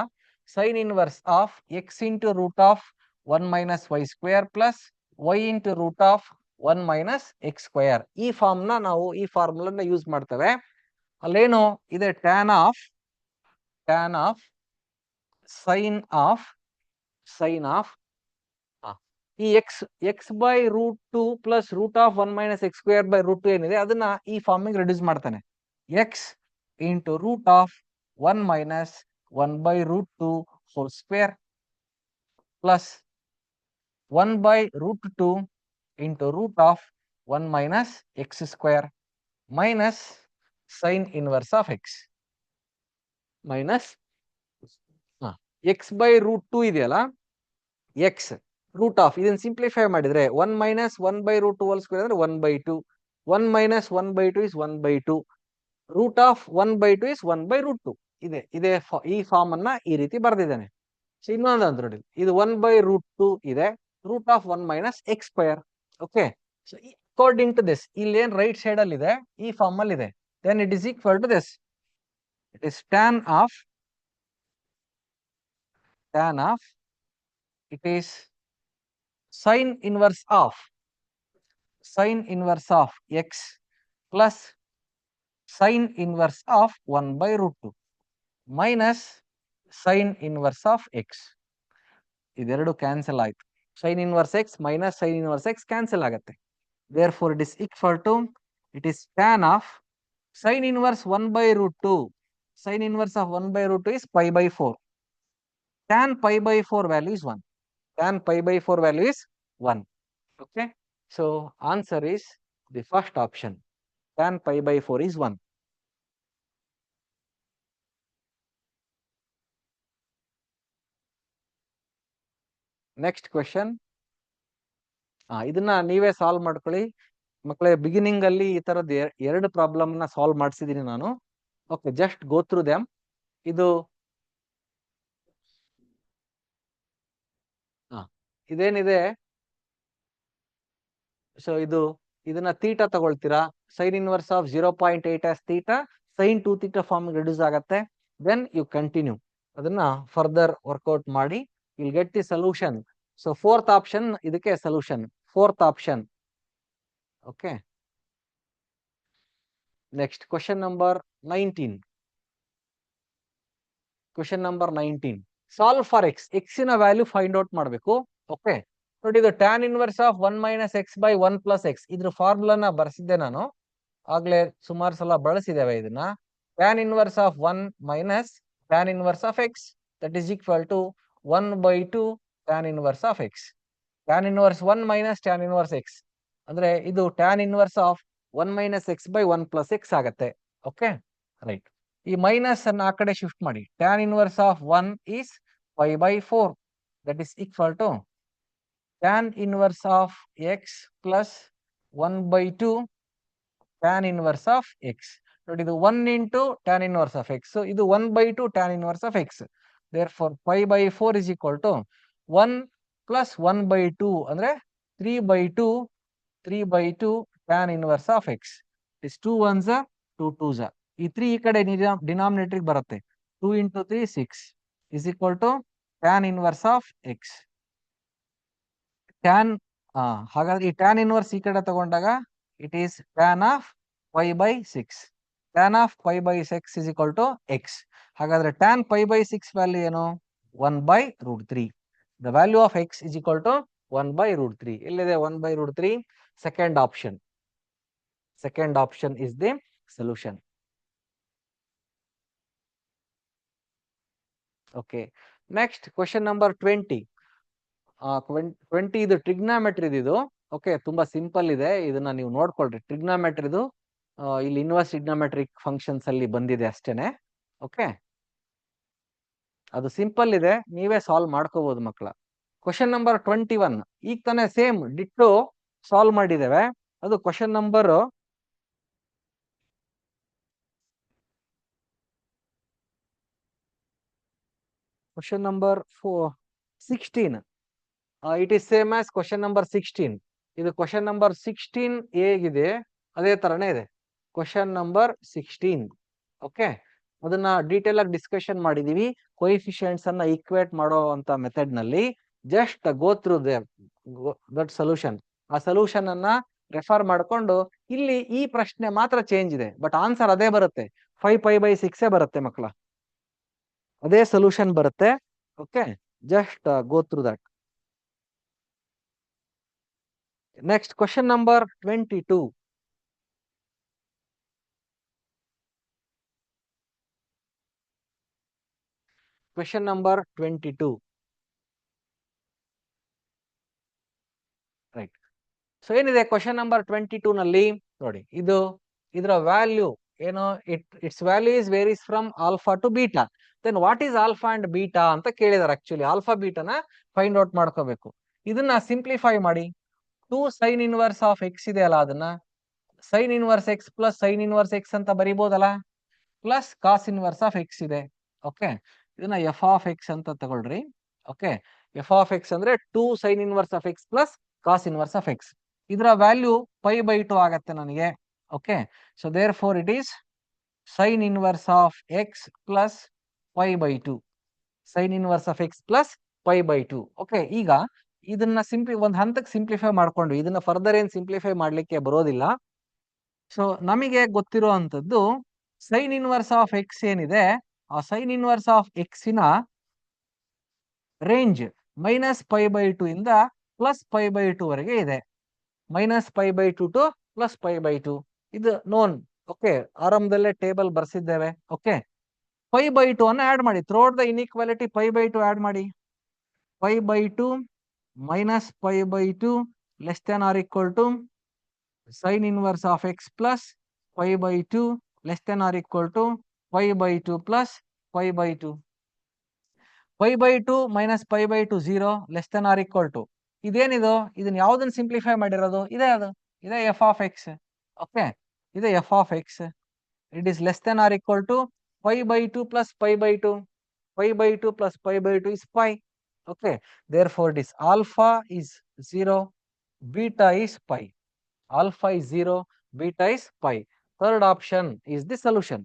sine inverse of x into root of 1 minus y² plus y into root of 1 minus x². ಈ ಫಾರ್ಮ್ ನ ನಾವು ಈ ಫಾರ್ಮುಲಾ ಯೂಸ್ ಮಾಡ್ತೇವೆ. ಅಲ್ಲೇನು ಇದೆ, ಟ್ಯಾನ್ ಆಫ್ ಸೈನ್ ಆಫ್ ಈ x/√2 plus root of 1 minus x²/√2 ಏನಿದೆ ಅದನ್ನ ಈ ಫಾರ್ಮಿಗೆ ರೆಡ್ಯೂಸ್ ಮಾಡ್ತಾನೆ. x into root of 1 minus 1/√2 whole square plus 1/√2 into root of 1 minus x² minus sine inverse of x minus x/√2 ಇದೆಯಲ್ಲ, x ರೂಟ್ ಆಫ್, ಇದನ್ನ ಸಿಂಪ್ಲಿಫೈ ಮಾಡಿದ್ರೆ 1 ಮೈನಸ್ 1/√2 ಹೋಲ್ ಸ್ಕ್ವೇರ್ ಅಂದ್ರೆ 1/2, 1 ಮೈನಸ್ 1/2 ಇಸ್ 1/2, ರೂಟ್ ಆಫ್ 1/2 ಇಸ್ 1/√2. ಇದೆ ಈ ಫಾರ್ಮ್ ಅನ್ನ ಈ ರೀತಿ ಬರ್ದಿದ್ದಾನೆ. ಸೊ ಇನ್ನೊಂದು ಅಂದ್ರೆ ಇದು 1/√2 ಇದೆ, root of 1 minus x². Okay, so according to this ಇಲ್ಲಿ ಏನ್ ರೈಟ್ ಸೈಡ್ ಅಲ್ಲಿ ಇದೆ ಈ ಫಾರ್ಮ್ ಅಲ್ಲಿ ಇದೆ, then it is equal to this, it is tan of it is sin inverse of x plus sin inverse of 1/√2. Minus sine inverse of X. ಇದೆರಡು ಕ್ಯಾನ್ಸಲ್ ಆಯ್ತು. Sign inverse X minus sine inverse X cancel ಆಗುತ್ತೆ. Therefore, it is equal to, it is tan of sin inverse 1 by root 2. Sin inverse of 1 by root 2 is pi by 4. Tan pi by 4 value is 1. Tan pi by 4 value is 1. Okay. So, answer is the first option. Tan pi by 4 is 1. Next question. ಇದನ್ನ ನೀವೇ ಸಾಲ್ವ್ ಮಾಡ್ಕೊಳ್ಳಿ ಮಕ್ಕಳೇ. ಬಿಗಿನಿಂಗ್ ಅಲ್ಲಿ ಈ ತರದ ಎರಡು ಪ್ರಾಬ್ಲಮ್ ನ ಸಾಲ್ವ್ ಮಾಡಿಸಿದೀನಿ ನಾನು. Okay, just go through them. ಇದು ಇದೇನಿದೆ, ಸೊ ಇದನ್ನ ತೀಟಾ ತಗೊಳ್ತೀರಾ. Sine inverse of 0.8 as theta sine 2 theta form reduce ಆಗತ್ತೆ. ದೆನ್ ಯು ಕಂಟಿನ್ಯೂ ಅದನ್ನ ಫರ್ದರ್ ವರ್ಕೌಟ್ ಮಾಡಿ, will get the solution. So fourth option ಇದಕ್ಕೆ solution, fourth option. Okay, next question number 19. Question number 19, solve for x. X ನ ವ್ಯಾಲ್ಯೂ ಫೈಂಡ್ ಔಟ್ ಮಾಡಬೇಕು. ಓಕೆ, ನೋಡಿ ಇದು tan inverse of 1 minus x by 1 plus x. ಇದ್ರ ಫಾರ್ಮುಲಾನ ಬರ್ಸಿದ್ದೆ ನಾನು ಆಗ್ಲೇ, ಸುಮಾರು ಸಲ ಬಳಸಿದ್ದೇವೆ ಇದನ್ನ. Tan inverse of 1 minus tan inverse of x that is equal to 1 by 2 tan inverse of x. Tan inverse 1 minus tan inverse x ಅಂದ್ರೆ ಇದು tan inverse of 1 minus x by 1 plus x ಆಗತ್ತೆ. Okay, right. ಈ ಮೈನಸ್ ಅನ್ನ ಆ ಕಡೆ ಶಿಫ್ಟ್ ಮಾಡಿ. Tan inverse of 1 is 5 by 4 that is equal to tan inverse of x plus 1 by 2 tan inverse of x. ನೋಡಿ ಇದು 1 into tan inverse of x. So ಇದು 1 by 2 tan inverse of x. Therefore 5 by 4 is equal to 1 plus 1 by 2 ಅಂದ್ರೆ 3 by 2 3 by 2 tan inverse of x. It is 2 ones are 2 twos are. ಈ 3 ಈ ಕಡೆ ಡಿನಾಮಿನೇಟರ್ ಬರುತ್ತೆ. 2 into 3 6 is equal to tan inverse of x. Tan ಹಾಗಾದ್ರೆ ಈ ಟ್ಯಾನ್ ಇನ್ವರ್ಸ್ ಈ ಕಡೆ ತಗೊಂಡಾಗ it is tan of 5 by 6. Tan of 5 by 6 is equal to x. ಹಾಗಾದ್ರೆ ಟ್ಯಾನ್ 5 by 6 ವ್ಯಾಲ್ಯೂ ಏನು? 1 by root 3. The value of x is equal to 1 by root 3. ಎಲ್ಲಿದೆ 1 by root 3? Second option. Second option is the solution. Okay. Next, question number 20. 20 ಇದು ಟ್ರಿಗ್ನಾಮೆಟ್ರಿ ಇದು. ಓಕೆ, ತುಂಬಾ ಸಿಂಪಲ್ ಇದೆ, ಇದನ್ನ ನೀವು ನೋಡ್ಕೊಳ್ರಿ. ಟ್ರಿಗ್ನಾಮೆಟ್ರಿದು ಇಲ್ಲಿ ಇನ್ವರ್ಸ್ ಟ್ರಿಗ್ನಾಮೆಟ್ರಿಕ್ ಫಂಕ್ಷನ್ಸ್ ಅಲ್ಲಿ ಬಂದಿದೆ ಅಷ್ಟೇನೆ. ಓಕೆ, ಅದು ಸಿಂಪಲ್ ಇದೆ, ನೀವೇ ಸಾಲ್ವ್ ಮಾಡ್ಕೋಬಹುದು ಮಕ್ಕಳ. ಕ್ವಶನ್ ನಂಬರ್ 21 ಈಗ ತಾನೇ ಸೇಮ್ ಡಿಟ್ಟೋ ಸಾಲ್ವ್ ಮಾಡಿದ್ದೇವೆ. ಅದು question number 16. It is same as question number 16. ಇದು ಕ್ವಶನ್ ನಂಬರ್ 16 ಹೇಗಿದೆ ಅದೇ ತರನೇ ಇದೆ ಕ್ವಶನ್ ನಂಬರ್ 16. ಓಕೆ, ಅದನ್ನ ಡೀಟೇಲ್ ಆಗಿ ಡಿಸ್ಕಷನ್ ಮಾಡಿದೀವಿ. ಕೋಎಫಿಷಿಯಂಟ್ಸ್ ಅನ್ನ ಈಕ್ವೇಟ್ ಮಾಡೋ ಅಂತ ಮೆಥಡ್ ನಲ್ಲಿ just go through that solution. ಆ ಸೊಲ್ಯೂಷನ್ ಅನ್ನ ರೆಫರ್ ಮಾಡ್ಕೊಂಡು ಇಲ್ಲಿ ಈ ಪ್ರಶ್ನೆ ಮಾತ್ರ ಚೇಂಜ್ ಇದೆ, ಬಟ್ ಆನ್ಸರ್ ಅದೇ ಬರುತ್ತೆ. 5 pi by 6 ಬರುತ್ತೆ ಮಕ್ಕಳ, ಅದೇ ಸೊಲ್ಯೂಷನ್ ಬರುತ್ತೆ. Okay, just go through that. Next, question number 22. Question number 22. Right. So ಏನಿದೆ ಕ್ವಶನ್ ನಂಬರ್ 22 ನಲ್ಲಿ ನೋಡಿ, ಇದರ ವ್ಯಾಲ್ಯೂ ಏನು, it's value is varies from alpha to beta. Then what is alpha and beta ಅಂತ ಕೇಳಿದಾರೆ. ಆಕ್ಚುಲಿ ಆಲ್ಫಾ ಬೀಟಾನ ಫೈಂಡ್ ಔಟ್ ಮಾಡ್ಕೋಬೇಕು. ಇದನ್ನ ಸಿಂಪ್ಲಿಫೈ ಮಾಡಿ. 2 ಸೈನ್ ಇನ್ವರ್ಸ್ ಆಫ್ ಎಕ್ಸ್ ಇದೆ ಅಲ್ಲ, ಅದನ್ನ sine inverse x plus sine inverse x ಅಂತ ಬರಿಬಹುದಲ್ಲ, plus cos inverse of x ಇದೆ. ಓಕೆ, ಇದನ್ನ ಎಫ್ ಆಫ್ ಎಕ್ಸ್ ಅಂತ ತಗೊಳ್ರಿ. ಓಕೆ, ಎಫ್ ಆಫ್ ಎಕ್ಸ್ ಅಂದ್ರೆ 2 sine inverse of x plus cos inverse of x. ಇದರ ವ್ಯಾಲ್ಯೂ ಪೈ ಬೈ 2 ಆಗತ್ತೆ ನನಗೆ. Okay, so therefore it is sine inverse of x plus pi by 2. Sine inverse of x plus pi by 2. Okay, ಈಗ ಇದನ್ನ ಒಂದ್ ಹಂತಕ್ಕೆ ಸಿಂಪ್ಲಿಫೈ ಮಾಡ್ಕೊಂಡು ಇದನ್ನ ಫರ್ದರ್ ಏನ್ ಸಿಂಪ್ಲಿಫೈ ಮಾಡ್ಲಿಕ್ಕೆ ಬರೋದಿಲ್ಲ. ಸೊ ನಮಗೆ ಗೊತ್ತಿರೋ ಅಂತದ್ದು ಸೈನ್ ಇನ್ವರ್ಸ್ ಆಫ್ ಎಕ್ಸ್ ಏನಿದೆ ಆ ಸೈನ್ ಇನ್ವರ್ಸ್ ಆಫ್ ಎಕ್ಸಿನ ರೇಂಜ್ -π/2 ಇಂದ +π/2 ವರೆಗೆ ಇದೆ. -π/2 ಟು +π/2 ಇದು ನೋನ್. ಓಕೆ, ಆರಂಭದಲ್ಲೇ ಟೇಬಲ್ ಬರ್ಸಿದ್ದೇವೆ. ಓಕೆ, π/2 ಅನ್ನು ಆಡ್ ಮಾಡಿ. ಥ್ರೋಟ್ ದ ಇನ್ಇಕ್ವಾಲಿಟಿ π/2 ಆಡ್ ಮಾಡಿ. π/2 -π/2 less than or equal to sin inverse of x plus π/2 less than or equal to π/2 plus π/2. π/2 minus π/2 0 less than or equal to ಇದೇನಿದು, ಇದನ್ನ ಯಾವ್ದನ್ನ ಸಿಂಪ್ಲಿಫೈ ಮಾಡಿರೋದು, ಇದೇ ಎಫ್ ಆಫ್ ಎಕ್ಸ್. ಓಕೆ, ಇದೆ f of x. It is less than or equal to π/2 plus π/2. π/2 plus π/2 is π. Okay, therefore it is alpha is 0, beta is pi. Alpha is 0, beta is pi. Third option is the solution.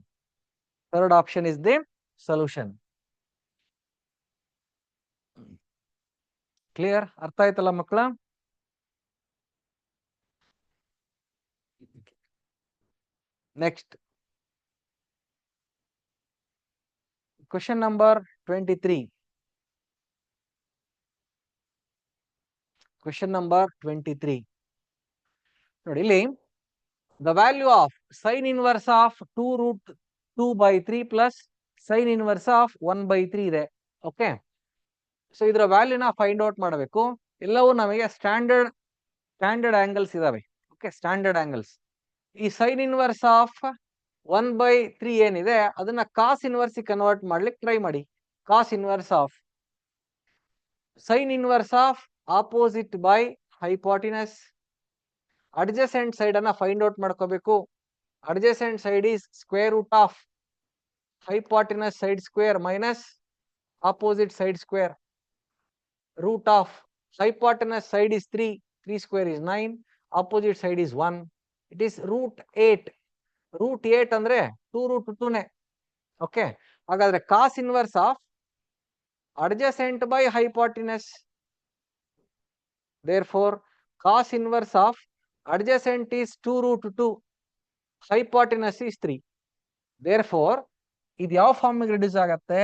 Third option is the solution. Clear? ಅರ್ಥ ಆಯ್ತಲ್ಲ ಮಕ್ಕಳ? Next, question number 23. Question number 23. ನೋಡಿ ಇಲ್ಲಿ, the value of sin inverse of 2√2/3 plus sin inverse of 1/3 ಇದೆ. ಓಕೆ, ಸೊ ಇದರ ವ್ಯಾಲ್ಯೂನ ಫೈಂಡ್ ಔಟ್ ಮಾಡಬೇಕು. ಎಲ್ಲವೂ ನಮಗೆ ಸ್ಟ್ಯಾಂಡರ್ಡ್ ಆಂಗಲ್ಸ್ ಇದಾವೆ. Okay, standard angles. ಈ ಸೈನ್ ಇನ್ವರ್ಸ್ ಆಫ್ 1/3 ಏನಿದೆ ಅದನ್ನ ಕಾಸ್ ಇನ್ವರ್ಸ್ ಕನ್ವರ್ಟ್ ಮಾಡ್ಲಿಕ್ಕೆ ಟ್ರೈ ಮಾಡಿ. Cos inverse of sine inverse of opposite by hypotenuse. Adjacent side ಅನ್ನ ಫೈಂಡ್ ಔಟ್ ಮಾಡ್ಕೋಬೇಕು. Adjacent side is square root of hypotenuse side square minus opposite side square. Root of hypotenuse side is 3, 3 square is 9, opposite side is 1. It is √8. √8 ಅಂದ್ರೆ 2√2 ನೇ. ಓಕೆ, ಹಾಗಾದ್ರೆ cos inverse of adjacent by hypotenuse. therefore cos inverse of adjacent is 2√2, hypotenuse is 3. therefore ಇದು ಯಾವ ಫಾರ್ಮ್ ರಿಡ್ಯೂಸ್ ಆಗತ್ತೆ,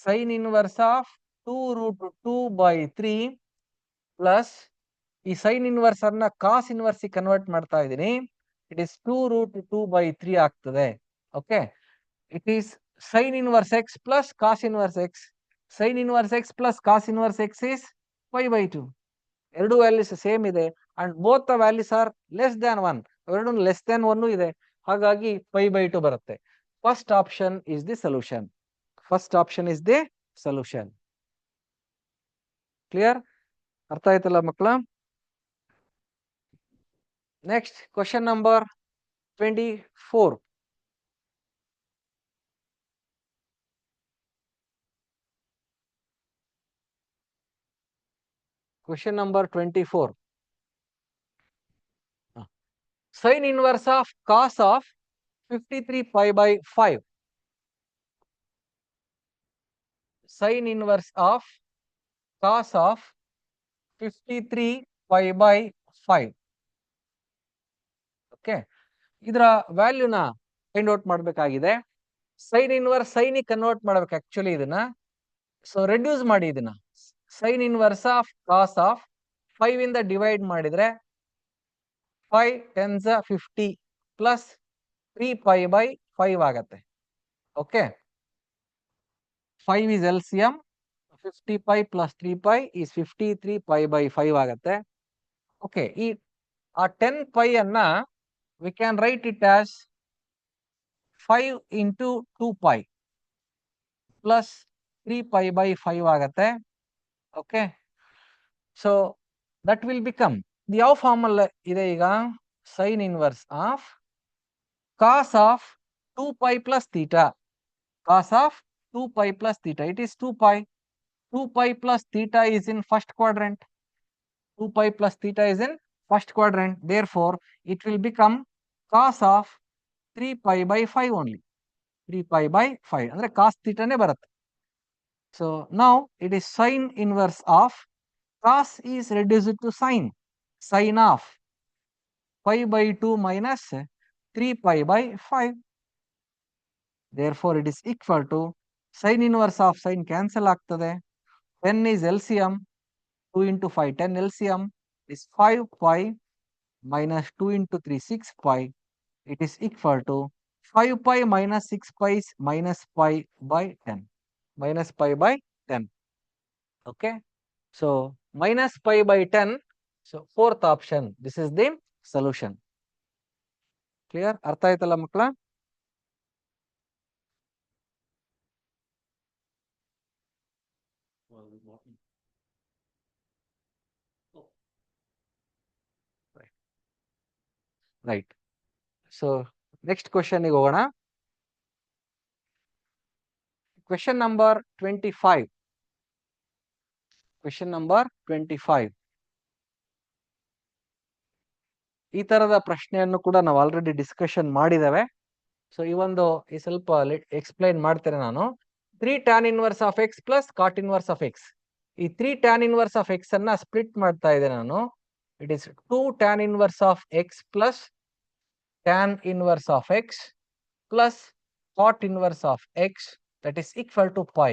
sin inverse of 2√2/3 ಪ್ಲಸ್ ಈ sin inverse ಅನ್ನ cos inverse ಕನ್ವರ್ಟ್ ಮಾಡ್ತಾ ಇದ್ದೀನಿ. ಇಟ್ ಇಸ್ 2√2/3 ಆಗ್ತದೆ. Okay, it is sin inverse x plus cos inverse x. sin inverse x plus cos inverse x is π/2. ಎರಡು ವ್ಯಾಲ್ಯೂಸ್ ಸೇಮ್ ಇದೆ and both the values are less than 1. ಎರಡು ಲೆಸ್ ದ್ಯಾನ್ 1 ಇದೆ, ಹಾಗಾಗಿ π/2 ಬರುತ್ತೆ. First option is the solution. First option is the solution. Clear? ಅರ್ಥ ಆಯ್ತಲ್ಲ ಮಕ್ಕಳ? Next question number 24. Question number 24. Sin inverse of cos of 53π/5. Sin inverse of cos of 53π/5. ಓಕೆ, ಇದರ ವ್ಯಾಲ್ಯೂನ ಫೈಂಡ್ ಔಟ್ ಮಾಡಬೇಕಾಗಿದೆ. ಸೈನ್ ಇನ್ವರ್ಸ್ ಸೈನ್ ಕನ್ವರ್ಟ್ ಮಾಡ್ಬೇಕು ಆಕ್ಚುಲಿ ಇದನ್ನ. ಸೊ ರೆಡ್ಯೂಸ್ ಮಾಡಿ ಇದನ್ನ. Sine inverse of cos of 5 ಇಂದ ಡಿವೈಡ್ ಮಾಡಿದ್ರೆ 5 10s 50 ಪ್ಲಸ್ 3π/5 ಆಗತ್ತೆ. Okay, 5 is LCM, 50π plus 3π is 53π/5 ಆಗತ್ತೆ. ಓಕೆ, ಈ ಆ 10π ಅನ್ನ we can write it as 5 into 2π plus 3π/5 ಆಗತ್ತೆ. Okay, so that will become ಯಾವ ಫಾರ್ಮ್ ಅಲ್ಲಿ ಇದೆ ಈಗ, sine inverse of cos of 2π plus theta. Cos of 2π plus theta, it is 2π. 2π plus theta is in first quadrant. 2π plus theta is in first quadrant. Therefore it will become cos of 3π/5 only. 3π/5 ಅಂದ್ರೆ cos theta ನೇ ಬರುತ್ತೆ. So now it is sin inverse of cos is reduced to sin. Sin of π/2 minus 3π/5. therefore it is equal to sin inverse of sin cancel ಆಗ್ತದೆ. 10 is LCM, 2 into 5, 10 LCM is 5 pi minus 2 into 3, 6 pi. It is equal to 5 pi minus 6 pi is minus pi by 10. Minus pi by 10. Okay. So minus pi by 10. So fourth option. This is the solution. Clear? ಅರ್ಥ ಆಯ್ತಲ್ಲ ಮಕ್ಕಳ? Right. So next question ಗೆ ಹೋಗೋಣ. Question number 25. Question number 25. ಈ ತರದ ಪ್ರಶ್ನೆಯನ್ನು ಕೂಡ ನಾವು ಆಲ್ರೆಡಿ ಡಿಸ್ಕಷನ್ ಮಾಡಿದ್ದೇವೆ. ಸೊ ಈ ಸ್ವಲ್ಪ ಎಕ್ಸ್ಪ್ಲೈನ್ ಮಾಡ್ತೇನೆ ನಾನು. 3 tan inverse of x plus cot inverse of x. ಈ 3 tan inverse of x ಅನ್ನ ಸ್ಪ್ಲಿಟ್ ಮಾಡ್ತಾ ಇದೆ ನಾನು. It is 2 tan inverse of x plus tan inverse of x plus cot inverse of x, that is equal to pi.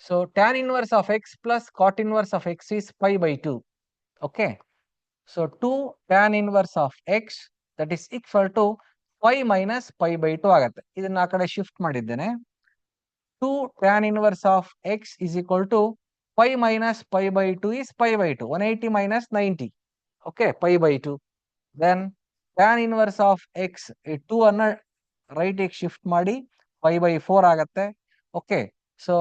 So tan inverse of x plus cot inverse of x is pi by 2. Okay. So 2 tan inverse of x, that is equal to pi minus pi by 2 ಆಗುತ್ತೆ. ಇದನ್ನ ಆ ಕಡೆ ಶಿಫ್ಟ್ ಮಾಡಿದ್ದೇನೆ. 2 tan inverse of x is equal to pi minus pi by 2 is pi by 2. 180 minus 90. Okay, pi by 2. Then tan inverse of x, 2 ಅನ್ನ ರೈಟ್ ಗೆ ಶಿಫ್ಟ್ ಮಾಡಿ pi by 4 ಆಗುತ್ತೆ. Okay, so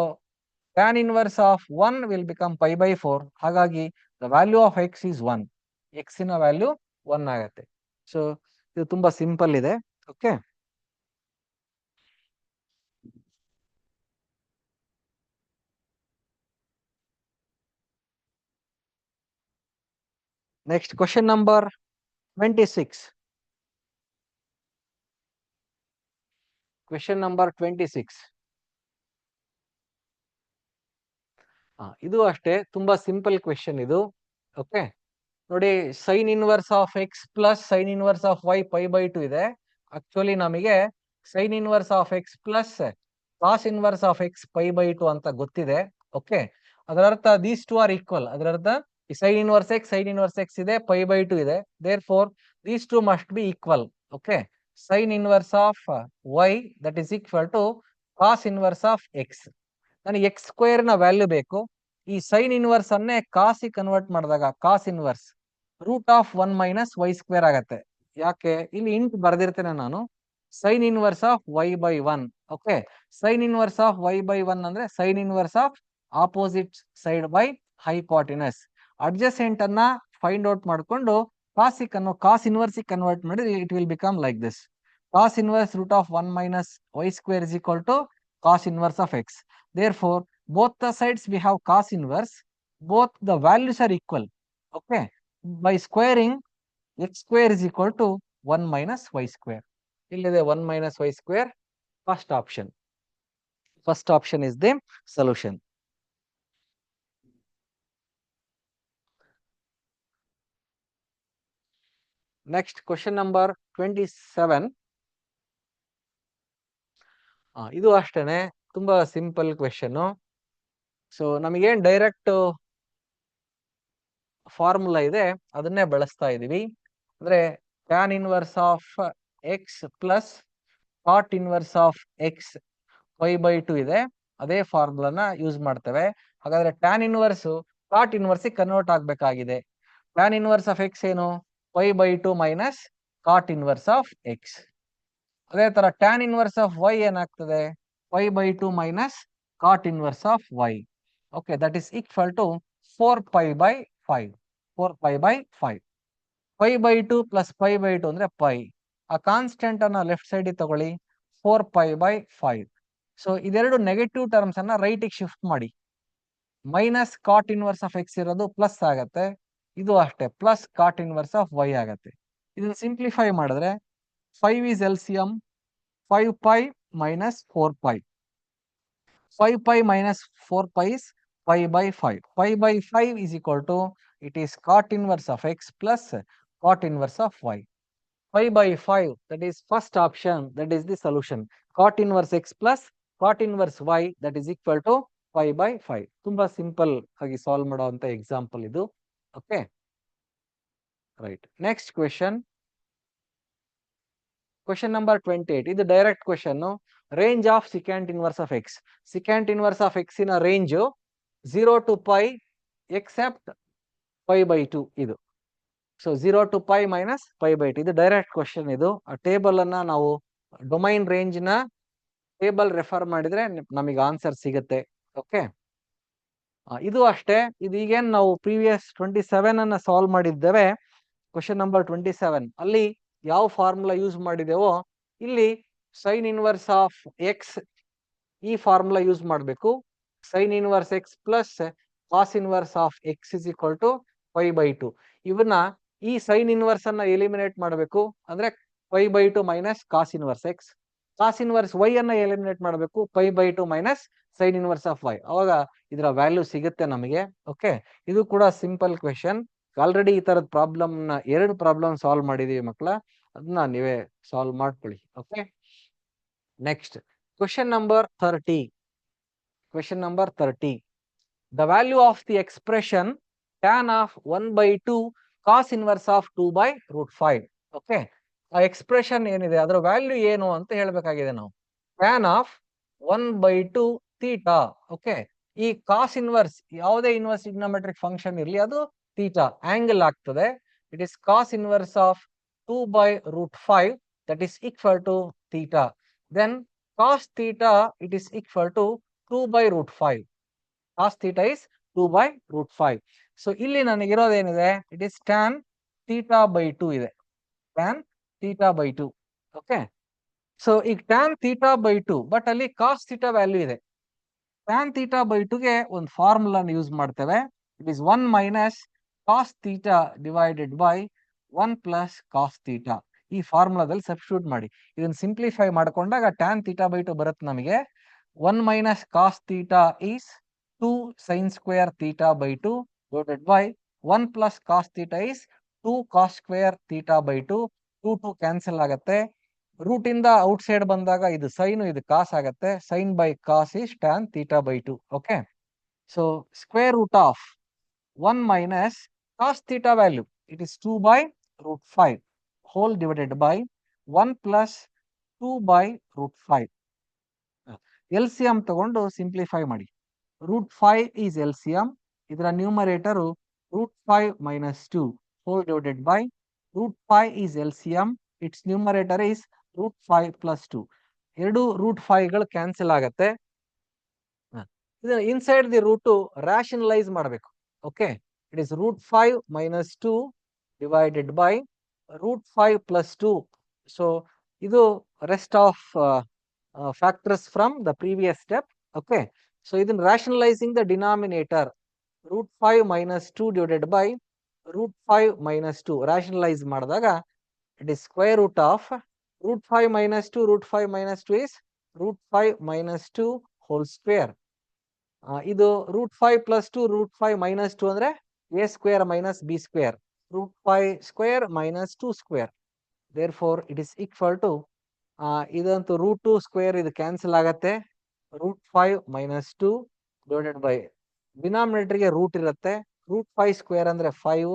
tan inverse of 1 will become pi by 4. ಹಾಗಾಗಿ the value of x is 1. x ನ ವ್ಯಾಲ್ಯೂ 1 ಆಗುತ್ತೆ. ಸೊ ಇದು ತುಂಬಾ ಸಿಂಪಲ್ ಇದೆ. Okay, next question number 26. Question number 26. ಇದು ಅಷ್ಟೇ, ತುಂಬಾ ಸಿಂಪಲ್ ಕ್ವೆಶನ್ ಇದು. ಓಕೆ, ನೋಡಿ, sine inverse of x plus sine inverse of y pi by 2 ಇದೆ. ಆಕ್ಚುಲಿ ನಮಗೆ sine inverse of x plus cos inverse of x pi by 2 ಅಂತ ಗೊತ್ತಿದೆ. ಓಕೆ, ಅದರರ್ಥ ದೀಸ್ ಟು ಆರ್ ಈಕ್ವಲ್. ಅದರರ್ಥ ಸೈನ್ ಇನ್ವರ್ಸ್ ಎಕ್ಸ್ ಇದೆ, ಪೈ ಬೈ 2 ಇದೆ. Therefore these two must be equal. Okay, sine inverse of y that is equal to cos inverse of x. ನನಗೆ ಎಕ್ಸ್ ಸ್ಕ್ವೇರ್ ನ ವ್ಯಾಲ್ಯೂ ಬೇಕು. ಈ ಸೈನ್ ಇನ್ವರ್ಸ್ ಅನ್ನೇ ಕಾಸಿ ಕನ್ವರ್ಟ್ ಮಾಡಿದಾಗ cos inverse root of 1 minus y square ಆಗತ್ತೆ. ಯಾಕೆ ಇಲ್ಲಿ ಇಂಟ್ ಬರ್ದಿರ್ತೇನೆ ನಾನು, sine inverse of y by 1. Okay, sine inverse of y by 1 ಅಂದ್ರೆ sine inverse of opposite side by hypotenuse. Adjacent ಅನ್ನ ಫೈಂಡ್ ಔಟ್ ಮಾಡಿಕೊಂಡು ಕಾಸ್ ಇನ್ವರ್ಸ್ ಕನ್ವರ್ಟ್ ಮಾಡಿದ್ರೆ it will become like this. Cos inverse root of 1 minus y square is equal to cos inverse of x. Therefore, both the sides we have cos inverse, both the values are equal. Okay, by squaring x square is equal to 1 minus y square. Illide 1 minus y square, first option. First option is the solution. Next, question number 27. ಇದು ಅಷ್ಟೇನೆ, ತುಂಬಾ ಸಿಂಪಲ್ ಕ್ವೆಶನ್. ಸೊ ನಮಗೇನ್ ಡೈರೆಕ್ಟ್ ಫಾರ್ಮುಲಾ ಇದೆ ಅದನ್ನೇ ಬಳಸ್ತಾ ಇದೀವಿ. ಅಂದ್ರೆ tan inverse of x plus cot inverse of x pi by 2 ಇದೆ, ಅದೇ ಫಾರ್ಮುಲಾನ ಯೂಸ್ ಮಾಡ್ತೇವೆ. ಹಾಗಾದ್ರೆ tan inverse cot inverse convert ಆಗ್ಬೇಕಾಗಿದೆ. ಟ್ಯಾನ್ ಇನ್ವರ್ಸ್ ಆಫ್ ಎಕ್ಸ್ ಏನು, pi by 2 minus cot inverse of x. ಅದೇ ತರ ಟ್ಯಾನ್ ಇನ್ವರ್ಸ್ ಆಫ್ ವೈ ಏನಾಗ್ತದೆ, pi by 2 minus cot inverse of y. Okay, that is equal to 4 pi by 5. 4 pi by 5. Pi by 2 plus pi by 2 ಅಂದ್ರೆ ಪೈ. ಆ ಕಾನ್ಸ್ಟೆಂಟ್ ಅನ್ನ ಲೆಫ್ಟ್ ಸೈಡ್ ತಗೊಳ್ಳಿ, 4 pi by 5. ಸೊ ಇದೆರಡು ನೆಗೆಟಿವ್ ಟರ್ಮ್ಸ್ ಅನ್ನ ರೈಟ್ ಗೆ ಶಿಫ್ಟ್ ಮಾಡಿ. Minus cot inverse of x ಇರೋದು ಪ್ಲಸ್ ಆಗತ್ತೆ, ಇದು ಅಷ್ಟೇ plus cot inverse of y ಆಗತ್ತೆ. ಇದನ್ನ ಸಿಂಪ್ಲಿಫೈ ಮಾಡಿದ್ರೆ 5 is LCM, 5 pi minus 4 pi. 5 pi minus 4 pi is pi by 5. Pi by 5 is equal to, it is cot inverse of x plus cot inverse of y. 5 by 5, that is first option, that is the solution. Cot inverse x plus cot inverse y, that is equal to 5 by 5. ತುಂಬಾ ಸಿಂಪಲ್ ಆಗಿ ಸಾಲ್ವ್ ಮಾಡುವಂತ ಎಕ್ಸಾಂಪಲ್ ಇದು. Okay, right. Next question, question number 28. ಇದು direct question. Range of secant inverse of x. Secant inverse of x in range 0 to pi except pi by 2 ಇದು. So 0 to pi minus pi by 2 ಇದು ಡೈರೆಕ್ಟ್ ಕ್ವೆಶನ್. ಇದು ಆ ಟೇಬಲ್ ಅನ್ನ ನಾವು ಡೊಮೈನ್ ರೇಂಜ್ ನ ಟೇಬಲ್ ರೆಫರ್ ಮಾಡಿದ್ರೆ ನಮಗೆ ಆನ್ಸರ್ ಸಿಗುತ್ತೆ. ಓಕೆ, ಇದು ಅಷ್ಟೇ. ಇದು ಈಗೇನ್ ನಾವು ಪ್ರೀವಿಯಸ್ 27 ಅನ್ನ ಸಾಲ್ವ್ ಮಾಡಿದ್ದೇವೆ, ಕ್ವೆಶನ್ ನಂಬರ್ 27 ಅಲ್ಲಿ ಯಾವ ಫಾರ್ಮುಲಾ ಯೂಸ್ ಮಾಡಿದೆವೋ ಇಲ್ಲಿ ಸೈನ್ ಇನ್ವರ್ಸ್ ಆಫ್ ಎಕ್ಸ್ ಈ ಫಾರ್ಮುಲಾ ಯೂಸ್ ಮಾಡಬೇಕು. Sine inverse x plus cos inverse of x is equal to 5 by 2. ಇವನ್ನ ಈ ಸೈನ್ ಇನ್ವರ್ಸ್ ಅನ್ನ ಎಲಿಮಿನೇಟ್ ಮಾಡಬೇಕು, ಅಂದ್ರೆ 5 by 2 minus cos inverse x. Cos inverse y ಅನ್ನ ಎಲಿಮಿನೇಟ್ ಮಾಡಬೇಕು, 5 by 2 minus sine inverse of y. ಅವಾಗ ಇದರ ವ್ಯಾಲ್ಯೂ ಸಿಗುತ್ತೆ ನಮಗೆ. ಓಕೆ, ಇದು ಕೂಡ ಸಿಂಪಲ್ ಕ್ವೆಶನ್. ಆಲ್ರೆಡಿ ಈ ತರದ ಪ್ರಾಬ್ಲಮ್ ನ 2 ಪ್ರಾಬ್ಲಮ್ ಸಾಲ್ವ್ ಮಾಡಿದೀವಿ ಮಕ್ಕಳ, ಅದನ್ನ ನೀವೇ ಸಾಲ್ವ್ ಮಾಡ್ಕೊಳ್ಳಿ. Okay, next question number 30. Question number 30. The value of the expression tan of 1 by 2 cos inverse of 2 by root 5. Okay, ಆ ಎಕ್ಸ್ಪ್ರೆಷನ್ ಏನಿದೆ ಅದರ ವ್ಯಾಲ್ಯೂ ಏನು ಅಂತ ಹೇಳ್ಬೇಕಾಗಿದೆ ನಾವು. tan of 1 by 2 theta. Okay, ಈ ಕಾಸ್ ಇನ್ವರ್ಸ್ ಯಾವುದೇ ಇನ್ವರ್ಸ್ ಟ್ರಿಗ್ನೋಮೆಟ್ರಿಕ್ ಫಂಕ್ಷನ್ ಇರಲಿ ಅದು ಥೀಟಾ ಆಂಗಲ್ ಆಗ್ತದೆ. It is cos inverse of 2 by root 5, that is equal to theta. Then cos theta, it is equal to 2 by root 5. Cos theta is 2 by root 5. So ಇಲ್ಲಿ ನನಗಿರೋದೇನಿದೆ, it is tan theta by 2 ಇದೆ, tan theta by 2. Okay, so ಈಗ tan theta by 2, ಬಟ್ ಅಲ್ಲಿ cos theta ವ್ಯಾಲ್ಯೂ ಇದೆ. tan theta by 2 ಗೆ ಒಂದು ಫಾರ್ಮುಲಾನ ಯೂಸ್ ಮಾಡ್ತೇವೆ. It is 1 minus cos theta divided by 1 plus cos theta. ಈ ಫಾರ್ಮುಲಾದಲ್ಲಿ ಸಬ್ಸ್ಟಿಟ್ಯೂಟ್ ಮಾಡಿ ಇದನ್ನ ಸಿಂಪ್ಲಿಫೈ ಮಾಡ್ಕೊಂಡಾಗ tan theta by 2 ಬರುತ್ತೆ ನಮಗೆ. 1 minus cos theta is 2 sin square theta by 2 divided by 1 plus cos theta is 2 cos square theta by 2. 2 cancel ಆಗತ್ತೆ. ರೂಟ್ ಇಂದ ಔಟ್ ಸೈಡ್ ಬಂದಾಗ ಇದು ಸೈನ್ ಇದು ಕಾಸ್ ಆಗತ್ತೆ. Sine by cos is tan theta by 2. Okay, so square root of 1 minus cos theta value it is 2 by root 5 whole divided by 1 plus 2 by root 5. LCM ತಗೊಂಡು ಸಿಂಪ್ಲಿಫೈ ಮಾಡಿ. root 5 is LCM. ಇದರ numerator root 5 minus 2 whole divided by root 5 is LCM. Its numerator is root 5 plus 2. ಎರಡು root 5 ಗಳು ಕ್ಯಾನ್ಸಲ್ ಆಗತ್ತೆ. ಇದನ್ನ ಇನ್ಸೈಡ್ ದಿ ರೂಟ್ ರಾಷನಲೈಸ್ ಮಾಡಬೇಕು. Okay, it is root 5 minus 2 divided by root 5 plus 2. So ಇದು rest of factors from the previous step. Okay, so ಇದನ್ನ rationalising the denominator root 5 minus 2 divided by root 5 minus 2 rationalize ಮಾಡಿದಾಗ it is square root of root 5 minus 2. root 5 minus 2 is root 5 minus 2 whole square. ಇದು root 5 plus 2 root 5 minus 2 ಅಂದ್ರೆ a square minus b square. root 5 square minus 2 square. therefore it is equal to ಇದಂತೂ root 2 square ಇದು ಕ್ಯಾನ್ಸಲ್ ಆಗತ್ತೆ. root 5 minus 2 divided by denominator ಗೆ ರೂಟ್ ಇರುತ್ತೆ. root 5 ಸ್ಕ್ವೇರ್ ಅಂದ್ರೆ 5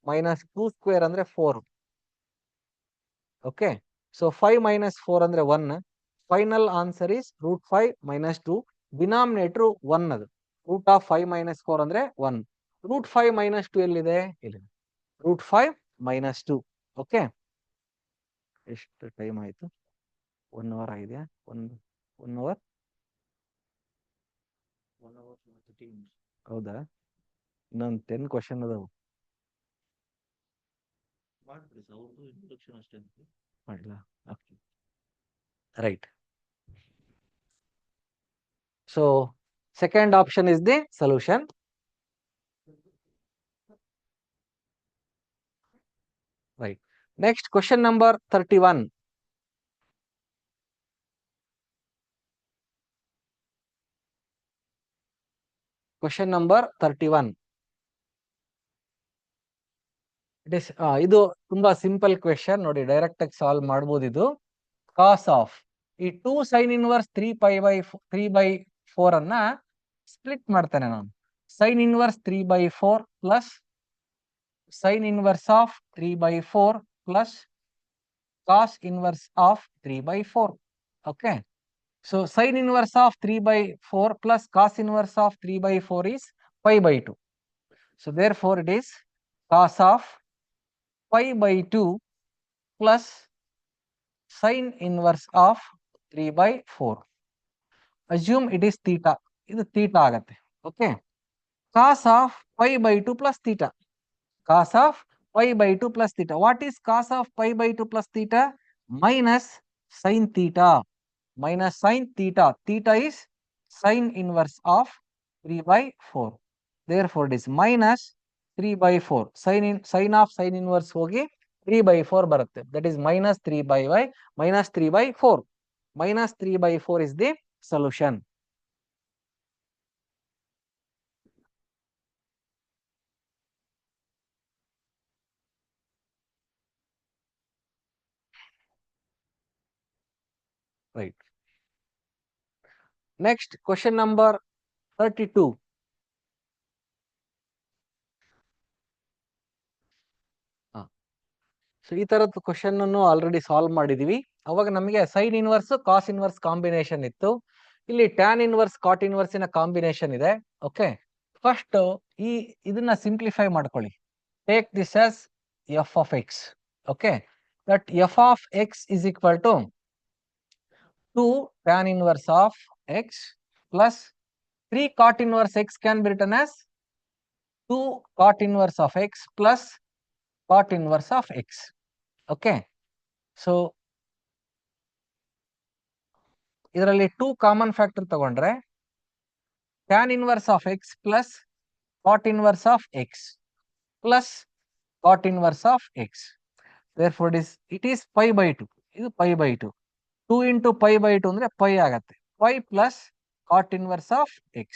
ಮೈನಸ್ 2 ಸ್ಕ್ವೇರ್ ಅಂದ್ರೆ 4. ಓಕೆ, ಸೊ 5 ಮೈನಸ್ 4 ಅಂದ್ರೆ 1. Final answer is root 5 minus 2. Denominator 1 ಅದು. ರೂಟ್ ಆಫ್ 5 minus 4 ಅಂದ್ರೆ 1. root 5 minus 2 ಎಲ್ಲಿದೆ? ಇಲ್ಲಿ root 5 minus 2. ಓಕೆ, ಎಷ್ಟು ಟೈಮ್ ಆಯ್ತು? 1 hour ಆಗಿದೆಯಾ? 1 hour ಹೌದಾ? ಇನ್ನೊಂದು 10 ಕ್ವಶನ್ ಅದಾವು. Right. So second option is the solution. Right. Next question number 31. Question number 31. It is ಇದು ತುಂಬಾ ಸಿಂಪಲ್ ಕ್ವೆಶನ್ ನೋಡಿ, ಡೈರೆಕ್ಟ್ ಆಗಿ ಸಾಲ್ವ್ ಮಾಡಬಹುದು. ಇದು ಕಾಸ್ ಆಫ್ ಈ 2 ಸೈನ್ ಇನ್ವರ್ಸ್ 3/4 ಅನ್ನ ಸ್ಪ್ಲಿಟ್ ಮಾಡ್ತಾನೆ ನಾನು. Sine inverse 3/4 plus sine inverse of 3/4 plus cos inverse of 3/4. Okay. So sin inverse of 3/4 plus cos inverse of 3/4 is pi by 2. So therefore it is cos of pi by 2 plus sin inverse of 3/4. Assume it is theta. This theta agate. Okay. Cos of pi by 2 plus theta. Cos of pi by 2 plus theta. What is cos of pi by 2 plus theta? Minus sin theta. Minus sin theta. Theta is sin inverse of 3/4. Therefore, it is minus 3/4. Sin of sin inverse hogi 3/4 baratte. That is minus 3/4. Minus 3/4 is the solution. Right. Next, question number 32. So ಈ ತರದ ಕ್ವಶನ್ ಅನ್ನು ಆಲ್ರೆಡಿ ಸಾಲ್ವ್ ಮಾಡಿದೀವಿ. ಅವಾಗ ನಮಗೆ sine inverse cos inverse combination ಇತ್ತು. ಇಲ್ಲಿ ಟ್ಯಾನ್ ಇನ್ವರ್ಸ್ ಕಾಟ್ ಇನ್ವರ್ಸ್ ಇನ ಕಾಂಬಿನೇಷನ್ ಇದೆ. ಓಕೆ, ಫಸ್ಟ್ ಇದನ್ನ ಸಿಂಪ್ಲಿಫೈ ಮಾಡ್ಕೊಳ್ಳಿ. Take this as f of x. Okay, that f of x is equal to 2 tan inverse of x plus 3 cot inverse x can be written as 2 cot inverse of x plus cot inverse of x. Okay, so ಇದರಲ್ಲಿ 2 ಕಾಮನ್ ಫ್ಯಾಕ್ಟರ್ ತಗೊಂಡ್ರೆ tan inverse of x plus cot inverse of x plus cot inverse of x. therefore it is pi by 2. ಇದು pi by 2. 2 into pi by 2 ಅಂದ್ರೆ pi ಆಗತ್ತೆ. pi plus cot inverse of x.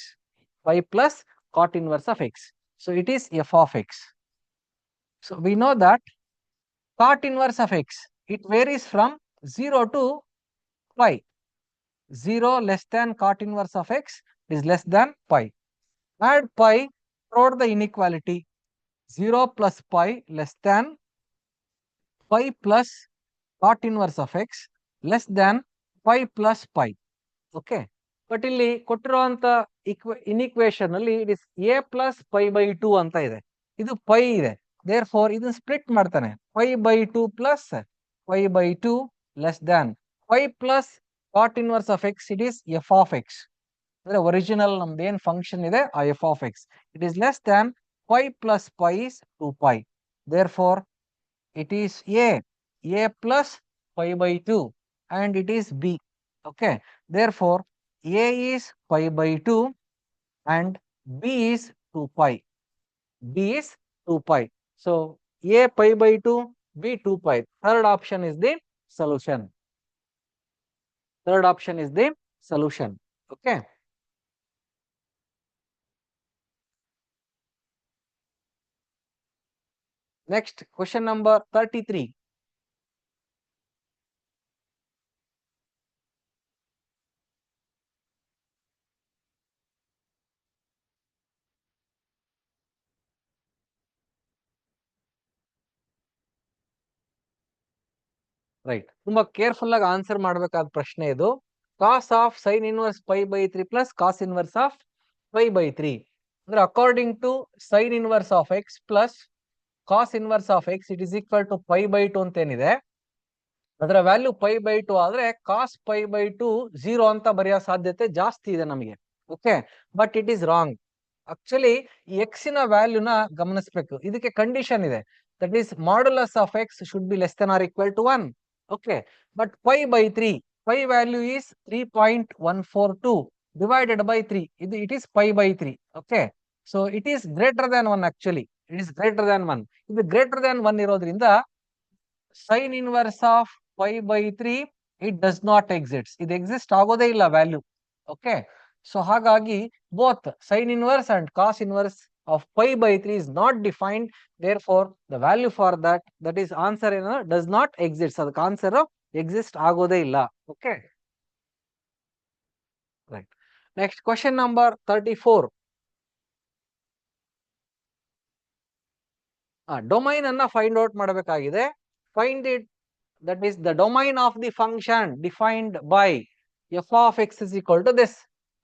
pi plus cot inverse of x. So it is f of x. So we know that cot inverse of x, it varies from 0 to pi. 0 less than cot inverse of x is less than pi. Add pi toward the inequality. 0 plus pi less than pi plus cot inverse of x less than pi plus pi. Okay, but ಇಲ್ಲಿ ಕೊಟ್ಟಿರುವಂತ ಇನ್ಇಕ್ವೇಶನ್ ಅಲ್ಲಿ it is a plus pi by 2 ಅಂತ ಇದೆ. ಇದು pi ಇದೆ. therefore ಇದನ್ನ ಸ್ಪ್ಲಿಟ್ ಮಾಡ್ತಾನೆ. pi by 2 plus pi by 2 less than pi plus cot inverse of x, it is f of x. ಅಂದ್ರೆ ಒರಿಜಿನಲ್ ನಮ್ದು ಏನ್ ಫಂಕ್ಷನ್ ಇದೆ ಆ f of x, it is less than pi plus pi is 2pi. therefore it is a plus pi by 2 and it is b. Okay, therefore a is pi by 2 and b is 2pi. b is 2pi. So a pi by 2, b 2pi. Third option is the solution. Third option is the solution. Okay. Next, question number 33. Right, ತುಂಬಾ ಕೇರ್ಫುಲ್ ಆಗಿ ಆನ್ಸರ್ ಮಾಡಬೇಕಾದ ಪ್ರಶ್ನೆ ಇದು. Cos of sine inverse pi by 3 plus cos inverse of pi by 3 ಅಂದ್ರೆ according to sine inverse of x plus cos inverse of x it is equal to pi by 2 ಅಂತ ಏನಿದೆ, ಅದರ ವ್ಯಾಲ್ಯೂ pi by 2 ಆದ್ರೆ ಕಾಸ್ pi by 2 0 ಅಂತ ಬರೆಯೋ ಸಾಧ್ಯತೆ ಜಾಸ್ತಿ ಇದೆ ನಮಗೆ. Okay, but it is wrong. Actually x ನ ವ್ಯಾಲ್ಯೂನ ಗಮನಿಸಬೇಕು. ಇದಕ್ಕೆ ಕಂಡೀಷನ್ ಇದೆ, that is modulus of x should be less than or equal to 1. Okay, but pi by 3, pi value is 3.142 divided by 3. It is pi by 3. Okay, so it is greater than 1 actually. It is greater than 1. If it greater than 1 irodrinda sin inverse of pi by 3 it does not exist. It exist agode illa value. Okay, so hagagi both sin inverse and cos inverse of pi by 3 is not defined. Therefore, the value for that is answer does not exist. So, the answer exist agode illa. Okay. Right. Next question number 34. Domain anna find out ಮಾಡಬೇಕಾಗಿದೆ. Find it, that is the domain of the function defined by f of x is equal to this.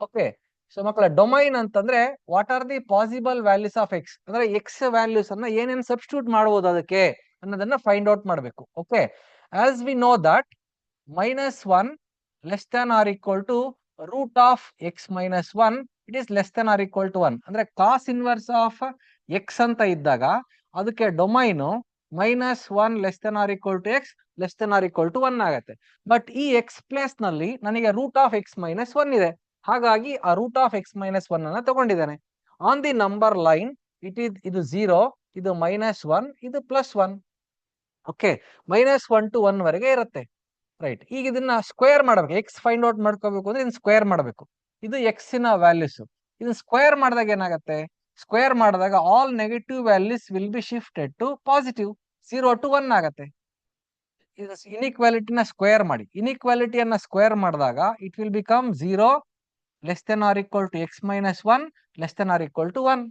Okay. So ಮಕ್ಕಳ ಡೊಮೈನ್ ಅಂತಂದ್ರೆ what are the possible values of x, ಅಂದ್ರೆ ಎಕ್ಸ್ ವ್ಯಾಲ್ಯೂಸ್ ಅನ್ನ ಏನೇನು ಸಬ್ಸ್ಟಿಟ್ಯೂಟ್ ಮಾಡಬಹುದು ಅದಕ್ಕೆ ಅನ್ನೋದನ್ನ ಫೈಂಡ್ ಔಟ್ ಮಾಡಬೇಕು. Okay, as we know that -1 less than or equal to root of X minus 1, it is less than or equal to 1. ಅಂದ್ರೆ ಕಾಸ್ ಇನ್ವರ್ಸ್ ಆಫ್ ಎಕ್ಸ್ ಅಂತ ಇದ್ದಾಗ ಅದಕ್ಕೆ domain -1 less than or equal to x less than or equal to 1 ಆಗುತ್ತೆ. ಬಟ್ ಈ ಎಕ್ಸ್ ಪ್ಲೇಸ್ ನಲ್ಲಿ ನನಗೆ ರೂಟ್ ಆಫ್ ಎಕ್ಸ್ ಮೈನಸ್ 1 ಇದೆ. ಹಾಗಾಗಿ ಆ ರೂಟ್ ಆಫ್ ಎಕ್ಸ್ ಮೈನಸ್ 1 ಅನ್ನ ತಗೊಂಡಿದ್ದೇನೆ. ಆನ್ ದಿ ನಂಬರ್ ಲೈನ್ ಇದು 0, ಇದು -1, ಇದು +1. ಓಕೆ, -1 to 1 ವರೆಗೆ ಇರುತ್ತೆ. ರೈಟ್, ಈಗ ಇದನ್ನ ಸ್ಕ್ವೇರ್ ಮಾಡಬೇಕು. ಎಕ್ಸ್ ಫೈಂಡ್ ಔಟ್ ಮಾಡ್ಕೋಬೇಕು ಅಂದ್ರೆ ಇದನ್ನ ಸ್ಕ್ವೇರ್ ಮಾಡಬೇಕು. ಇದು ಎಕ್ಸ್ ನ ವ್ಯಾಲ್ಯೂಸ್. ಇದನ್ನ ಸ್ಕ್ವೇರ್ ಮಾಡಿದಾಗ ಏನಾಗುತ್ತೆ? ಸ್ಕ್ವೇರ್ ಮಾಡಿದಾಗ all negative values will be shifted to positive. 0 to 1 ಆಗುತ್ತೆ. ಇದು ಇನ್ಇಕ್ವಾಲಿಟಿನ ಸ್ಕ್ವೇರ್ ಮಾಡಿ. ಇನ್ಇಕ್ವಾಲಿಟಿಯನ್ನ ಸ್ಕ್ವೇರ್ ಮಾಡಿದಾಗ it will become 0 less than or equal to x minus 1 less than or equal to 1.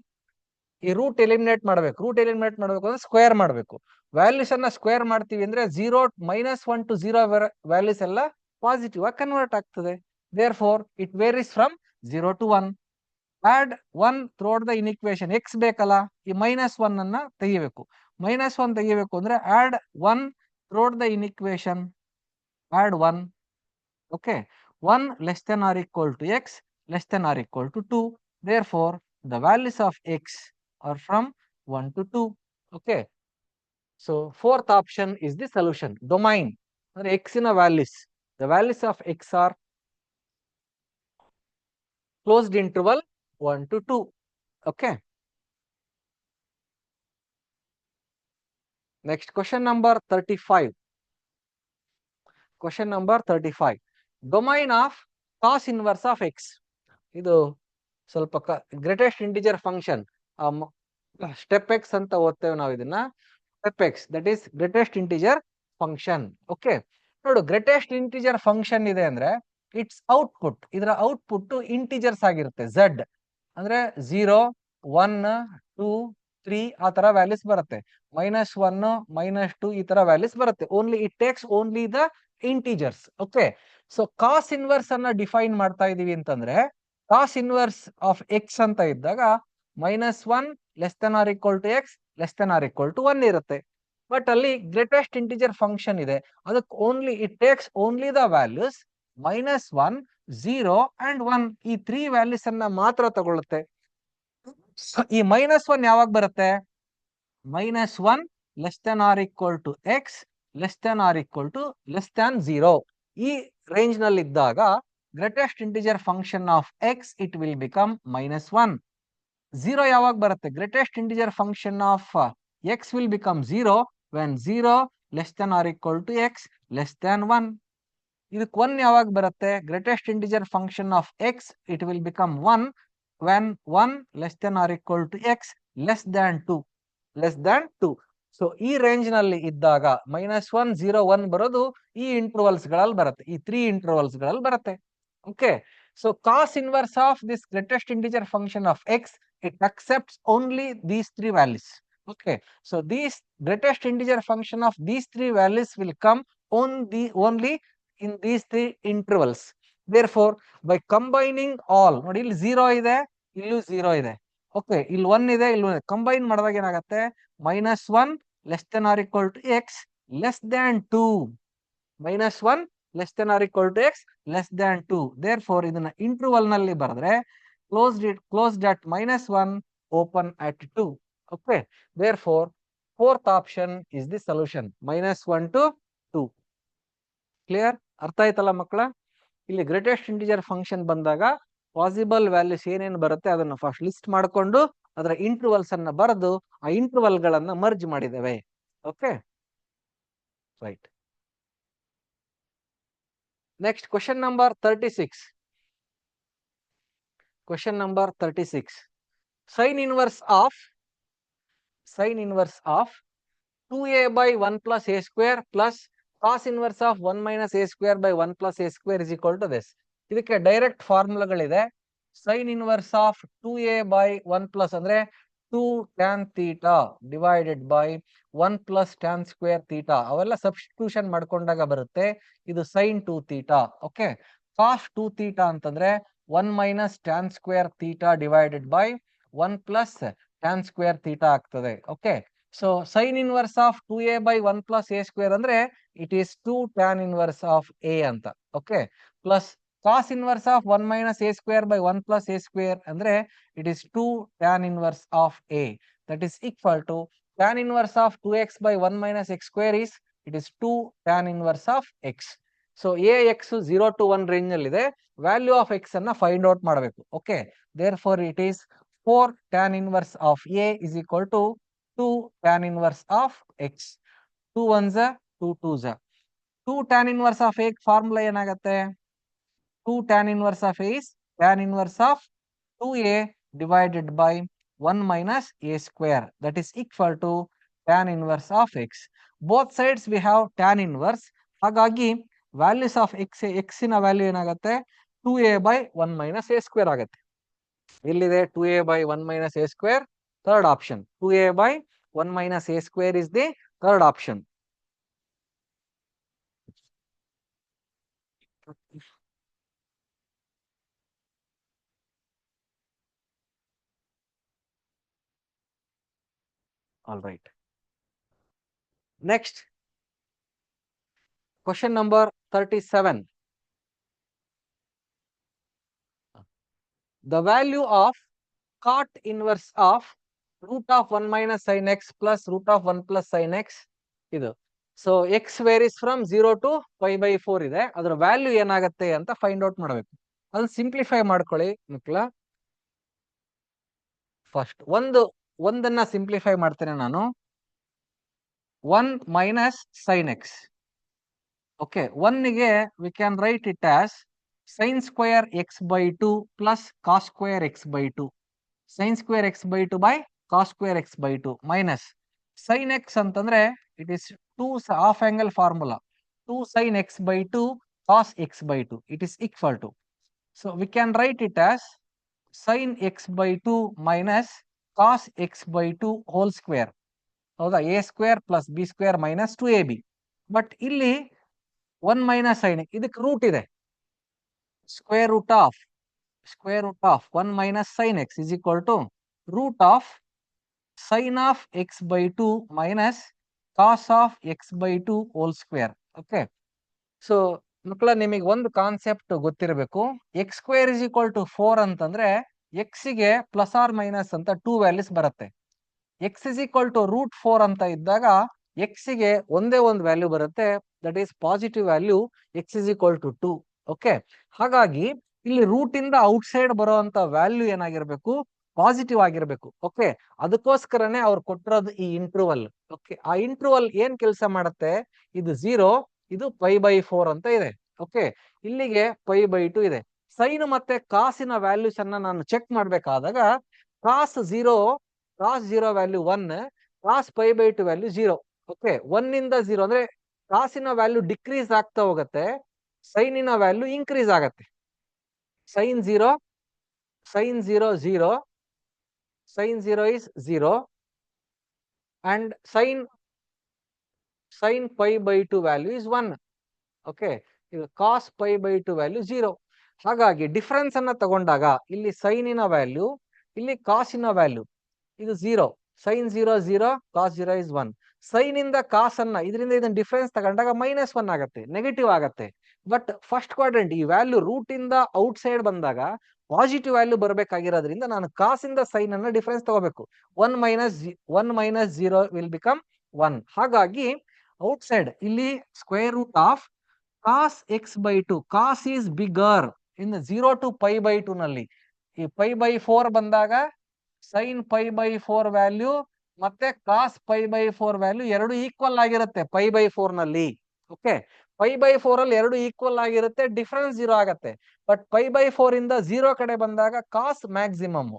ಈ ರೂಟ್ ಎಲಿಮಿನೇಟ್ ಮಾಡಬೇಕು. ರೂಟ್ ಎಲಿಮಿನೇಟ್ ಮಾಡಬೇಕು ಅಂದ್ರೆ ಸ್ಕ್ವೇರ್ ಮಾಡಬೇಕು. ವ್ಯಾಲ್ಯೂಸ್ ಅನ್ನ ಸ್ಕ್ವೇರ್ ಮಾಡ್ತೀವಿ ಅಂದ್ರೆ -1 to 0 ವ್ಯಾಲ್ಯೂಸ್ ಎಲ್ಲ ಪಾಸಿಟಿವ್ ಆಗಿ ಕನ್ವರ್ಟ್ ಆಗ್ತದೆ. Therefore it varies from 0 to 1. Add 1 throughout the inequation. X ಬೇಕಲ್ಲ, ಈ -1 ಅನ್ನ ತೆಗಿಬೇಕು. -1 ತೆಗಿಬೇಕು ಅಂದ್ರೆ add 1 throughout the inequation, add 1. Okay, 1 less than or equal to x less than or equal to 2. Therefore, the values of x are from 1 to 2. Okay. So, fourth option is the solution. Domain, or x in a values. The values of x are closed interval 1 to 2. Okay. Next, question number 35. Question number 35. Domain of cos inverse of x. ಇದು ಸ್ವಲ್ಪ greatest integer function step X ಅಂತ ಓದ್ತೇವೆ ನಾವು ಇದನ್ನ. Step X, that is greatest integer function. Okay, ನೋಡು, ಗ್ರೇಟೆಸ್ಟ್ ಇಂಟಿಜರ್ ಫಂಕ್ಷನ್ ಇದೆ ಅಂದ್ರೆ ಇಟ್ಸ್ ಔಟ್ಪುಟ್, ಇದರ ಔಟ್ಪುಟ್ ಇಂಟಿಜರ್ಸ್ ಆಗಿರುತ್ತೆ. ಝೆಡ್ ಅಂದ್ರೆ 0, 1, 2, 3 ಆ ತರ ವ್ಯಾಲ್ಯೂಸ್ ಬರುತ್ತೆ. -1, -2 ಈ ತರ ವ್ಯಾಲ್ಯೂಸ್ ಬರುತ್ತೆ. Only it takes only the integers. Okay, so cos inverse ಅನ್ನ ಡಿಫೈನ್ ಮಾಡ್ತಾ ಇದೀವಿ ಅಂತಂದ್ರೆ ಕಾಸ್ ಇನ್ವರ್ಸ್ ಆಫ್ ಎಕ್ಸ್ ಅಂತ ಇದ್ದಾಗ -1 less than or equal to x less than or equal to 1 ಇರುತ್ತೆ. ಬಟ್ ಅಲ್ಲಿ ಗ್ರೇಟೆಸ್ಟ್ ಇಂಟಿಜರ್ ಫಂಕ್ಷನ್ ಇದೆ, ಅದಕ್ಕೆ only it takes only the values -1, 0 and 1. ಈ 3 ವ್ಯಾಲ್ಯೂಸ್ ಅನ್ನ ಮಾತ್ರ ತಗೊಳುತ್ತೆ. ಈ -1 ಯಾವಾಗ ಬರುತ್ತೆ? -1 less than or equal to x less than or equal to less than 0. ಈ ರೇಂಜ್ ನಲ್ಲಿ ಇದ್ದಾಗ greatest integer function of x it will become -1. 0 ಯಾವಾಗ ಬರುತ್ತೆ? Greatest integer function of x will become 0 when 0 less than or equal to x less than 1. ಇದಕ್ಕೆ 1 ಯಾವಾಗ ಬರುತ್ತೆ? Greatest integer function of x it will become 1 when 1 less than or equal to x less than 2. Less than 2. So ಈ ರೇಂಜ್ ನಲ್ಲಿ ಇದ್ದಾಗ -1, 0, 1 ಬರೋದು ಈ ಇಂಟರ್ವಲ್ಸ್ ಗಳಲ್ಲಿ ಬರುತ್ತೆ, ಈ 3 ಇಂಟರ್ವಲ್ಸ್ ಗಳಲ್ಲಿ ಬರುತ್ತೆ. Okay, so cos inverse of this greatest integer function of x, it accepts only these 3 values. Okay, so these greatest integer function of these 3 values will come only in these 3 intervals. Therefore, by combining all, ನೋಡಿ ಇಲ್ಲಿ 0 ಇದೆ, ಇಲ್ಲೂ 0 ಇದೆ. ಓಕೆ, ಇಲ್ಲಿ 1 ಇದೆ, ಇಲ್ಲಿ ಕಂಬೈನ್ ಮಾಡಿದಾಗ ಏನಾಗುತ್ತೆ? -1 less than or equal to x less than 2. -1 less than or equal to x less than 2. Therefore, ಇದನ್ನ ಇಂಟರ್ವಲ್ ನಲ್ಲಿ ಬರೆದ್ರೆ closed at -1 open at 2. Okay, therefore fourth option is the solution, -1 to 2. Clear? ಅರ್ಥ ಆಯ್ತಲ್ಲ ಮಕ್ಕಳ? ಇಲ್ಲಿ ಗ್ರೇಟೆಸ್ಟ್ ಇಂಟಿಜರ್ ಫಂಕ್ಷನ್ ಬಂದಾಗ ಪಾಸಿಬಲ್ ವ್ಯಾಲ್ಯೂಸ್ ಏನೇನು ಬರುತ್ತೆ ಅದನ್ನ ಫಸ್ಟ್ ಲಿಸ್ಟ್ ಮಾಡಿಕೊಂಡು ಅದರ ಇಂಟರ್ವಲ್ಸ್ ಅನ್ನ ಬರೆದು ಆ ಇಂಟರ್ವಲ್ ಗಳನ್ನ ಮರ್ಜ್ ಮಾಡಿದ್ದೇವೆ. Okay, right. Next, question number 36. Question number 36. Sine inverse of 2a by 1 plus a square plus cos inverse of 1 minus a square by 1 plus a square is equal to this. ಇದಕ್ಕೆ ಡೈರೆಕ್ಟ್ ಫಾರ್ಮುಲಾಗಳಿದೆ. Sine inverse of 2a by 1 plus ಅಂದ್ರೆ 2 tan theta divided by 1 plus tan square theta ಅವೆಲ್ಲ ಸಬ್ಸ್ಟಿಟ್ಯೂಷನ್ ಮಾಡ್ಕೊಂಡಾಗ ಬರುತ್ತೆ. ಇದು sin 2 theta. Okay, cos 2 theta ಅಂತಂದ್ರೆ 1 minus tan square theta divided by 1 plus tan square theta ಆಗ್ತದೆ. Okay, so sin inverse of 2a by 1 plus a square ಅಂದ್ರೆ it is 2 tan inverse of a ಅಂತ. Okay, plus cos inverse of 1 minus a square by 1 plus a square ಅಂದ್ರೆ it is 2 tan inverse of a, that is equal to tan inverse of 2x by 1 minus x square is it is 2 tan inverse of x. So ax 0 to 1 range ಅಲ್ಲಿ ಇದೆ. ವ್ಯಾಲ್ಯೂ ಆಫ್ x ಅನ್ನ ಫೈಂಡ್ ಔಟ್ ಮಾಡಬೇಕು. Okay, therefore it is 4 tan inverse of a is equal to 2 tan inverse of x. 2 1s 2 2s. 2 tan inverse of a formula ಏನಾಗುತ್ತೆ? 2 tan inverse of a is tan inverse of 2a divided by 1 minus a square, that is equal to tan inverse of x. Both sides we have tan inverse. ಹಾಗಾಗಿ values of x ನ ವ್ಯಾಲ್ಯೂ ಏನಾಗುತ್ತೆ? 2a by 1 minus a square ಆಗುತ್ತೆ. ಇಲ್ಲಿದೆ 2a by 1 minus a square, third option. 2a by 1 minus a square is the third option. All right. Next, question number 37. The value of cot inverse of root of 1 minus sin x plus root of 1 plus sin x ಇದು. So X varies from 0 to pi by 4 ಇದೆ. ಅದರ ವ್ಯಾಲ್ಯೂ ಏನಾಗುತ್ತೆ ಅಂತ ಫೈಂಡ್ ಔಟ್ ಮಾಡಬೇಕು. ಅದನ್ನ ಸಿಂಪ್ಲಿಫೈ ಮಾಡ್ಕೊಳ್ಳಿ ಮಕ್ಕಳ. ಫಸ್ಟ್ ಒಂದನ್ನ ಸಿಂಪ್ಲಿಫೈ ಮಾಡ್ತೇನೆ ನಾನು. 1 minus sin x. ಓಕೆ, 1 ಗೆ V can write it as sin square x by 2 plus cos square x by 2. sin square x by 2 by cos square x by 2 minus sin x ಅಂತಂದ್ರೆ it is 2 half angle formula. 2 sin x by 2 cos x by 2. It is equal to. So we can write it as sin x by 2 minus cos x by 2 whole square. ಹೌದಾ, a square plus b square minus 2ab. But ಇಲ್ಲಿ 1 minus sin ಇದಕ್ಕೆ ರೂಟ್ ಇದೆ. square root of 1 minus sin x is equal to root of sin of x by 2 minus cos of x by 2 whole square. Okay, so ಮಕ್ಕಳ ನಿಮಗೆ ಒಂದು ಕಾನ್ಸೆಪ್ಟ್ ಗೊತ್ತಿರಬೇಕು. X square is equal to 4 ಅಂತಂದ್ರೆ ಎಕ್ಸ್ ಗೆ ಪ್ಲಸ್ ಆರ್ ಮೈನಸ್ ಅಂತ 2 ವ್ಯಾಲ್ಯೂಸ್ ಬರುತ್ತೆ. X is equal to root 4 ಅಂತ ಇದ್ದಾಗ ಎಕ್ಸ್ ಗೆ ಒಂದೇ ಒಂದು ವ್ಯಾಲ್ಯೂ ಬರುತ್ತೆ, that is positive value. X is equal to 2. Okay, ಹಾಗಾಗಿ ಇಲ್ಲಿ ರೂಟ್ ಇಂದ ಔಟ್ ಸೈಡ್ ಬರುವಂತ ವ್ಯಾಲ್ಯೂ ಏನಾಗಿರ್ಬೇಕು? ಪಾಸಿಟಿವ್ ಆಗಿರ್ಬೇಕು. ಓಕೆ, ಅದಕ್ಕೋಸ್ಕರನೇ ಅವ್ರು ಕೊಟ್ಟಿರೋದು ಈ ಇಂಟರ್ವಲ್. ಓಕೆ, ಆ ಇಂಟರ್ವಲ್ ಏನ್ ಕೆಲಸ ಮಾಡುತ್ತೆ? ಇದು 0, ಇದು ಪೈ ಬೈ 4 ಅಂತ ಇದೆ. ಓಕೆ, ಇಲ್ಲಿಗೆ ಪೈ ಬೈ 2 ಇದೆ. ಸೈನ್ ಮತ್ತೆ ಕಾಸಿನ ವ್ಯಾಲ್ಯೂಸ್ ಅನ್ನ ನಾನು ಚೆಕ್ ಮಾಡ್ಬೇಕಾದಾಗ cos 0 value 1, cos pi by 2 value 0. Okay, 1 ಇಂದ 0 ಅಂದ್ರೆ ಕಾಸಿನ ವ್ಯಾಲ್ಯೂ ಡಿಕ್ರೀಸ್ ಆಗ್ತಾ ಹೋಗುತ್ತೆ, ಸೈನಿನ ವ್ಯಾಲ್ಯೂ ಇನ್ಕ್ರೀಸ್ ಆಗತ್ತೆ. sin 0 0, sin 0 is 0 and sin pi by 2 value is 1. Okay, ಇದು cos pi by 2 ವ್ಯಾಲ್ಯೂ 0. ಹಾಗಾಗಿ ಡಿಫರೆನ್ಸ್ ಅನ್ನ ತಗೊಂಡಾಗ ಇಲ್ಲಿ ಸೈನಿನ ವ್ಯಾಲ್ಯೂ, ಇಲ್ಲಿ ಕಾಸಿನ ವ್ಯಾಲ್ಯೂ, ಇದು 0. sin 0 0, cos 0 is 1. ಸೈನ್ ಇಂದ ಕಾಸ್ ಅನ್ನ ಇದರಿಂದ ಇದನ್ನ ಡಿಫರೆನ್ಸ್ ತಗೊಂಡಾಗ -1 ಆಗತ್ತೆ, ನೆಗೆಟಿವ್ ಆಗತ್ತೆ. ಬಟ್ ಫಸ್ಟ್ ಕ್ವಾಡ್ರೆಂಟ್ ಈ ವ್ಯಾಲ್ಯೂ ರೂಟ್ ಇಂದ ಔಟ್ ಸೈಡ್ ಬಂದಾಗ ಪಾಸಿಟಿವ್ ವ್ಯಾಲ್ಯೂ ಬರಬೇಕಾಗಿರೋದ್ರಿಂದ ನಾನು ಕಾಸ್ ಇಂದ ಸೈನ್ ಅನ್ನ ಡಿಫರೆನ್ಸ್ ತಗೋಬೇಕು. 1 minus 0 ವಿಲ್ ಬಿಕಮ್ 1. ಹಾಗಾಗಿ ಔಟ್ ಸೈಡ್ ಇಲ್ಲಿ square root of cos x by 2, cos is bigger in 0 to pi by 2 ನಲ್ಲಿ. ಈ pi by 4 ಬಂದಾಗ sin pi by 4 ವ್ಯಾಲ್ಯೂ ಮತ್ತೆ cos pi by 4 ವ್ಯಾಲ್ಯೂ ಎರಡು ಈಕ್ವಲ್ ಆಗಿರುತ್ತೆ pi by 4 ನಲ್ಲಿ. ಓಕೆ, pi by 4 ಅಲ್ಲಿ ಎರಡು ಈಕ್ವಲ್ ಆಗಿರುತ್ತೆ, ಡಿಫರೆನ್ಸ್ 0 ಆಗತ್ತೆ. ಬಟ್ pi by 4 ಇಂದ 0 ಕಡೆ ಬಂದಾಗ ಕಾಸ್ ಮ್ಯಾಕ್ಸಿಮಮ್,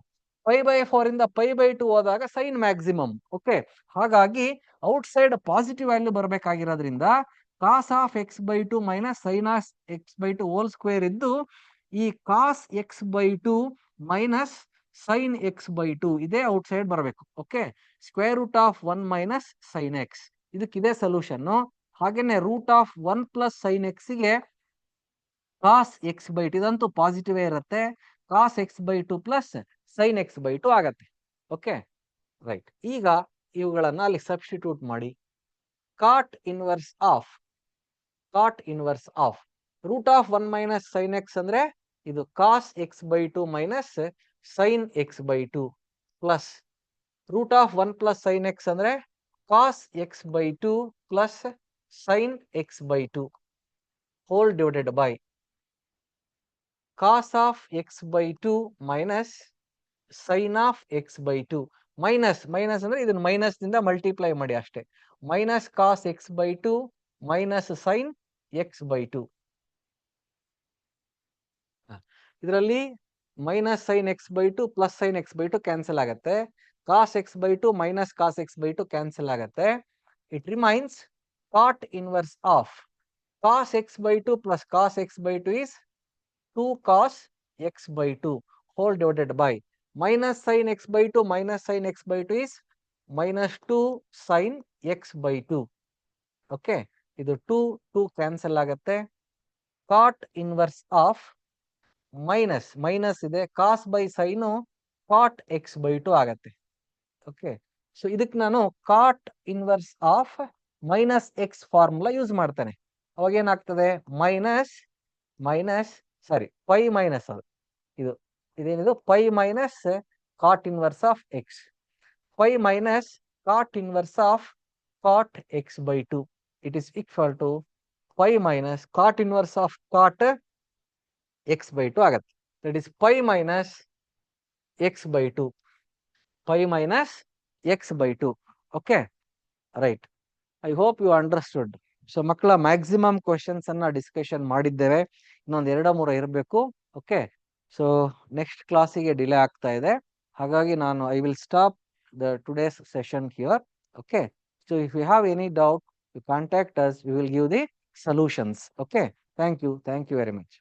π/4 ಇಂದ π/2 ಹೋದಾಗ ಸೈನ್ ಮ್ಯಾಕ್ಸಿಮಮ್. ಓಕೆ, ಹಾಗಾಗಿ ಔಟ್ಸೈಡ್ ಪಾಸಿಟಿವ್ ವ್ಯಾಲ್ಯೂ ಬರಬೇಕಾಗಿರೋದ್ರಿಂದ cos of x/2 minus sine of x/2 whole square ಇದ್ದು ಈ ಕಾಸ್ x/2 ಮೈನಸ್ ಸೈನ್ x/2 ಇದೇ ಔಟ್ಸೈಡ್ ಬರಬೇಕು. Okay, square root of 1 minus sine x ಇದಕ್ಕಿದೆ ಸೊಲ್ಯೂಷನ್. ಹಾಗೇನೆ ರೂಟ್ ಆಫ್ 1 ಪ್ಲಸ್ ಸೈನ್ ಎಕ್ಸ್ಗೆ ಕಾಸ್ x/2 ಇದಂತೂ ಪಾಸಿಟಿವ್ ಇರುತ್ತೆ. ಕಾಸ್ x/2 ಪ್ಲಸ್ ಸೈನ್ x/2 ಆಗತ್ತೆ. Okay, right. ಈಗ ಇವುಗಳನ್ನ ಅಲ್ಲಿ ಸಬ್ಸ್ಟಿಟ್ಯೂಟ್ ಮಾಡಿ. Cot inverse of root of 1 minus sine x ಅಂದ್ರೆ ಇದು cos x/2 minus sine x/2 plus root of 1 plus sine x ಅಂದ್ರೆ cos x/2 plus sine x/2 whole divided by cos of x/2 minus sine of x/2 minus ಅಂದ್ರೆ ಇದನ್ನ ಮೈನಸ್ ನಿಂದ ಮಲ್ಟಿಪ್ಲೈ ಮಾಡಿ ಅಷ್ಟೇ. Minus cos x/2 minus sine x/2. ಇದರಲ್ಲಿ minus sine x/2 plus sine x/2 cancel ಆಗುತ್ತೆ. Cos x/2 minus cos x/2 cancel ಆಗುತ್ತೆ. It remains cot inverse of cos x/2 plus cos x/2 is 2 cos x/2 whole divided by minus sin x/2 minus sin x/2 is minus 2 sin x/2. Okay, ಇದು 2 ಕ್ಯಾನ್ಸಲ್ ಆಗುತ್ತೆ. ಕಾಟ್ ಇನ್ವರ್ಸ್ ಆಫ್ ಮೈನಸ್ ಇದೆ cos by sign cot x/2 ಆಗತ್ತೆ. ಓಕೆ, ಸೊ ಇದಕ್ಕೆ ನಾನು cot inverse of minus x formula use ಮಾಡ್ತೇನೆ. ಅವಾಗ ಏನಾಗ್ತದೆ ಪೈ ಮೈನಸ್ ಇದೇನಿದು pi minus cot inverse of x. Pi minus cot inverse of cot x/2 it is equal to pi minus cot inverse of cot x/2 ಆಗತ್ತೆ. That is pi minus x/2. Okay, right. I hope you understood. So ಮಕ್ಕಳ ಮ್ಯಾಕ್ಸಿಮಮ್ ಕ್ವೆಶನ್ಸ್ ಅನ್ನ ಡಿಸ್ಕಷನ್ ಮಾಡಿದ್ದೇವೆ. ಇನ್ನೊಂದು 2-3 ಇರಬೇಕು. ಓಕೆ, ಸೊ ನೆಕ್ಸ್ಟ್ ಕ್ಲಾಸಿಗೆ ಡಿಲೇ ಆಗ್ತಾ ಇದೆ. ಹಾಗಾಗಿ ನಾನು I will stop the today's session here. Okay, so if you have any doubt you contact us, we will give the solutions. Okay, thank you very much.